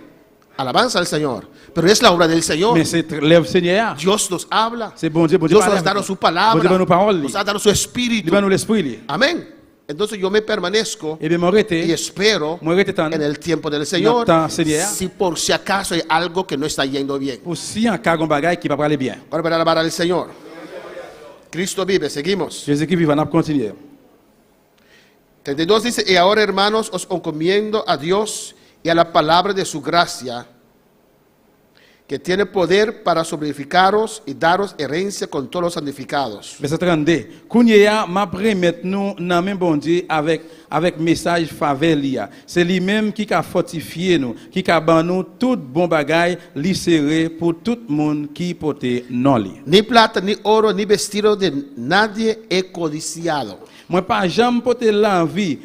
Alabanza al Señor. Pero es la obra del Señor. Mais c'est l'œuvre Seigneur. Dios nos habla. C'est bon Dieu Dios nos ha parle. dado su Bon palabra. Dieu nos parole. Nos ha dado su espíritu. Il va nous l'esprit. Amén. Entonces yo me permanezco Et bien, moi, y arrêté. espero Moi, arrêté tant. en el tiempo del Señor. Temps, Seigneur. Si por si acaso hay algo que no está yendo bien. Aussi, en cas de bagaille qui va pas aller bien. Ahora para alabar al Señor. Cristo vive, seguimos. Jésus qui vit, on va continuer. 32 dice, y ahora hermanos os encomiendo a Dios y a la palabra de su gracia, que tiene poder para sobreedificaros y daros herencia con todos los santificados. Verset 32. Kounya m'a remettre nous dans même bon Dieu avec message favelia. C'est lui-même qui a fortifié nous, qui a ban nous tout bon bagay li serré pour tout monde qui porte non li. Ni plata, ni oro, ni vestido de nadie he codiciado. Moi pas jamais porter l'envie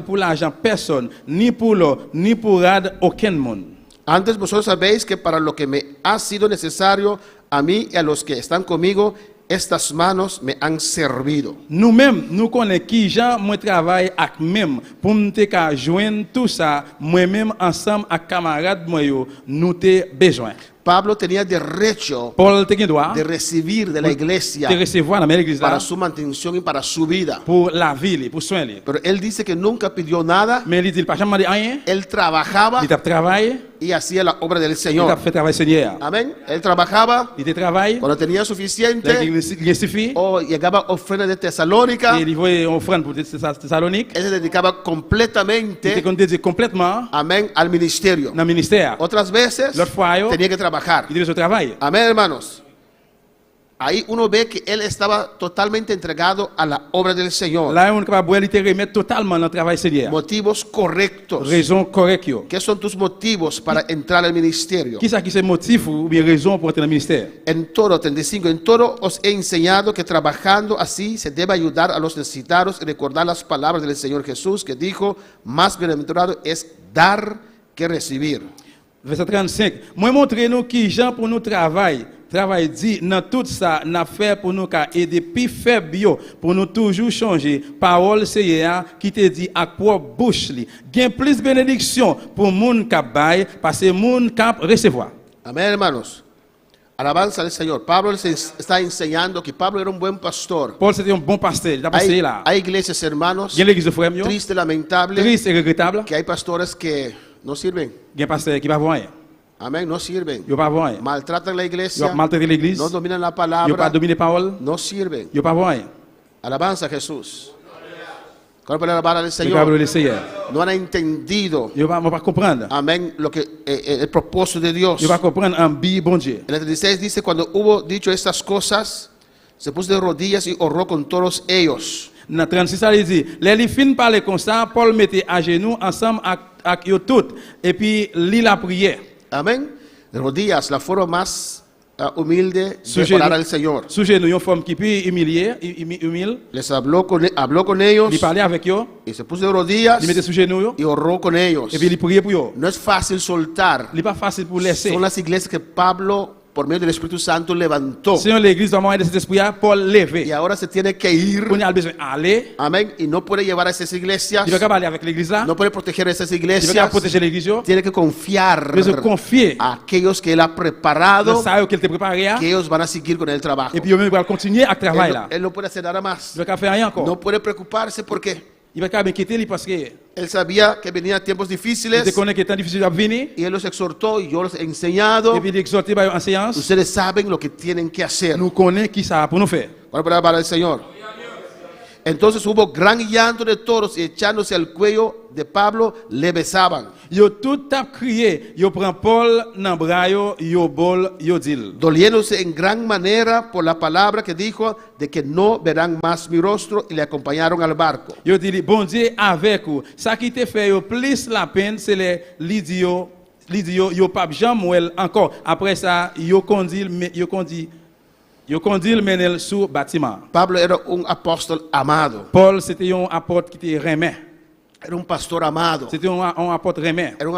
pour l'argent personne, ni pour l'or, ni pour rad aucun monde. Antes vosotros sabéis que para lo que me ha sido necesario a mí y a los que están conmigo, estas manos me han servido. Nous-mêmes, nous connaissons qui gens moi travaille avec même pour nous te ka joindre tout ça, moi-même ensemble avec camarades moi yo, nous te besoin. Pablo tenía derecho Paul te droit de recibir de la iglesia de recevoir la église para su mantención y para su vida. pour la vie, pour soin li. Pero él dice que nunca pidió nada, Mais il dit pas jamais demandé rien, él trabajaba il t'a travaillé, y hacía la obra del il t'a Señor. fait travail Seigneur. Amén. Él trabajaba Il te travaille, cuando tenía suficiente il suffit, o llegaba ofrenda de Tesalónica, et il voit offrande pour Thessalonique, él se dedicaba il te completamente, dédié complètement amén, al ministerio. dans le ministère. Otras veces L'autre fois, yo, tenía que trabajar. il devait se travailler. Amén, hermanos. Ahí uno ve que él estaba totalmente entregado a la obra del Señor. Là, on est capable de te remettre totalement dans le travail Seigneur. Motivos correctos. Raison correcte. Yo. ¿Qué son tus motivos para entrar al ministerio? Qui ça qui c'est motif ou bien raison pour entrer dans le ministère? En todo, 35, en todo os he enseñado que trabajando así se debe ayudar a los necesitados y recordar las palabras del Señor Jesús que dijo, más bienaventurado es dar que recibir. Verset 35. Moi montrer nous qui gens pour nous travail dit dans tout ça n'a fait pour nous qu'à aider plus faible yo pour nous toujours changer parole Seigneur qui te dit à propre bouche li gain plus bénédiction pour monde qui bail parce que monde qui recevoir. Amén, hermanos. Alabanza al Señor. Pablo les está enseñando que Pablo era un buen pastor. Paul c'était un bon pasteur, il a passé là. Hay iglesias, hermanos, Il y a l'église de frères yo. triste, lamentable, Triste et regrettable. que hay pastores que no sirven. Il y a pasteur qui va voir. Amén, no sirven. Yo pas voir. Maltratan la Yo iglesia, maltraiter l'église. no dominan la Yo pas palabra, dominer parole. no sirven. Yo pas voir. Alabanza a Jesús. ¿Cuál es la palabra del Yo pas Señor? le Seigneur. No han entendido, Yo pas comprendre. amén, lo que el propósito de Dios. Yo pas comprendre un bi bon Dieu. En el 36 dice, cuando hubo dicho estas cosas, se puso de rodillas y oró con todos ellos. Dans 36 il dit les fin parler comme ça Paul mettait à genoux ensemble avec eux toutes et puis lit la prière. Amén. De rodillas, la forma más humilde Su de orar genou- al Señor. Sous genou une forme qui peut humilier, humile. Les habló con ellos Il parlait avec eux, y se puso de rodillas il mettait sous genou y oró con ellos. et puis il priait pour eux. No es fácil soltar. Il n'est pas facile pour laisser. Son las iglesias que Pablo, por medio del Espíritu Santo, levantó. Si l'église doit avoir de cet esprit, Paul Y levé. ahora se tiene que ir. On a besoin d'aller. Amén. Y no puede llevar a esas iglesias. Il va aller avec l'église là. No puede proteger a esas Il va iglesias. protéger l'église. Il Tiene que confiar va se confier a aquellos que él ha preparado, dans ça qu'il te préparé. que ellos van a seguir con el trabajo. Et puis il va continuer à travailler là. Él no puede hacer nada más. Il va faire rien encore. No puede preocuparse porque Il va m'inquiéter parce que él sabía que venían tiempos il difíciles te connaît que c'est difficile à venir. y él los exhortó y yo los he enseñado. Et puis il exhorté en séance. Ustedes saben lo que tienen que hacer. Nous connaissons qui ça pour nous faire. ¿Cuál es la palabra para el Señor? Entonces hubo gran llanto de todos y echándose al cuello de Pablo le besaban. Yo tout a crié, yo prend Paul dans bras yo bol yo dit. Doliéndose en gran manera por la palabra que dijo de que no verán más mi rostro y le acompañaron al barco. Yo dit bon Dieu avec vous. Ça qui te fait yo plus la peine c'est les l'idio yo pas jamais encore. Après ça yo conduit menel sur bâtiment. Pablo era un apóstol amado, Paul c'était un apôtre qui te remet. era un pastor amado, C'était un apôtre remet. era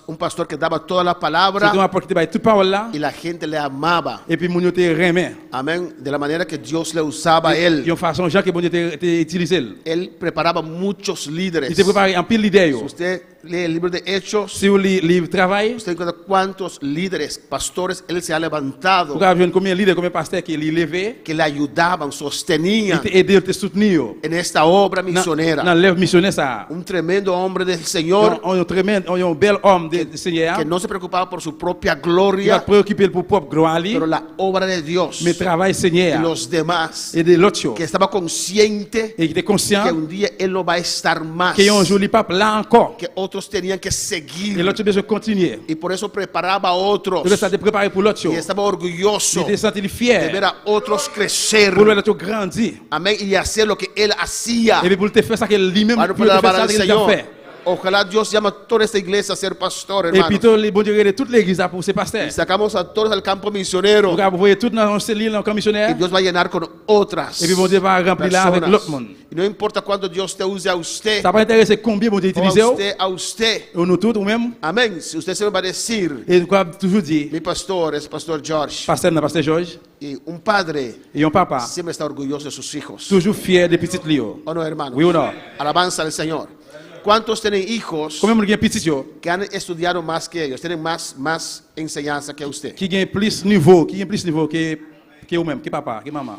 un pastor que daba toda la C'était un palabra apôtre qui te toute parole là y la gente le amaba. et puis mon yo te remet. Amén, de la manera que Dios le usaba a él. Une façon Jean que bon Dieu te utilisé. Él preparaba muchos líderes. Il te préparé en pile leader yo. Si usted lee el libro de Hechos, Si vous lisez le livre travail, usted encuentra cuántos líderes, pastores, él se ha levantado, vous avez combien de leaders, combien de pasteurs qui l'ont levé, que le ayudaban, qui sostenían t'ont aidé, te soutenir. en esta obra Dans misionera. l'œuvre missionnaire, ça. Un tremendo hombre del Señor On est un bel homme du Seigneur. que no se preocupaba por su propia Il va gloria, préoccuper pour propre gloire, pero la obra de Dios mais travail y Seigneur los demás, et de l'autre chose. que estaba consciente Et qui était que conscient un día él no va a estar más, qu'il y a un joli pape là encore. que otros tenían que Et seguir, l'autre besoin de continuer. y por eso preparaba a otros, Donc ça te préparer pour l'autre y chose. estaba Il orgulloso était senti de fier ver a otros crecer, pour l'autre grandir. amén, y hacer lo que él hacía. Et puis pour te faire ça que lui-même Para pour te alabar faire al ça qu'il a Señor. fait. Ojalá Dios llame a toda esta iglesia a ser pastor, Et puis hermanos. tout les bon Dieu de toute l'église là pour ses pasteurs. Y sacamos a todos al campo misionero, Donc vous voyez tout dans ce livre en y commissionnaire. Dios va a llenar con otras Et puis bon Dieu va remplir là avec l'autre personas. monde. Y no importa cuánto Dios te use a usted, Ça va intéresser combien bon Dieu o utilise a usted. ou nous tous ou même. Amén. Si usted se me va a decir, Et quoi toujours dire, mi pastor es Pastor George, pasteur George, y un padre et un papa siempre está orgulloso de sus hijos. toujours fier des petites lios. ¿O no, hermanos? Oui ou non? Alabanza al Señor. ¿Cuántos tienen hijos Combien de petits yo que han estudiado más que ellos? Tienen más enseñanza que usted. qui gagne plus niveau, que ou même, que papa, que maman.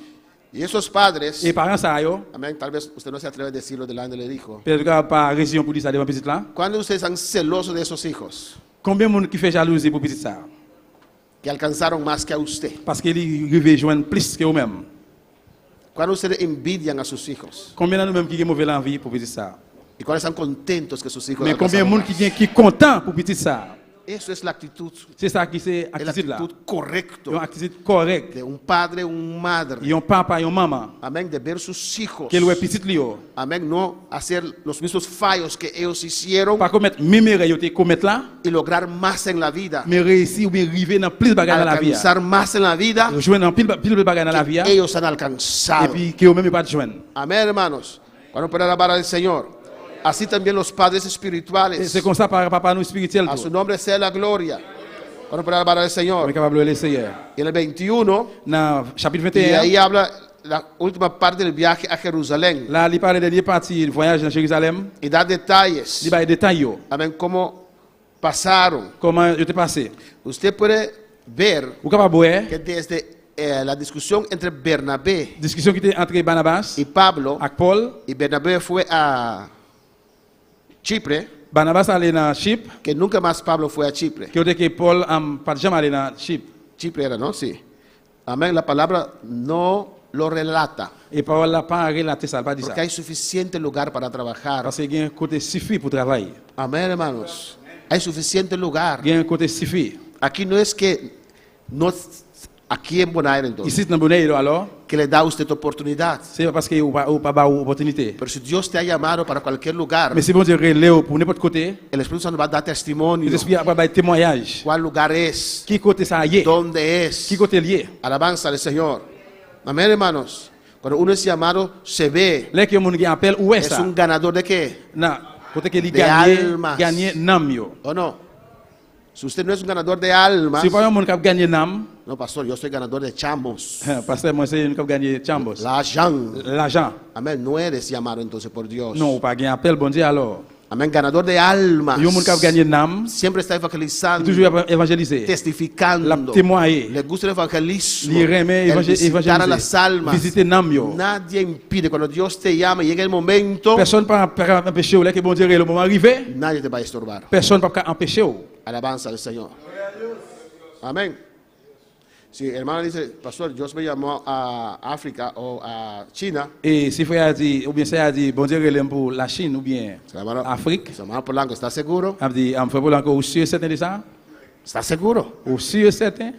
Y esos padres, Et parents ça yo, amén, tal vez usted no se atreve a decirlo delante del hijo. peut-être pas région pour dire ça devant petit là. ¿Cuándo ustedes están celosos de esos hijos Combien de monde qui fait jalousie pour petit ça? que alcanzaron más que a usted? Parce qu'il arrive joindre plus que ou même. ¿Cuándo ustedes envidian a sus hijos? Combien de nous même qui gagne mauvaise envie pour petit ça? ¿Y cuáles están contentos que sus hijos Mais combien de alcanzaron monde más? qui gagne qui content pour petit ça? Eso es la actitud, C'est ça qui c'est es la attitude là. actitud correcta Une attitude correcte. de un padre, un madre. Et un papa et une maman Amén, de ver sus hijos. qui est petit lio. Amén, no hacer los mismos fallos que ellos hicieron Pas commettre même erreur yo te commettre là, y lograr más en la vida. mais réussir ou bien arriver dans plus de bagages dans la vie. Alcanzar más en la vida Rejoindre dans pile de bagages dans la vie. que ellos han Et alcanzado. puis que eux même pas de joindre. Amén, hermanos. Cuando pueden alabar al Señor. Así también los padres Et espirituales. c'est comme ça par papa nous spirituel A su tout. nombre sea la gloria. Cuando pueden alabar al On est Señor. capable de l'essayer. Y en el 21, Dans chapitre y ahí 21, habla la última parte del viaje a Jerusalén. là il parle des dernières parties du voyage dans Jérusalem. Y da detalles. Il va détailler yo. Amén, cómo pasaron. Comment je t'ai passé. Usted puede ver Ou capable voir que desde la discusión entre Bernabé discussion qui était entre Barnabas y Pablo, avec Paul. y Bernabé fue a Chipre, Barnabas allé dans Chypre, que nunca más Pablo fue a Chipre. que Paul pas jamais allé dans Chypre. Chipre era, ¿no? Sí. Amén, la palabra no lo relata, Et Paul n'a pas relaté ça, pas dit ça. porque hay suficiente lugar para trabajar. Parce qu'il y a un côté suffit pour travailler. Amén, hermanos. Hay suficiente lugar. Il y a un côté suffit. Aquí no es que, no, aquí en Bonaire entonces, Ici, dans Bonneiro, alors, que le da a usted oportunidad. c'est parce qu'il n'y a pas d'opportunité. Pero si Dios te ha llamado para cualquier lugar, Mais si bon Dieu relève pour n'importe côté, el Espíritu Santo va a dar testimonio. il esprit va faire témoignage. ¿Cuál lugar es? Qui côté ça y est? ¿Dónde es? Qui côté lié? Alabanza al Señor. Amén, hermanos. Cuando uno es llamado, se ve. Là que mon gars appelle où est Es ça? un ganador de qué? Non, côté que il De almas. gagner nam yo. ¿O no? Si usted no es un ganador de almas, Si pas un monde qui gagner nam, no, pastor, yo soy ganador de chamos. parce que moi c'est une qui gagner chambos. L'argent. Amén. No eres llamado entonces por Dios. Non, pas gagner appel bon Dieu alors. Amén. Ganador de almas. Il y a un monde qui gagner nam, Siempre está evangelizando, toujours évangéliser. testificando. La témoigner. Le gusta el evangelismo. Il remet el visitar a las évangéliser. almas. Visiter nam yo. Nadie impide. Cuando Dios te llama y llega el momento, Personne ne peut empêcher ou là que bon Dieu le moment arrivé. nadie te va a estorbar. Personne ne peut empêcher ou. Alabanza al Señor. Amén. Si hermano dice, pastor, Dios me llamó a África o a China, Et si frère a dit, ou bien ça a dit, bon Dieu relève pour la Chine ou bien hermano, Afrique, su hermano Polanco, ¿está seguro? a dit, on fait pour encore ou sûr certain de ça? ¿Está seguro? Ou sûr certain?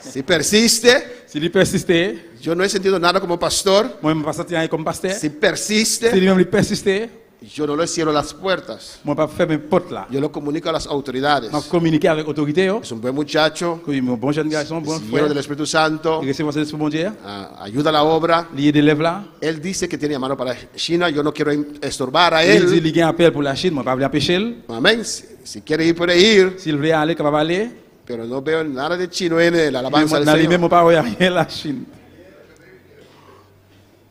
Si persiste, Si il persiste, yo no he sentido nada como pastor. moi je ne pas sentir rien comme pasteur. Si Si persiste, lui-même persiste, yo no le cierro las puertas. moi pas faire mes potes là. Yo lo comunico a las autoridades. Je communiquer avec l'autorité. Es un buen muchacho, Que un bon jeune garçon, bon lleno frère. del Espíritu Santo, Il recevra ce bon Dieu. ayuda a la obra. Lié des lèvres là. Él dice que tiene llamado para China. Yo no quiero estorbar a Il dit, él. il y a un appel pour la Chine, moi pas voulu empêcher. Amén. Si quiere ir, puede ir. S'il veut aller, capable aller. Pero no veo nada de chino en él. Alabanza al Dans les Señor. mêmes pas rien la Chine.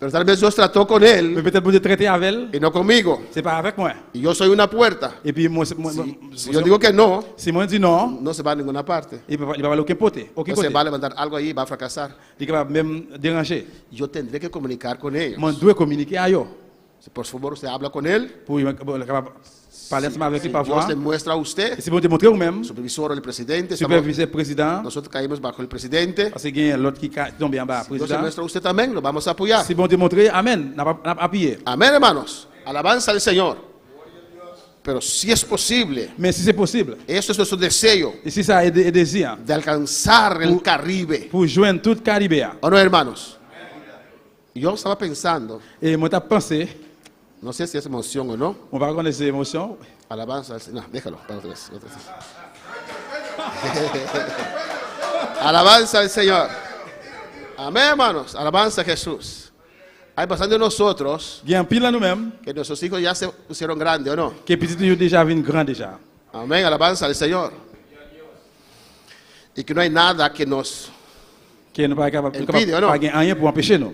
Pero tal vez Dios trató con Mais él peut-être pour traiter avec elle, y no conmigo. c'est pas avec moi. Y yo soy una puerta. Et puis moi, Si yo digo que no, si moi dis non, no se va a ninguna parte. il va aller aucun côté. Aucun No se côté. va a levantar algo ahí y va a fracasar. Il va même déranger. Yo tendré que comunicar con ellos. Moi, dois communiquer à eux. Por favor, usted habla con él. Pour parler ensemble avec lui Dios parfois. le muestra a usted, Et si vous démontrez vous-même, supervisor o el presidente. superviseur président, Nosotros caímos bajo el presidente. parce qu'il y a l'autre qui tombe en bas, Dios le président. muestra a usted también, lo vamos a apoyar. Si vous démontrez, amen, n'a pas appuyé. Amén, hermanos. Alabanza al Señor. Pero si es posible, Mais si c'est possible, eso es nuestro deseo et si ça est désir, de alcanzar el Caribe. pour joindre toute Caribéa. ¿O no, hermanos? Yo estaba pensando, Et moi, t'as pensé, no sé si es emoción o no, on va reconnaître ces émotions. alabanza al Señor. No, déjalo, para otra vez. Alabanza al Señor. Amén, hermanos. Alabanza a Jesús. Hay bastante de nosotros Il y a un pile à nous-mêmes, que nuestros hijos ya se pusieron grandes, ¿o no? qui est petit, ils ont déjà vu grand déjà. Amén, alabanza al Señor. Y que no hay nada que nos... Qui n'est pas capable El de video, non? pas gagner rien pour empêcher nous.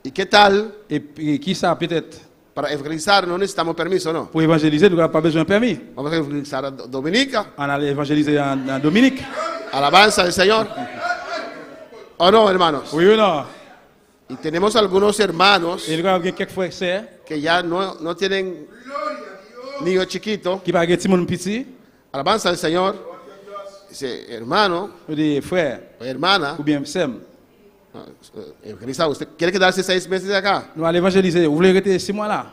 ¿Y qué tal? Et puis, qui ça peut-être? Para evangelizar no necesitamos permiso, ¿no? Pour évangéliser, nous n'avons pas besoin de permis. Vamos a evangelizar a Dominica. On allait évangéliser en Dominique. Alabanza al Señor. ¿O no, hermanos? Oui ou non? Y tenemos algunos hermanos Et nous avons quelques frères et sœurs que ya no tienen niños chiquitos. qui parlent de mon petit, Alabanza al Señor. Dice, hermano ou des frères, o hermana, ou bien sœurs. evangelizar. ¿Usted quiere quedarse 6 meses acá? Nous allons évangéliser. Vous voulez rester 6 mois là?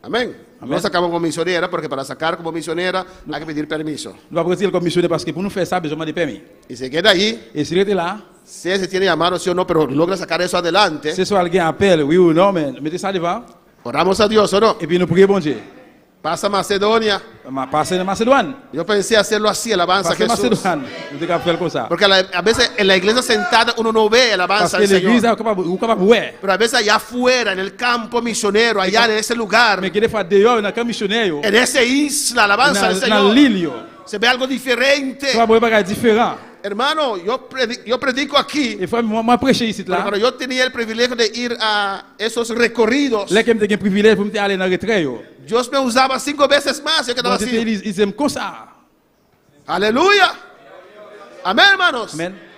Amén. No sacamos como misionera porque para sacar como misionera hay que pedir permiso. Nous allons retirer comme missionnaire parce que pour nous faire ça, besoin de permis. Y se queda allí. Et si rester là, Si se tiene llamado, sí o no, pero logra sacar eso adelante. c'est soit quelqu'un appelle, oui ou non, mais mettez ça devant. Oramos a Dios, ¿o no? Et puis nous prions bon Dieu. Pasa Macedonia. Passer en Macédoine. Yo pensé hacerlo así, alabanza a Passer en Jesús. Macédoine. Vous devez faire comme ça. Porque a veces en la iglesia sentada uno no ve Parce alabanza que al l'église Señor. est capable, ouais. Pero a veces allá afuera, en el campo misionero, allá en ese lugar, Mais qui des fois dehors, dans le camp missionnaire, en esa isla, alabanza al dans Señor, l'île, se ve algo tu diferente. vas voir des bagages différents. Hermano, yo predico aquí, Et frère, moi prêcher ici pero là. cuando yo tenía el privilegio de ir a esos recorridos, Là, que j'ai un privilège pour me aller dans le retrait. Dios me usaba 5 veces más. Yo quedaba Donc, así. ils aiment comme ça. Aleluya. Amén, hermanos. Amen.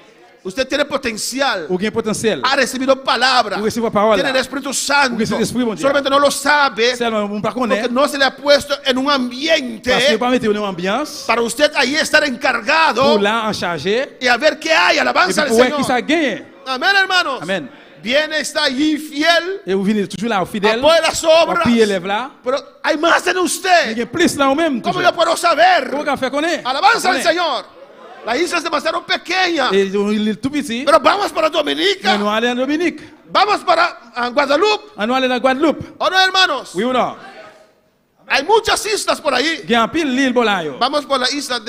Usted tiene potencial. Ou bien potentiel. Ha recibido palabra. Ou recibe parole. Tiene el Espíritu Santo. Ou recibe l'Esprit, mon Dieu. Solamente no lo sabe Seulement, on ne porque connaît. no se le ha puesto en un Parce que ambiente pas mettre une ambiance. para usted ahí estar encargado Pour là, en charger. y a ver qué hay. Et Alabanza puis al pour voir qui ça Señor. gagne. Amén, hermanos. Amen. Viene, está allí fiel. Et vous venez toujours là, au fidèle. Apoya las Au obras. pied lève là. Pero hay más en Il y usted. a plus là ou même. ¿Cómo toujours. yo puedo saber? Comment qu'on fait connaître? Alabanza al Señor. La isla es demasiado pequeña. Et il est tout petit. Pero vamos para Mais Dominica. nous allons en Dominique. Vamos para Guadalupe. Nous allons en Guadeloupe. ¿O no, hermanos? Oui ou non? Hay muchas islas por ahí. Il y a un pile l'île pour là. Yo. Vamos por la isla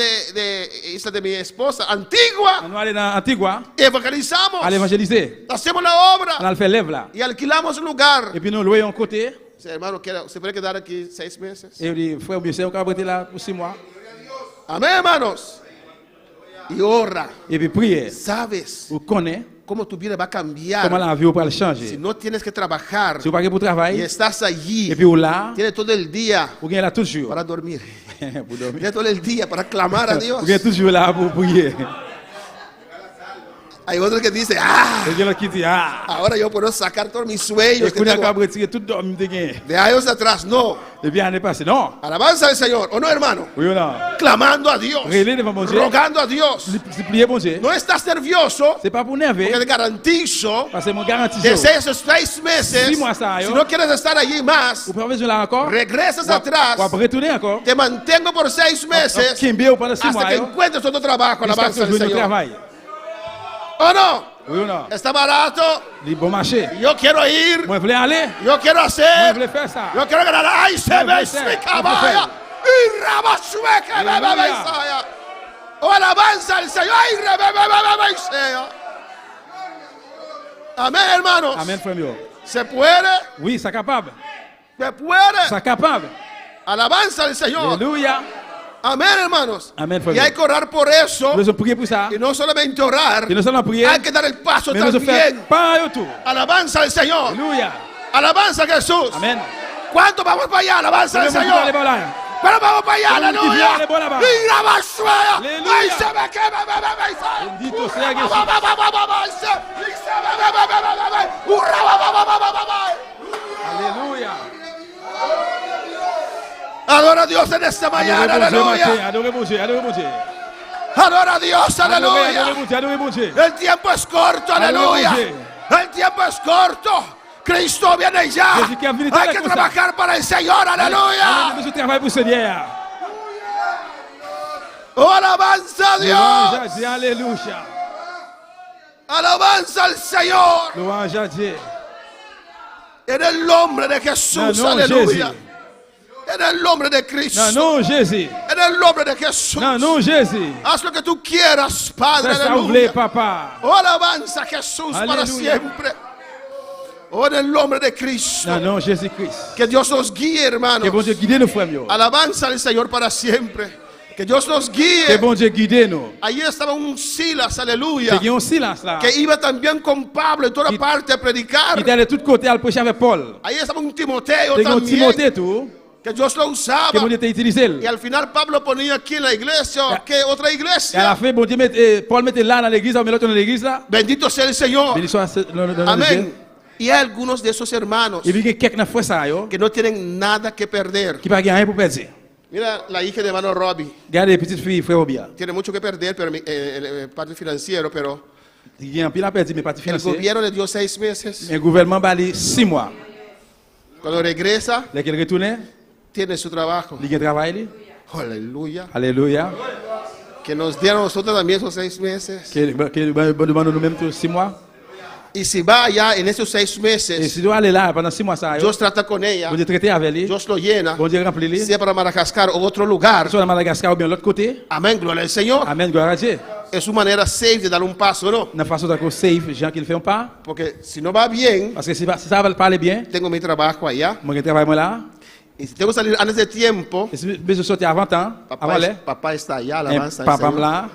isla de mi esposa, Antigua, Nous allons en Antigua. y evangelizamos. Aller évangéliser. Hacemos la On obra allons faire lève là. y alquilamos un lugar. Et puis nous louons un côté. Dice, hermano, ¿se puede quedar aquí 6 meses? Et il dit, frère, bien sûr, on va rester là pour 6 mois. Amén, hermanos. Y ora. Et puis prier. ¿Sabes Vous connaissez cómo tu vida va a comment cambiar la vie va si changer. no tienes que trabajar Si vous pas pour y travail, estás allí? et puis vous là, Tienes todo el día vous gagnez là toujours. para dormir. Pour dormir. Tienes todo el día para clamar a Dios. Vous gagnez toujours là pour prier. Hay otros que dicen, ah, Et il y a qui dit, ah, ahora yo puedo sacar todos mis sueños et que qu'on a tengo qu'à retirer tout dormir de gagner. de años atrás. No. Et puis l'année passée, non. Alabanza al Señor, ¿o no, hermano? Oui ou non? Clamando a Dios, Relais devant mon Dieu. rogando a Dios. Si prier mon Dieu. No estás nervioso, C'est pas pour nerver. porque te garantizo, Parce que mon garantie, desde esos 6 meses, 6 mois ça, si yo. no quieres estar allí más, Vous pouvez besoin là encore. regresas atrás, Ou après retourner encore. te mantengo por 6 meses, Kimbe ou pendant 6 hasta mois. que yo. encuentres otro trabajo. Jusqu'à ce Alabanza que al je ne Señor. travaille. ¿O no? Oui ou non? Está barato, Du bon marché. yo quiero ir, Moi, je voulais aller. yo quiero Moi, je hacer, voulais faire ça. yo quiero ganar. ¡Ay, se Yo me voulais faire. explica, Yo vaya! ¡Y rabasueca, Aleluya. bebé, Isaya! ¡O alabanza al Señor! ¡Ay, bebé, Isaya! Amén, hermanos. Amen, frère. Yo. Se puede, Oui, c'est capable. se puede. C'est capable. Alabanza al Señor. Alléluia. Amén, hermanos. Amen, Y frère. hay que orar por eso. Nous devons prier pour ça. Y no solamente orar, Et nous allons prier. hay que dar el paso Mais nous devons faire también. pas et tout. Alabanza al Señor. Alléluia. Alabanza a Jesús. Amen. ¿Cuántos vamos para allá? Alabanza al Nous devons aller Señor. par là. Pero vamos para allá, Nous devons aleluya. aller là-bas. Y la basuela. Aleluya. Ay, se me quema, Bendito sea Jesús. Alléluia. Adora a Dios en esta mañana, Adorez bon Dieu, aleluya. adorez bon Dieu, adorez bon Dieu. Adora a Dios, Adorez aleluya. bon Dieu, adorez bon Dieu. El tiempo es corto, aleluya. El tiempo es corto. Cristo viene ya. Jésus qui a venu Hay la que cosa. trabajar para el Señor, Allez, aleluya. nous travaillons pour le Seigneur. Oh, alabanza a Dios. Louange à Dieu, alléluia. Alabanza al Señor. Louange à Dieu. En el nombre de Jesús, Non, aleluya. Jésus. En el nombre de Cristo. Non, Jésus. En el nombre de Jesús. Non, Jésus. Haz lo que tú quieras, Padre, C'est ça, vous voulez, aleluya. papa. Oh, alabanza a Jesús para Aleluya. siempre. Oh, en el nombre de Cristo. Non, Jésus-Christ. Que Dios nos guíe, hermanos. Que bon Dieu guide nos frères. Yo. Alabanza al Señor para siempre. Que Dios nos Que guíe. bon Dieu guide nous. Ahí estaba un Silas, aleluya. C'est qu'il y a un silence là. Que iba también con Pablo en toda Qui- parte a predicar. Il était de tous côtés à le prêcher avec Paul. Ahí estaba un Timoteo C'est qu'il y a un también. Timothée tout. Que Dios lo Que usaba. bon Dieu t'a utilisé. Y al final Pablo ponía aquí en la iglesia, que otra Et à la iglesia. fin, bon Dieu, Paul mettait là dans l'église, on met l'autre dans l'église là. Bendito sea el Señor. Béni soit le nom de Dieu. Amén. Y hay algunos de esos hermanos Et puis, il y a quelqu'un qui a fait ça, yo, que no tienen nada que perder. qui n'a rien pour perdre. Mira la hija de hermano Robbie. Regardez les petites filles, frère Obia. Tiene mucho que perder, pero el parte financiero, pero Il y a un pile à perdre, mais parti el financier. gobierno le dio 6 meses. Le gouvernement va aller 6 mois. Cuando regresa, Dès qu'il retourne, tiene su trabajo. il y a un travail. Aleluya. Alléluia. Que nos dieron a nosotros también esos 6 meses. Que demande nous-mêmes tous 6 mois. Y si va allá en esos 6 Et meses, si tu dois aller là pendant 6 mois, ça, Dios trata con ella, bon Dieu traiter avec lui. Dios lo llena, Bon Dieu remplit lui. sea para Madagascar o otro lugar. Soit à Madagascar ou bien l'autre côté. Amén, gloria al Señor. Amen, gloire à Dieu. Es su manera safe de dar un paso, ¿no? Dans la façon d'accord safe, gens qui le font pas. Porque si no va bien, Parce que si ça va parler bien, tengo mi trabajo allá. moi je travaille moi là. Y si tengo que salir antes de tiempo, Et si je sortir avant temps, avant l'air, papá está allá, et alabanza al papa Señor. là,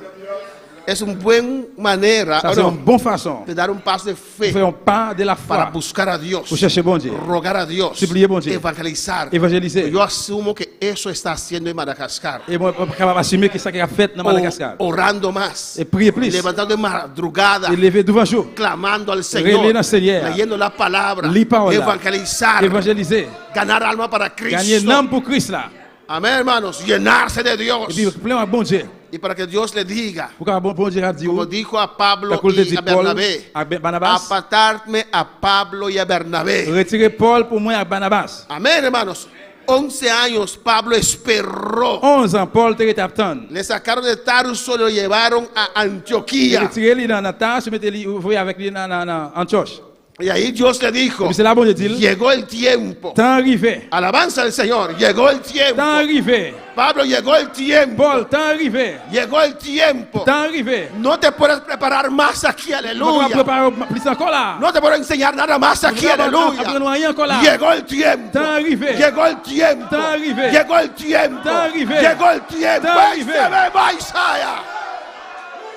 Es una buena manera ça ¿o c'est no? une bonne façon. de dar un paso de Nous fe faisons pas de la para foi buscar a Dios, pour chercher bon Dieu, rogar a Dios, Supplier bon Dieu. evangelizar. évangéliser. Yo asumo que eso está haciendo en Madagascar. Et moi, je suis capable d'assumer que ça qui a fait dans Madagascar. Orando más, Et prier plus. levantando de madrugada, Et lever devant jour. clamando al Relé Señor, dans le Seigneur. leyendo la palabra, Lire parole. evangelizar, Évangéliser. ganar alma para Gagner Cristo. un âme pour Christ là. Amén, hermanos, llenarse de Dios. Et puis, plein de bon Dieu. Y para que Dios le diga, Pour que bon Dieu a dit, como dijo a Pablo T'as coulé y dit a Paul Bernabé, à Barnabas. apartarme a Pablo y a Bernabé. Retirer Paul pour moi à Barnabas. Amén, hermanos. 11 años Pablo esperó. 11 ans, Paul te attend. Le sacaron de Tarso y lo llevaron a Il Antioquía. retiré lui dans la tâche, mettez-lui ouvrir avec lui dans Antioche. Y ahí Dios le Et dijo, puis c'est là bon Dieu dit, llegó el tiempo. temps arrivé. Alabanza al Señor, llegó el tiempo. Temps arrivé. Pablo, llegó el tiempo. Paul, temps arrivé. Llegó el tiempo. Temps arrivé. No te puedes preparar más aquí, On va aleluya. préparer plus encore là. No te puedo enseñar nada más aquí, aleluya. Apprends-nous rien encore là. Llegó el tiempo. Temps arrivé. Llegó el tiempo. Temps arrivé. Llegó el tiempo. Temps arrivé. Llegó el tiempo. Temps arrivé. Este beba Isaya.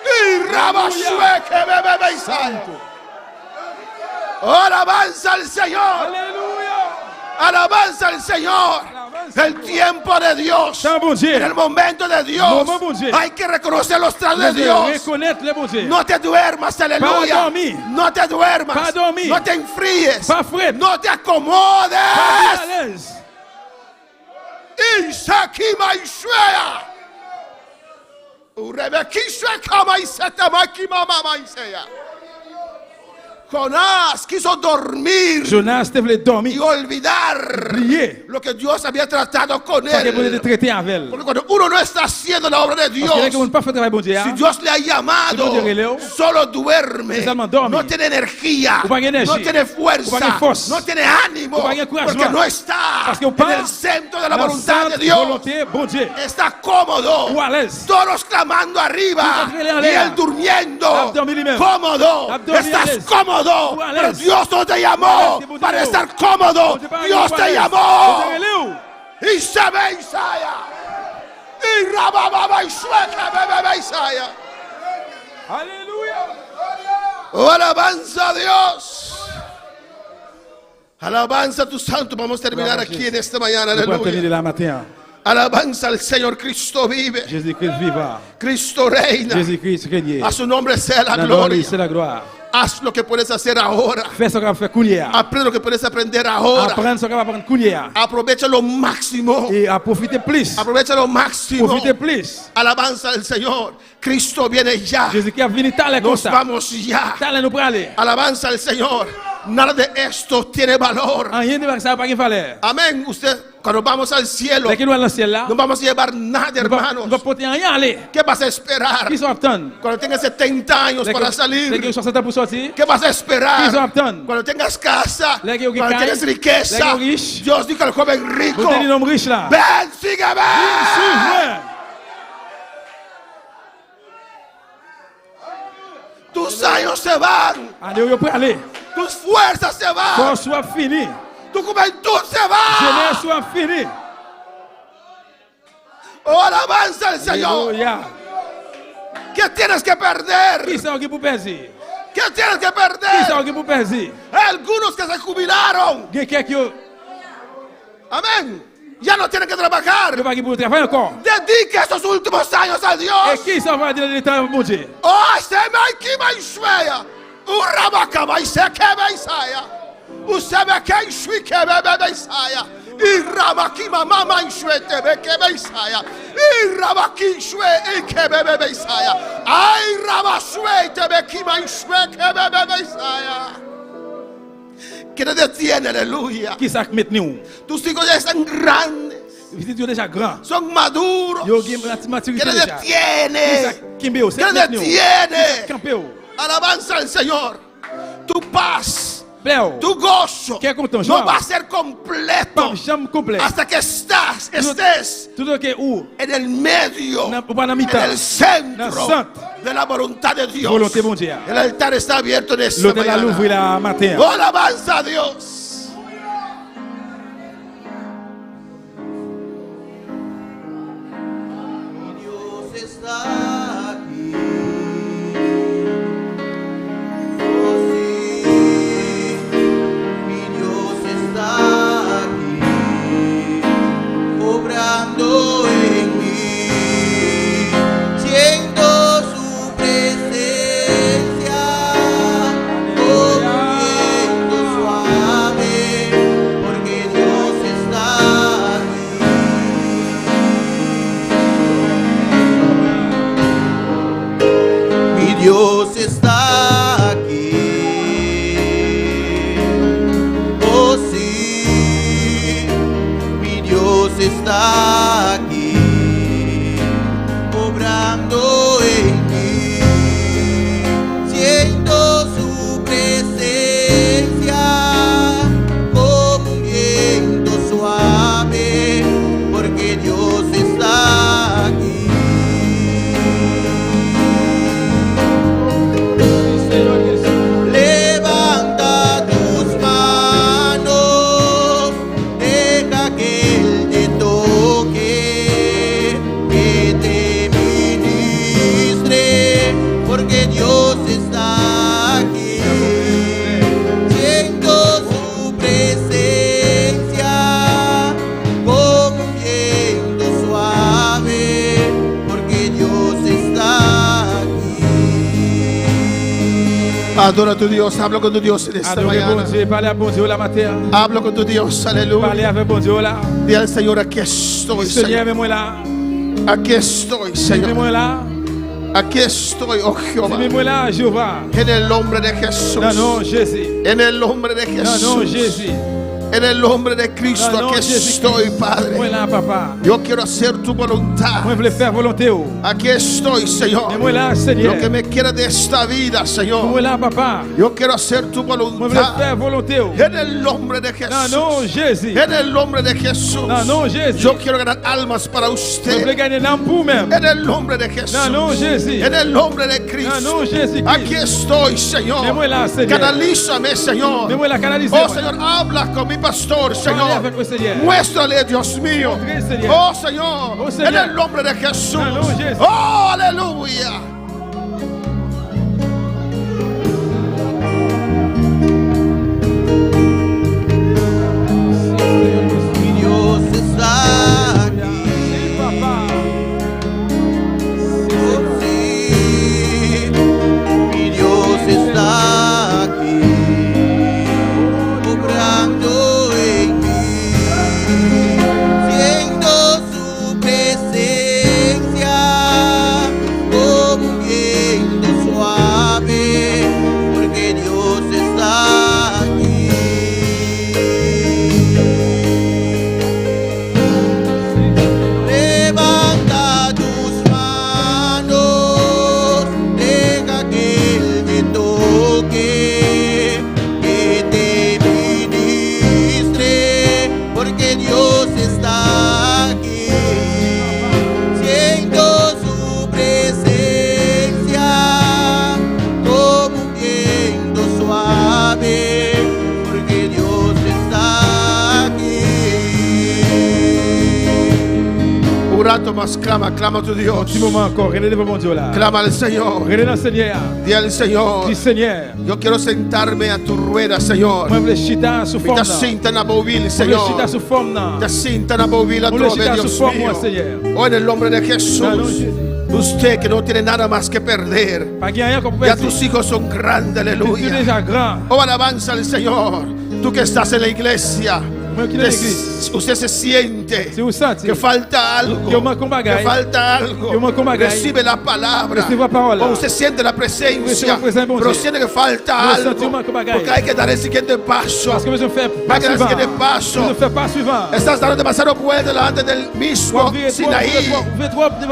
Y rabasueke beba Isaya. Alabanza al Señor. Alléluia. Alabanza al Señor. El tiempo de Dios. Temps bon Dieu. En el momento de Dios. Moment bon Dieu. Hay que reconocer los tratos de Nous devons Dios. reconnaître le bon Dieu. No te duermas, aleluya. Pas dormir. No te duermas. Pas dormir. No te enfríes. Pas fret. No te Pas acomodes. à l'aise. Isakima Ishaya. Urebekisha kama isatamaki mama Isaya. Jonás quiso dormir Jonas te voulait y dormir. olvidar Prier. lo que Dios había tratado con Parce qu'il voulait te él. traiter avec elle. Porque cuando uno no está haciendo la obra de Dios, Parce qu'il n'a pas fait travail bon Dieu. si Dios le ha llamado, Si Dios le llamó, solo duerme, si seulement dorme, no tiene energía, ou pas énergie, no tiene ou pas fuerza, force, no tiene ánimo, ou pas encouragement, porque no está parce que en pas el centro de la Dans voluntad de sa Dios. volonté, bon Dieu. Está cómodo, Ou à l'aise. todos clamando arriba Tout en y l'air. él durmiendo, Abdomen lui-même. cómodo, Abdomen à estás l'aise. cómodo, Ou à pero l'aise. Dios no te llamó Bon Dieu, para bon Dieu. estar cómodo, Bon Dieu, pas Dios ou à te l'aise. llamó. Bon Dieu, Y se ve Isaya. Y rabababa, ishweke, bebebe, Isaya. Alléluia. Oh, alabanza a Dios. Alabanza a tu santo. Vamos a terminar aquí en esta mañana. Nous allons terminer Aleluya. la matin. Alabanza al Señor. Cristo vive. Jésus-Christ viva. Cristo reina. Jésus-Christ règne. A su nombre sea la Dans le nom de gloria. c'est la gloire. Haz lo que puedes hacer ahora. Fais ce qu'on va faire coulier. Aprende lo que puedes aprender ahora. Apprendre ce qu'on va apprendre coulier. Aprovecha lo máximo. Et à profiter plus. Aprovecha lo máximo. Profiter plus. Alabanza al Señor. Cristo viene ya. Jésus-Christ a venu tal comme Nos ça. vamos ya. Tal nous pour aller. Alabanza al Señor. Nada de esto tiene valor. Rien de ça pas qu'il fallait. Amén. Usted, cuando vamos al cielo, Dès que nous allons dans le ciel là, no vamos a llevar nada, nous va hermanos. porter rien aller. ¿Qué vas a esperar? Qui sont attendre? Cuando tengas 70 años Dès para que salir, 60 ans pour sortir. ¿qué vas a Qui sont esperar? attendre? Cuando tengas casa, Dès que cuando tengas riqueza, dès que riche. Dios dijo al joven rico, Vous tenez l'homme riche là. ven, sígueme. Suivez-moi. Tus años se van, Allez, vous pouvez aller. tus fuerzas se van, Force soit fini. tu juventud se va. Jeunesse soit fini. Oh, alabanza al Señor. Alléluia. ¿Qué tienes que perder? Qui sont qui pour perdre? ¿Qué tienes que Qui perder? sont qui pour perdre? Algunos que se jubilaron, Il y a quelques amén, ya no tienen que trabajar. qui pas qui pour travailler encore. Dedique estos últimos años a Et Dios. qui s'en va dire le temps mon Dieu? Oh, se me quema y sueya. Urabacaba y se quema y saya. Useme que y sui que bebe y saya. Y rabakima mama y suete be que be y saya. Y rabaki sue y que bebe y saya. Ay rabasuete be kima y sue que bebe y saya. Que te detiene, aleluya. Qui s'en met nous? Tus hijos ya están grandes, Vous êtes déjà grand. son maduros. Yo game Que maturité te déjà. detiene. Kimbeo, Que te detiene. Campeo. Alabanza al Señor. Tu paz, Bléo. tu gozo Que content, no joie. va a ser completo Pas chambre complète. hasta que estés Tout ce que où? en el medio, Pas dans en mi-temps. el centro Dans le centre. de la voluntad de Dios. Volonté mon Dieu. El altar está abierto en esta L'hôtel a l'ouvrir mañana. la matin. Oh, alabanza a Dios. Dios está aquí. Oh sí, mi Dios está aquí, obrando en mí, siendo su presencia, como viento suave, porque Dios está aquí. Mi Dios está aquí. Oh sí, mi Dios está aquí, obrando en mí, siendo su presencia como un viento suave, porque Dios está aquí. Levanta tus manos, deja que Él te toque, que te ministre, porque Dios está aquí, siendo su presencia como un viento suave, porque Dios está aquí. Adora a tu Dios, habla con tu Dios en esta Adorez bon mañana. Dieu, parlez à bon Dieu la matin. Habla con tu Dios, Parlez aleluya. avec bon Dieu là. Dile al Señor, aquí estoy, Seigneur, Señor. avec moi là. Aquí estoy, Avec Señor. moi là. Aquí estoy, oh Jehová. Avec moi là, Jéhovah. En el nombre de Jesús. Dans le nom de Jésus. En el nombre de Dans le nom de Jesús. Jésus. En el nombre de Cristo, Dans le nom aquí de Jésus. estoy, Moi Padre. là, papa. Yo quiero hacer tu voluntad. Moi, je voulais faire volonté. Oh. Aquí estoy, Et Señor. moi là, Lo Seigneur. que me queda de esta vida, Moi Señor. là, papa. Yo quiero hacer tu Moi, je voulais voluntad. faire volonté. Oh. En el nombre de Dans le nom de Jesús. Jésus. En el nombre de Jesús. Dans le nom de Jésus. Yo quiero ganar almas para Je voulais usted. gagner l'âme pour même. En el nombre de Dans le nom de Jesús. Jésus. En el nombre de Dans le nom Cristo. de Jésus. Aquí estoy, Mais Señor. moi là, Seigneur. Canalízame, Señor. Mais moi là, canaliser. Oh, Señor, habla con mi pastor, Parlez Señor. avec le Seigneur. Muéstrale, Dios mío. Montrez, Seigneur. Oh, Señor. Oh, Señor. En el nombre de Jesús. En el nombre de Jesús. Oh, aleluya. Mi Dios está aquí. Sí, papá. Oh, sí. Mi Dios está aquí, obrando en mí. Siento su presencia como un viento suave, porque Dios está aquí. Levanta tus manos, deja que Él te toque, que te ministre, porque Dios está aquí. Siento su presencia como un viento suave, porque Dios está aquí. Un rato más, clama a tu Dios. Petit moment encore, regardez devant mon Dieu là. Clama al Señor. Regardez dans le Seigneur. Di al Señor. Dis Seigneur, Yo quiero sentarme a tu rueda, Señor. moi je veux chita sous Mi forme ta là. cinta na bovil, Je veux Señor. chita sous forme là. Te cinta na bovil a Ponle trove, chita Dios su forma, mío. Señor. Oh, en el nombre de Dans le nom de Jesús. Jésus. Usted que no tiene nada más que perder. Pas qu'il y a rien qu'on peut Ya faire. tus hijos son grandes, Tu es aleluya. déjà grand. Oh, alabanza al Señor. Tú que estás en la iglesia. Moi qui est dans l'église. Usted se siente Si vous sentez que falta algo. que manque un Que bagage, falta algo. que manque un bagage, Recibe la palabra. recibe la palabra. O usted siente la Recibe presencia. la presencia, bon Pero Dieu. siente que falta Pero algo. siente un manque un bagage. Porque hay que dar el siguiente paso. Parce que nous avons fait Hay pas que dar el suivant. siguiente paso. Nous avons fait pas suivant. Estás dando demasiado vuelta delante del mismo Sinaí.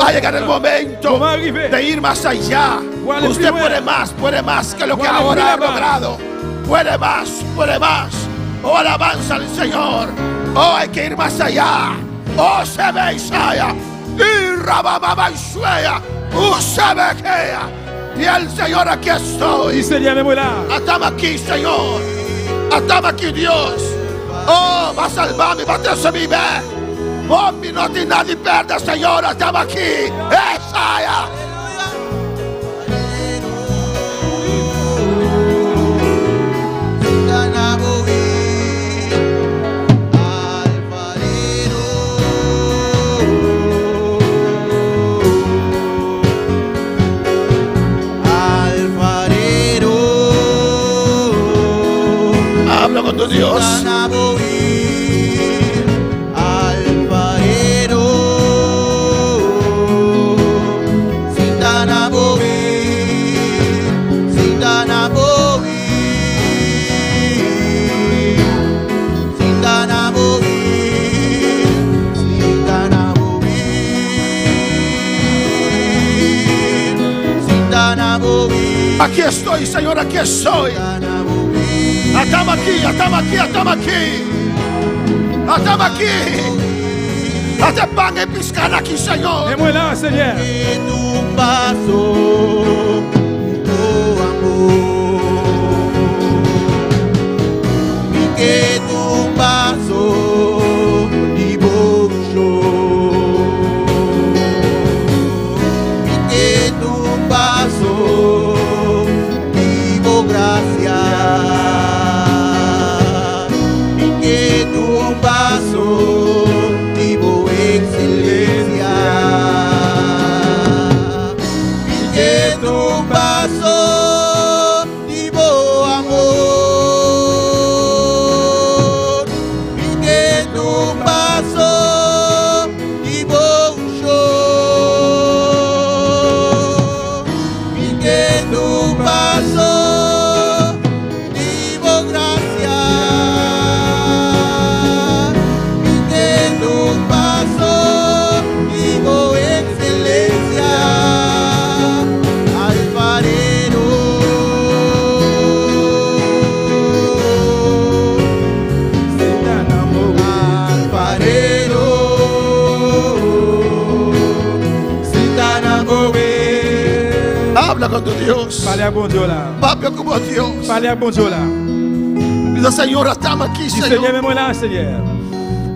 Ha llegado el momento Comment arriver? de ir más allá. Voy a aller Usted plus loin. puede más que lo que Voy a aller ahora ha plus là-bas. logrado. Puede más, puede más. Oh, alabanza al Señor. Oh, hay que ir más allá. Oh, se ve Isaiah. Y rabababa Isaiah. Se ve que. Y el Señor, aquí estoy. Dis Seigneur, mets-moi là. Atame aquí, Señor. Atame aquí, Dios. Oh, va a salvarme, va a hacerse mi vez. Oh, mi no tiene nadie perde, Señor. Atame aquí. Isaiah. Habla con tu Dios. Aquí estoy, Señor, aquí estoy. Atame aquí, atame aquí, atame aquí. Atame aquí. Haz pan y piscana aquí, Señor. Mets-moi là, Seigneur. Tu paso, tu amor, y que tu paso y mucho, y que tu paso vivo gracia, y que tu paso vivo excelencia. Que tu paso vivo amor, y que tu paso vivo yo, y que tu paso vivo gracia, y que tu paso vivo excelencia. Alfarero, alfarero, Habla con tu Dios. Parlez à bon Dieu là. Papi como Dios. Parlez à bon Dieu là. Dice, Señor, estamos aquí, Dis Seigneur, Señor. mets-moi là, Seigneur.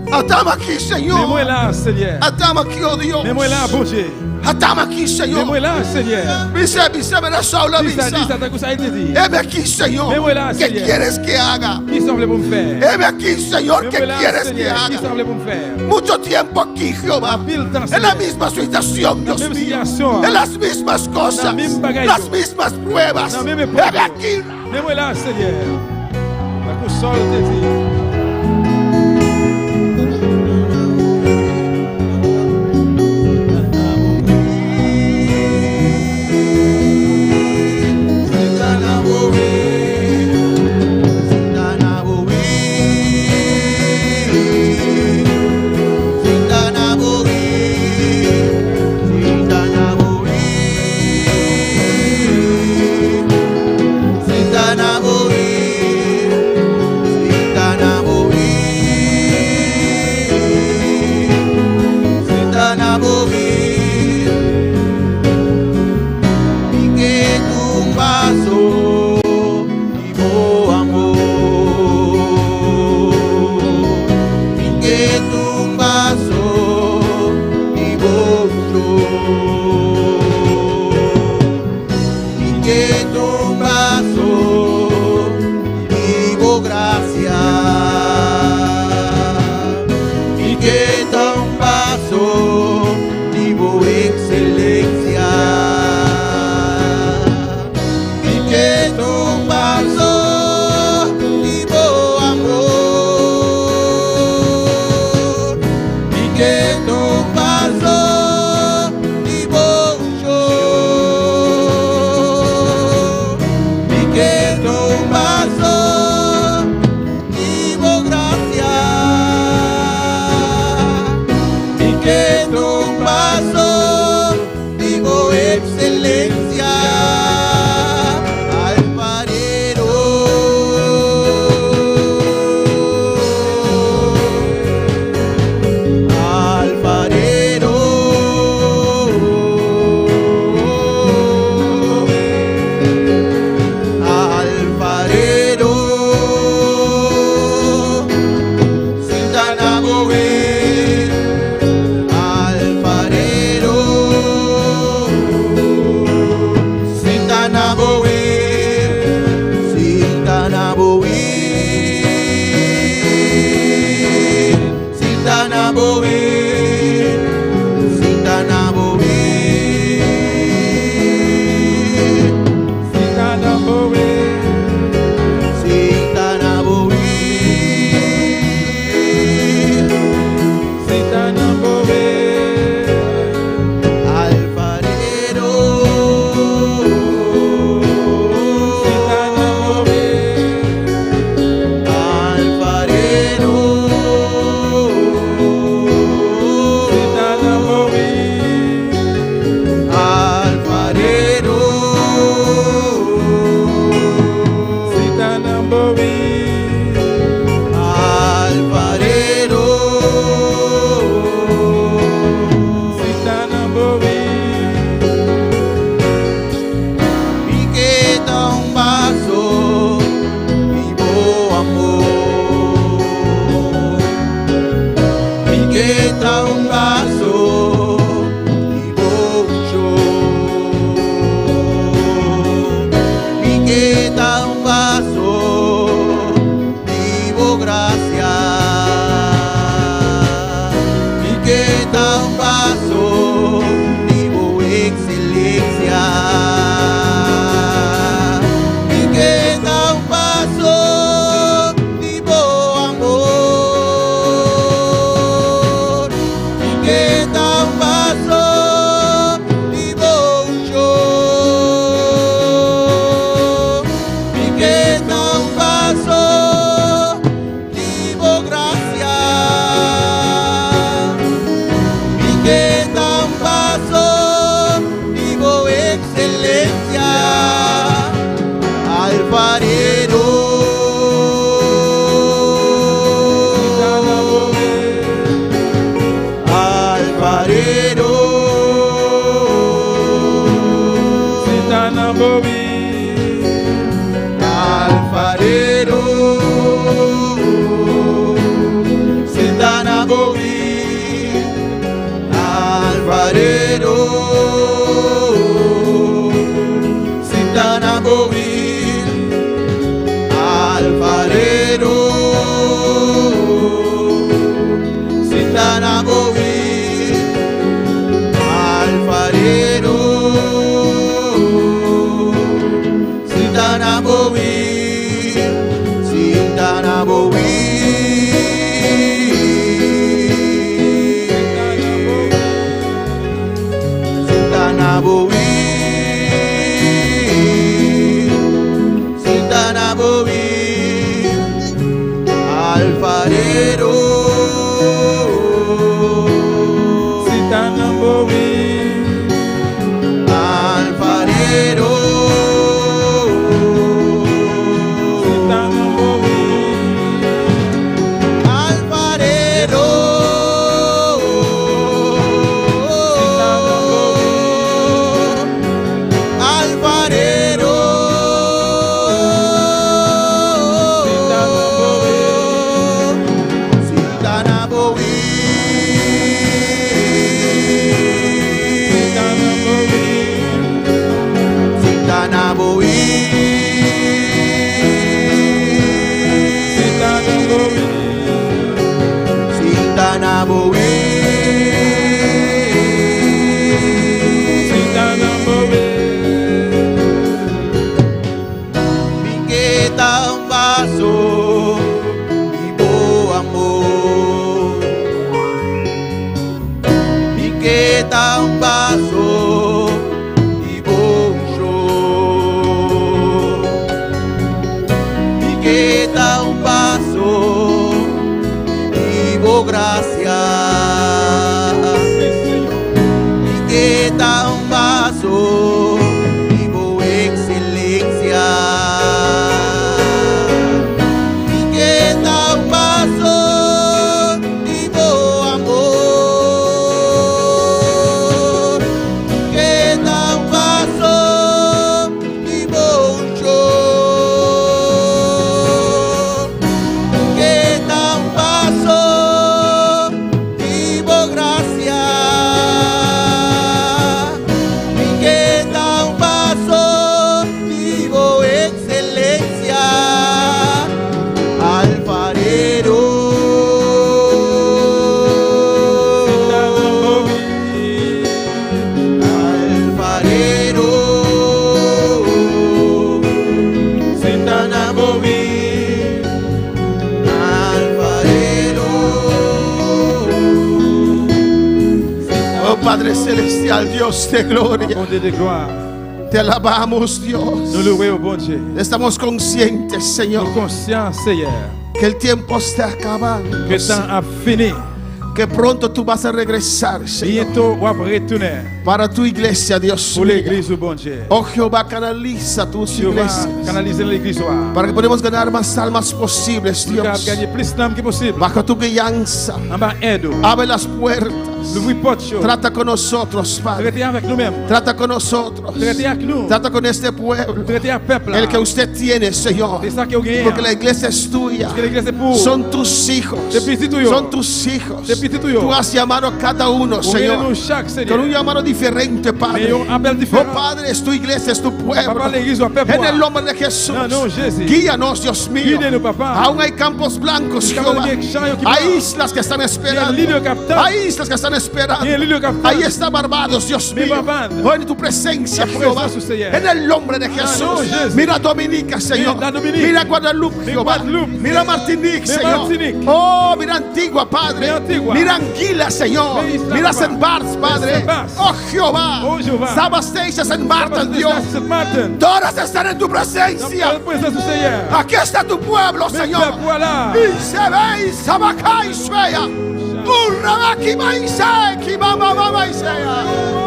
Estamos aquí, Mets-moi Señor. là, Seigneur. Estamos aquí, oh Dios. Mets-moi là, bon Dieu. Estamos aquí, Señor. Mets-moi là, Seigneur. Dice, me la sola, Dis ça, dice. t'as que ça a été dit. Heme aquí, Señor. Me vuela, ¿Qué Señor. quieres que haga? Qui semble pour me faire? Heme aquí, Señor. ¿Qué Mets-moi là, quieres que Seigneur. Qui haga? semble pour me faire? Mucho tiempo aquí, Jehová. Pile temps, En la Seigneur. misma situación, Dios misma mío. situación. En las mismas cosas. La misma bagaille. Las mismas pruebas. La même Heme épreuve. aquí. Mets-moi là, Seigneur. La console te dit. Alfarero, Alfarero, alfarero, alfarero, alfarero. Un vaso y boncho, y queda un vaso y bo gracia, y queda un vaso y bo excelencia, y queda un vaso y bo amor. Padre Celestial, Dios de gloria, Bon Dieu de gloire, te alabamos, Dios. nous louons, bon Dieu. Estamos conscientes, Señor, Nous conscients, Seigneur, que el tiempo está acabando, que le temps a fini. que pronto tú vas a regresar, Señor, Bientôt, on va retourner para tu iglesia, Dios pour mío. l'église au bon Dieu. Oh Jehová, canaliza tus Dieu va iglesias canaliser l'église soir. para que podamos ganar más almas posibles, Nous allons Dios. gagner plus d'âmes que possible. Bajo tu guianza, En bas, aide. abre las puertas, L'ouvrir porte chaud. trata con nosotros, Padre. Traitez avec nous-mêmes. Trata con nosotros, Traitez avec nous. trata con este pueblo, Traitez avec le peuple. el que usted tiene, Señor, C'est ça que vous gagnez. porque la iglesia es tuya. Parce que l'église est pour. Son tus hijos, C'est petit tuyo. son tus hijos. C'est petit tuyo. Tú has llamado a cada uno, Vous gagnez Señor, nous chaque, con un Seigneur. llamado diferente, Mais Padre. un appel Oh différent. Padre, es tu iglesia, es tu pueblo. Papa, l'église au peuple. En el nombre de Jesús, Non, non, Jésus. guíanos, Dios mío. Guídenos, papá. Aún hay campos blancos, Estamos Jehová. en el champ que Hay va. islas que están Il y a esperando. l'île capitale. Hay islas que están esperando. Il y a l'île capitale. Ahí está Barbados, Dios Mi mío. Barbade. Oh, en tu presencia, La Jehová. presencia, Señor. En el nombre de Jesús. no, Jesús. Mira Dominica, Señor. Mira Dominique. Mira Guadalupe, Mira Jehová. Guadalupe. Mira Martinique, Mira Señor. Martinique. Oh, mira Antigua, Padre. Mira Antigua. Mira Anguila, Señor. Mira Isla, Mira papá. St. Barts, Padre. St. Barts. Oh, Jehová. Oh, Jehová. Sabasteixa, St. Martin, Dios. Saint Martin. Todas están en tu Dans presencia. la présence du Seigneur. Aquí está tu pueblo, Mais Señor. voilà. Y se ve y sabakai svea. Urrabaki maiseki mama maisea.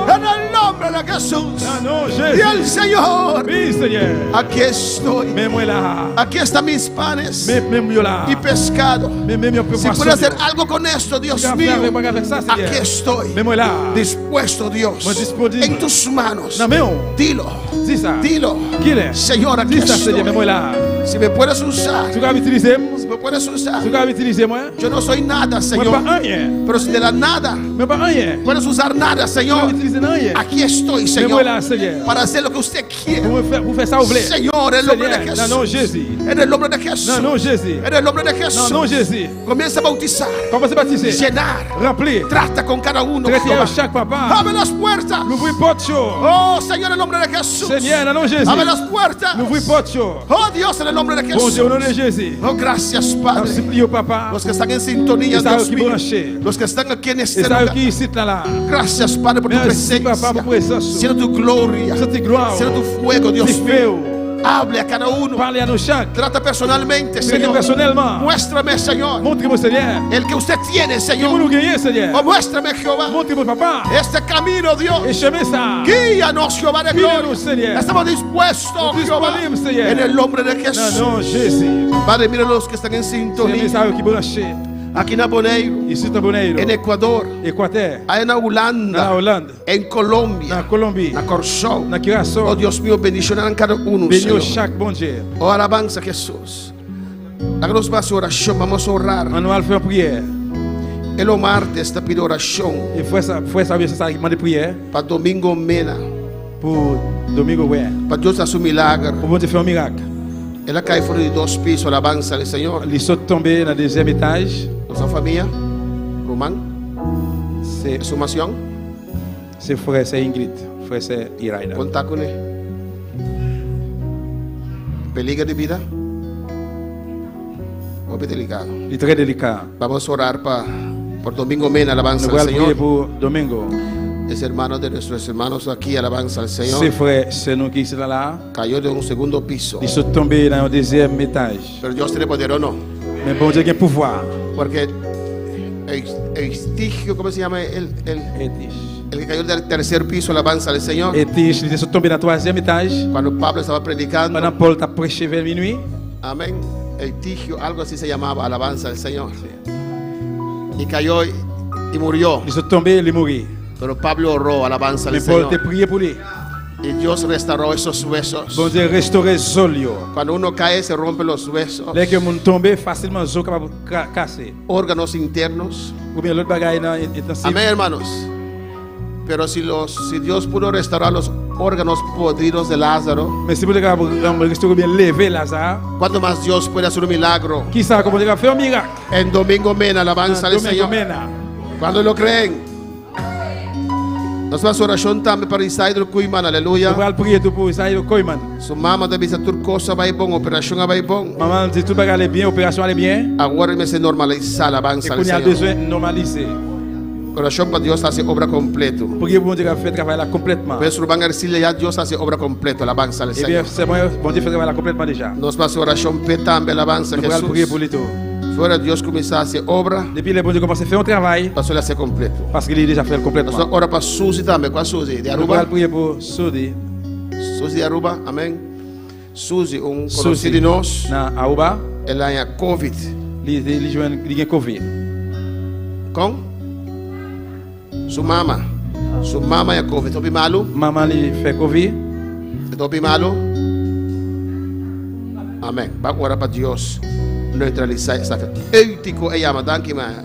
En el nombre de Jesús. Ah non, Y Jésus. el Señor. Oui, Seigneur. Aquí estoy. Mais moi là. Aquí están mis panes Mais moi là. y pescado. Mais yo peux Si puedes hacer algo con esto, Dios mío. avec ça, Aquí Seigneur. estoy. Mais moi là. Dispuesto, Dios. Moi disponible. En tus manos. Non, mais on. Dilo. Dis ça. Dilo. Qui est? Señor, aquí Dis ça, Seigneur. Mais moi estoy. là. Si me puedes usar. Tu vas m'utiliser? Si me puedes usar. Tu vas m'utiliser moi? Yo no soy nada, Moi Señor. pas rien. Pero si de la nada Mais pas rien. puedes usar nada, Tu vas Señor. m'utiliser rien. Aquí estoy, Mais Señor. moi là, Seigneur. Para hacer lo que usted quiere. Pour faire ça au blé. Señor, en el nombre de Seigneur. Jesús. Non, non, Jésus. En el nombre de Jesús. Non, non, Jésus. En el nombre de Non, Jesús. non, Jésus. Comienza a bautizar. Comment se baptiser? Llenar. Remplir. Trata con cada uno. Traiter Jehová. à chaque papa. Abre las puertas. L'ouvrir porte chaud. Oh, Señor, en el nombre de Jesús. Seigneur, non, non, Jésus. Abre las puertas. L'ouvrir porte chaud. Oh, Dios, en el nombre de Bon Dieu, au nom de Jesús. Jésus. Oh, gracias, Nous Padre. supplions, papa. Los que están en sintonía, Et ça, Dios qui mío. branché. Los que están aquí en Et este ça, lugar. qui ici, là. Gracias, Padre, por tu Merci, papa, presencia. por presença. Siento tu gloria. Siento tu gloria. Siento tu fuego, Dios C'est mío. feu. Hable a cada uno. Parlez à nos chaque. Trata personalmente, Traitez Señor. personnellement. Muéstrame, Señor, Montrez-moi, Seigneur. el que usted tiene, Que vous Señor. nous gagnez, Seigneur. Oh, muéstrame, Jehová, Montrez-moi, papa. este camino, Dios. Et chemin ça. Guíanos, Jehová de Guíanos, gloria. Seigneur. Estamos dispuestos, Jehová, Disponibles, Seigneur. en el nombre de Non, Jesús. non, Jésus. Padre, mira los que están en C'est sintonía. ça qui branché. Aquí en Aboneiro, Ici, dans Bonaire. en Ecuador, Équateur. allá en Dans la Holanda, Hollande. en Colombia, Dans Colombie. en Corsó. Dans Oh, Curaçao. Dios mío, bendicionarán cada uno, Bénis Señor. chaque bon Dieu. Oh, alabanza, Jesús. Háganos más oración, vamos a orar. On va faire une prière. El martes te pido oración Et frère, ça vient ça qui demande prière para Domingo Mena, pour Domingo ouais. para Dios hacer un milagro. Pour bon Dieu faire un miracle. Él ha caído fuera de 2 pisos, alabanza al Señor. Il saute tombé dans le deuxième étage. Nuestra familia, Román, C'est sumación, frère, c'est Ingrid. Frère, c'est Iraida. conta con él. Peligro de vida. Muy delicado. Il est très délicat. Vamos a orar por Domingo Mena, alabanza Nous al allons prier Señor. pour Domingo. Es hermano de nuestros hermanos aquí, alabanza al C'est Señor. frère, c'est nous qui sommes là. Cayó de un segundo piso. Il saute tombé dans le deuxième étage. Pero Dios tiene poder o no. Mais bon Dieu a un pouvoir. Porque Eustigio, ¿cómo se llama? El que cayó del tercer piso, alabanza al Señor. Étige, il saute tombé dans le troisième étage. Cuando Pablo estaba predicando. Pendant Paul t'a prêché vers minuit. Amén. Eustigio, algo así se llamaba, alabanza al Señor. Y cayó y murió. Il saute tombé, il est mort. Pero Pablo oró, alabanza al Mais Paul t'a Señor. prié pour lui. Y Dios restauró esos huesos. Bon Dieu restaurer Zolio. Cuando uno cae, se rompen los huesos. Dès que mon tombé, facilement Zol capable casser. Órganos internos. Ou bien l'autre bagaille dans intensif. Amén, hermanos. Pero si Dios pudo restaurar los órganos podridos de Lázaro, Mais si vous êtes capable de restaurer bien lever Lazare, ¿cuánto más Dios puede hacer un milagro? qui ça comment Dieu va faire un miracle? En Domingo Mena, alabanza al Domingo Señor. Mena. Cuando lo creen. Nos vamos a oración también para Isaías Kuyman, Nous aleluya. allons prier tout pour Isaïe Koyman. Su mamá debe ser turcosa, va bon, operación va bon. Maman dit tout bagaille allait bien, opération allait bien. Ahora me se normaliza, Et alabanza qu'on al y a Señor. besoin de normaliser. Oración para Dios hace obra completo. Priez pour Dieu qui fait travail là complètement. Pues van a decirle ya Dios hace obra completo, alabanza al Eh bien, Señor. c'est moi, bon Dieu fait travail là complètement déjà. Nos vamos a oración también, alabanza a Nous allons prier pour Jesús. lui tout. Fuera Dios comienza a hacer obra, Depuis le bon Dieu commence à faire un travail, pasó a hacer completo. parce qu'il est déjà fait Nos complètement. ora para Susi también, ¿cuál Susi? De Nous allons Aruba. prier pour Sodi. Susi de Aruba, amén. Susi, un Susi. conocido de nos, Na Aruba, él a COVID. il joue Covid. Con su mamá. Su mamá ya COVID. Topi malo, Maman lui fait Covid. topi malo. Amén. Va a orar para Dios. Neutralizar esta fe. Eutico e llama, danke ma.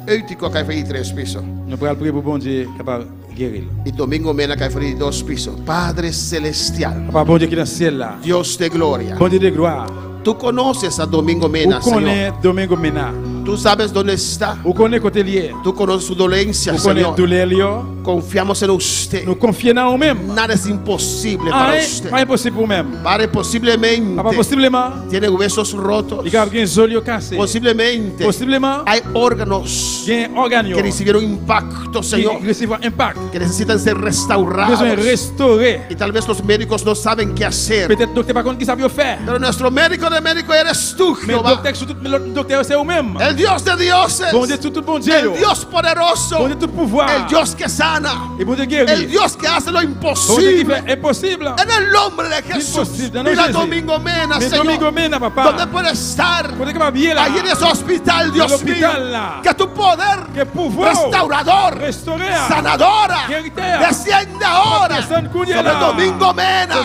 Eutico acá fue 3 pisos. Nous allons prier pour bon Dieu capable de guérir. Y Domingo Mena acá fue 2 pisos. Padre celestial, Papa, bon Dieu qui est dans le ciel là. Dios de gloria. Bon Dieu de gloire. Tú conoces a Domingo Vous Mena, Señor. connaissez Domingo Mena. Tú sabes dónde está. Vous connaissez côté lié. Tú conoces su dolencia, Vous connaissez Señor. douleur Lio. Confiamos en usted. Nous confions en nous-mêmes. Nada es imposible Ah, para eh, usted. pas impossible pour nous-mêmes. Padre, posiblemente Papa, possiblement, tiene huesos rotos. il y a un zolio cassé. Posiblemente Possiblement, hay órganos il y a un organe que recibieron impacto, qui Señor, receive un impact. que necesitan ser restaurados. Besoin de restaurer. Y tal vez los médicos no saben qué hacer. Peut-être docteur par contre qui savent faire. Pero nuestro médico de médico eres tú, Mais Jehová. docteur, surtout le docteur c'est vous-même. El Dios de dioses. Bon Dieu, tout bon Dieu. El Dios poderoso. Bon Dieu, tout pouvoir. El Dios que sana. Et bon Dieu El guérit. Dios que hace lo Bon Dieu qui imposible. fait impossible. En el nombre de Jesús. Imposible, dans le nom Mira de Jésus. Domingo Mena, Mais Señor. Domingo Mena, ¿Dónde papa. puede estar? Vous êtes capable bien là. Allí en ese hospital, Dios mío. l'hôpital, là. Que tu poder Que pouvoir. restaurador, Restaurer. sanadora, Gueriteur. desciende ahora Descende cuña sobre là. Domingo Mena.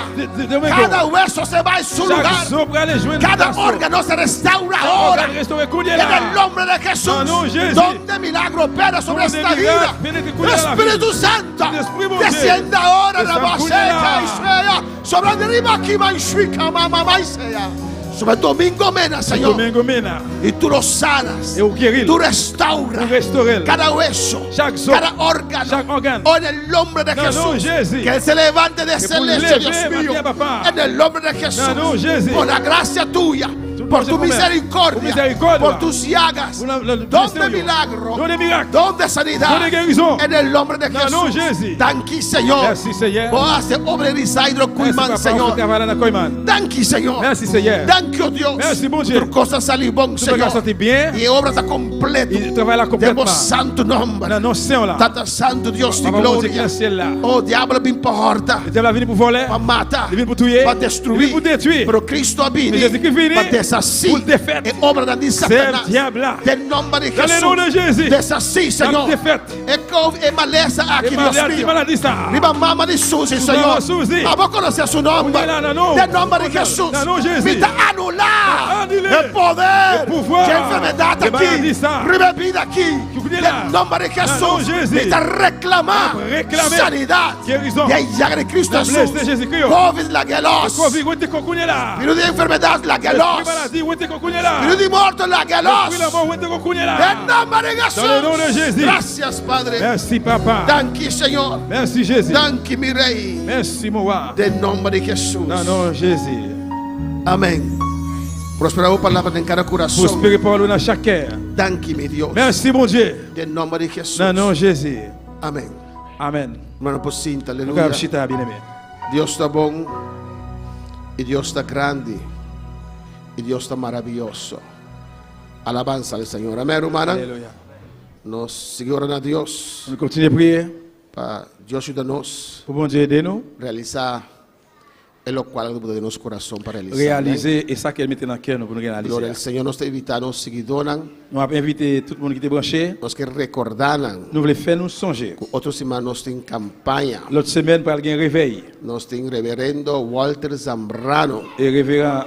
Domingo. Cada hueso se va en su lugar. Chaque jour pour aller jouer. Cada órgano se restaura ahora. Restaurer cuña En el là. nombre de Jesús. En el nombre de Jesús. Donde milagro opera sobre Donde esta milagro vida. penetre cuña la Espíritu vida. Santo. Espíritu Santo. Desciende ahora la Desciende baseca cuña. y sea. Sobre arriba aquí manshuika mamá maisea. Sobre domingo mena, Señor. Domingo mena. Y tú lo sanas. Et au guérir. Tú restauras Ou restaurer. cada hueso, Chaque os. cada órgano. Chaque organe. Oh, en el nombre de Dans le nom de Jesús. Jésus. Que Él se levante de ese pour lecho, lever, Dios mío. Matías, papá. En el nombre de Jesús. Dans le nom de Jésus. Por la gracia tuya. Por Por tu tu misericordia. misericordia. Por tus llagas. Pour le Don de ministère. milagro. Don de miracle. Don de sanidad. Don de guérison. En el nombre de Dans le nom de Jesús. Jésus. Thank you, Señor. Merci, Seigneur. Por hacer obra en Isidro Merci, Kuhlman, papa, Señor. pour travailler dans Koiman. Thank you, Señor. Merci, Seigneur. Thank you, Dios. Merci, bon Dieu. Tu cosa salí bon, Tu vas Señor. sentir bien. Y obra está completa. Il travaille là De complètement. vos santo nombre. Dans nos saints là. Tata santo Dios de Papa, bon Dieu qui est gloria. dans le ciel là. Oh, diablo bin porta. Le diable a venu pour voler. Para matar. Il vient pour tuer. Para Il vient destruir. pour détruire. Pero Cristo ha Mais Jésus-Christ venu para desasir. pour défaire. Es obra de C'est Satanás. le diable là. Del nombre de Dans le nom de Jesús. Jésus. Desasir, Señor. défaite. Es maleza aquí, Et Dios maladie, mío. maladie ça. Riba mama de Susi, Riba Señor. mama Susi. Vamos a conocer su nombre. Unila, no, no. Del nombre de Jesús. No, no, Jésus. Vita anular. Annulé. El poder. El pouvoir. Que enfermedad Que maladie aquí. ça. Riba vida aquí. Unila. Del nombre de No, no, Jesús. Jésus. Vita reclamar. Réclamer. Sanidad. Guérison. Y ahí llaga de Cristo La blesse de Jesús. Jésus-Christ. COVID la gelos. Covid, où était cocougné là? Virus de enfermedad la Esprit gelos. maladie, où était cocougné là? Virus de muerto la Esprit la gelos. mort, où était cocougné là? Del nombre de Dans le nom de Jesús. Jésus. Gracias, Padre. Merci, papa. Thank you, Señor. Merci, Jésus. Thank you, mi Rey. Merci, mon roi. Del nombre de Jesús. Dans le nom de Jésus. Amén. Prosperamos palabras en cada corazón. Prospérez par dans chaque cœur. Thank you, mi Dios. Merci, mon Dieu. Del nombre de Jesús. Dans le nom de Jésus. Amén. Amen. Hermano, pues cinta, Nous aleluya. avons chita, bien-aimé. Dios está bon y Dios está grande y Dios está maravilloso. Alabanza al Señor. Amén, hermana. Alléluia. Nos sigue orando a Dios On continue à prier para Dios ayudarnos pour bon Dieu aider nous, a realizar en lo cual de nuestro corazón para realizar. Amén. réaliser et ça qu'elle mettait dans le cœur nous pour nous Gloria al réaliser. Señor nos está invitando, seguidoran, Nous avons invité tout le monde qui était branché. nos que recordaran, Nous voulons faire nous songer. otros hermanos en campaña, L'autre semaine, pour aller un réveil. nos en reverendo Walter Zambrano, Et révérend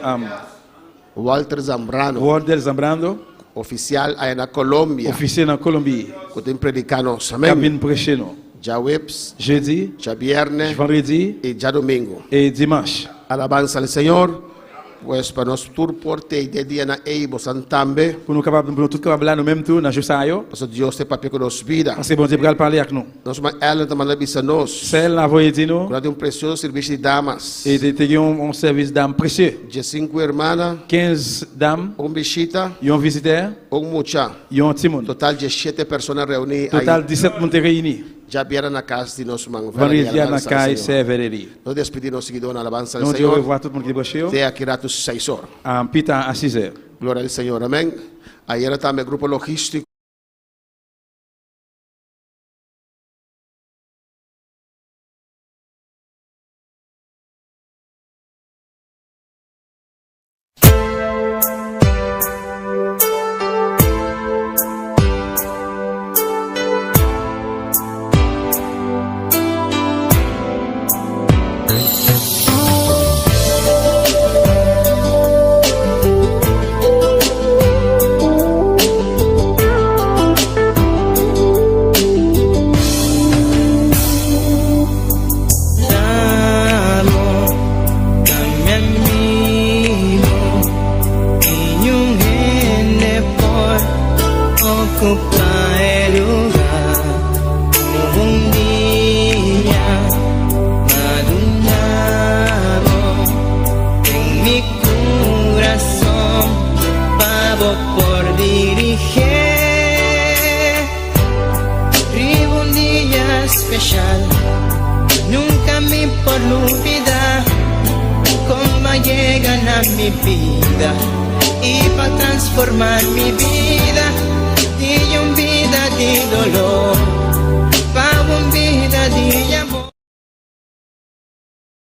Walter Zambrano, Wardel Zambrando, oficial allá en Colombia, officier dans Colombie, que estén predicando, qui amén. vient prêcher nous. Ya webs, Jeudi, ya viernes vendredi y ya domingo. et dimanche. Alabanza al Señor, pues para nos turporte y de día na eibo santambe, Pour nous capables, pour nous tous capables là, nous même tout, dans juste ça, yo. pues Dios te papi que nos vida. Parce que bon Dieu va parler avec nous. Nos ma ela te manda bisanos, Celle la voyez dit nous, con un precioso servicio de damas. et te un service d'âme précieux. Ya 5 hermanas, 15 dames, un visita, ils ont visiteur, un mucha. ils ont un petit monde. Total de 7 personas reunidas Total ahí. 17 monde réunis. Ya vieron a casa de nos man. Vendredi à la caille, serverie. Nos despedimos seguido en alabanza al Nous devons Señor. revoir tout le monde qui est branché. De aquí a tus 6 horas. En pita à 6 heures. Gloria al Señor, amén. Ayer también el grupo logístico. ocupa el lugar. Hubo un día madrugado en mi corazón, pavo por dirigir. Vivo un día especial, nunca me por olvidar cómo llegan a mi vida y para transformar mi vida. Y un vida de dolor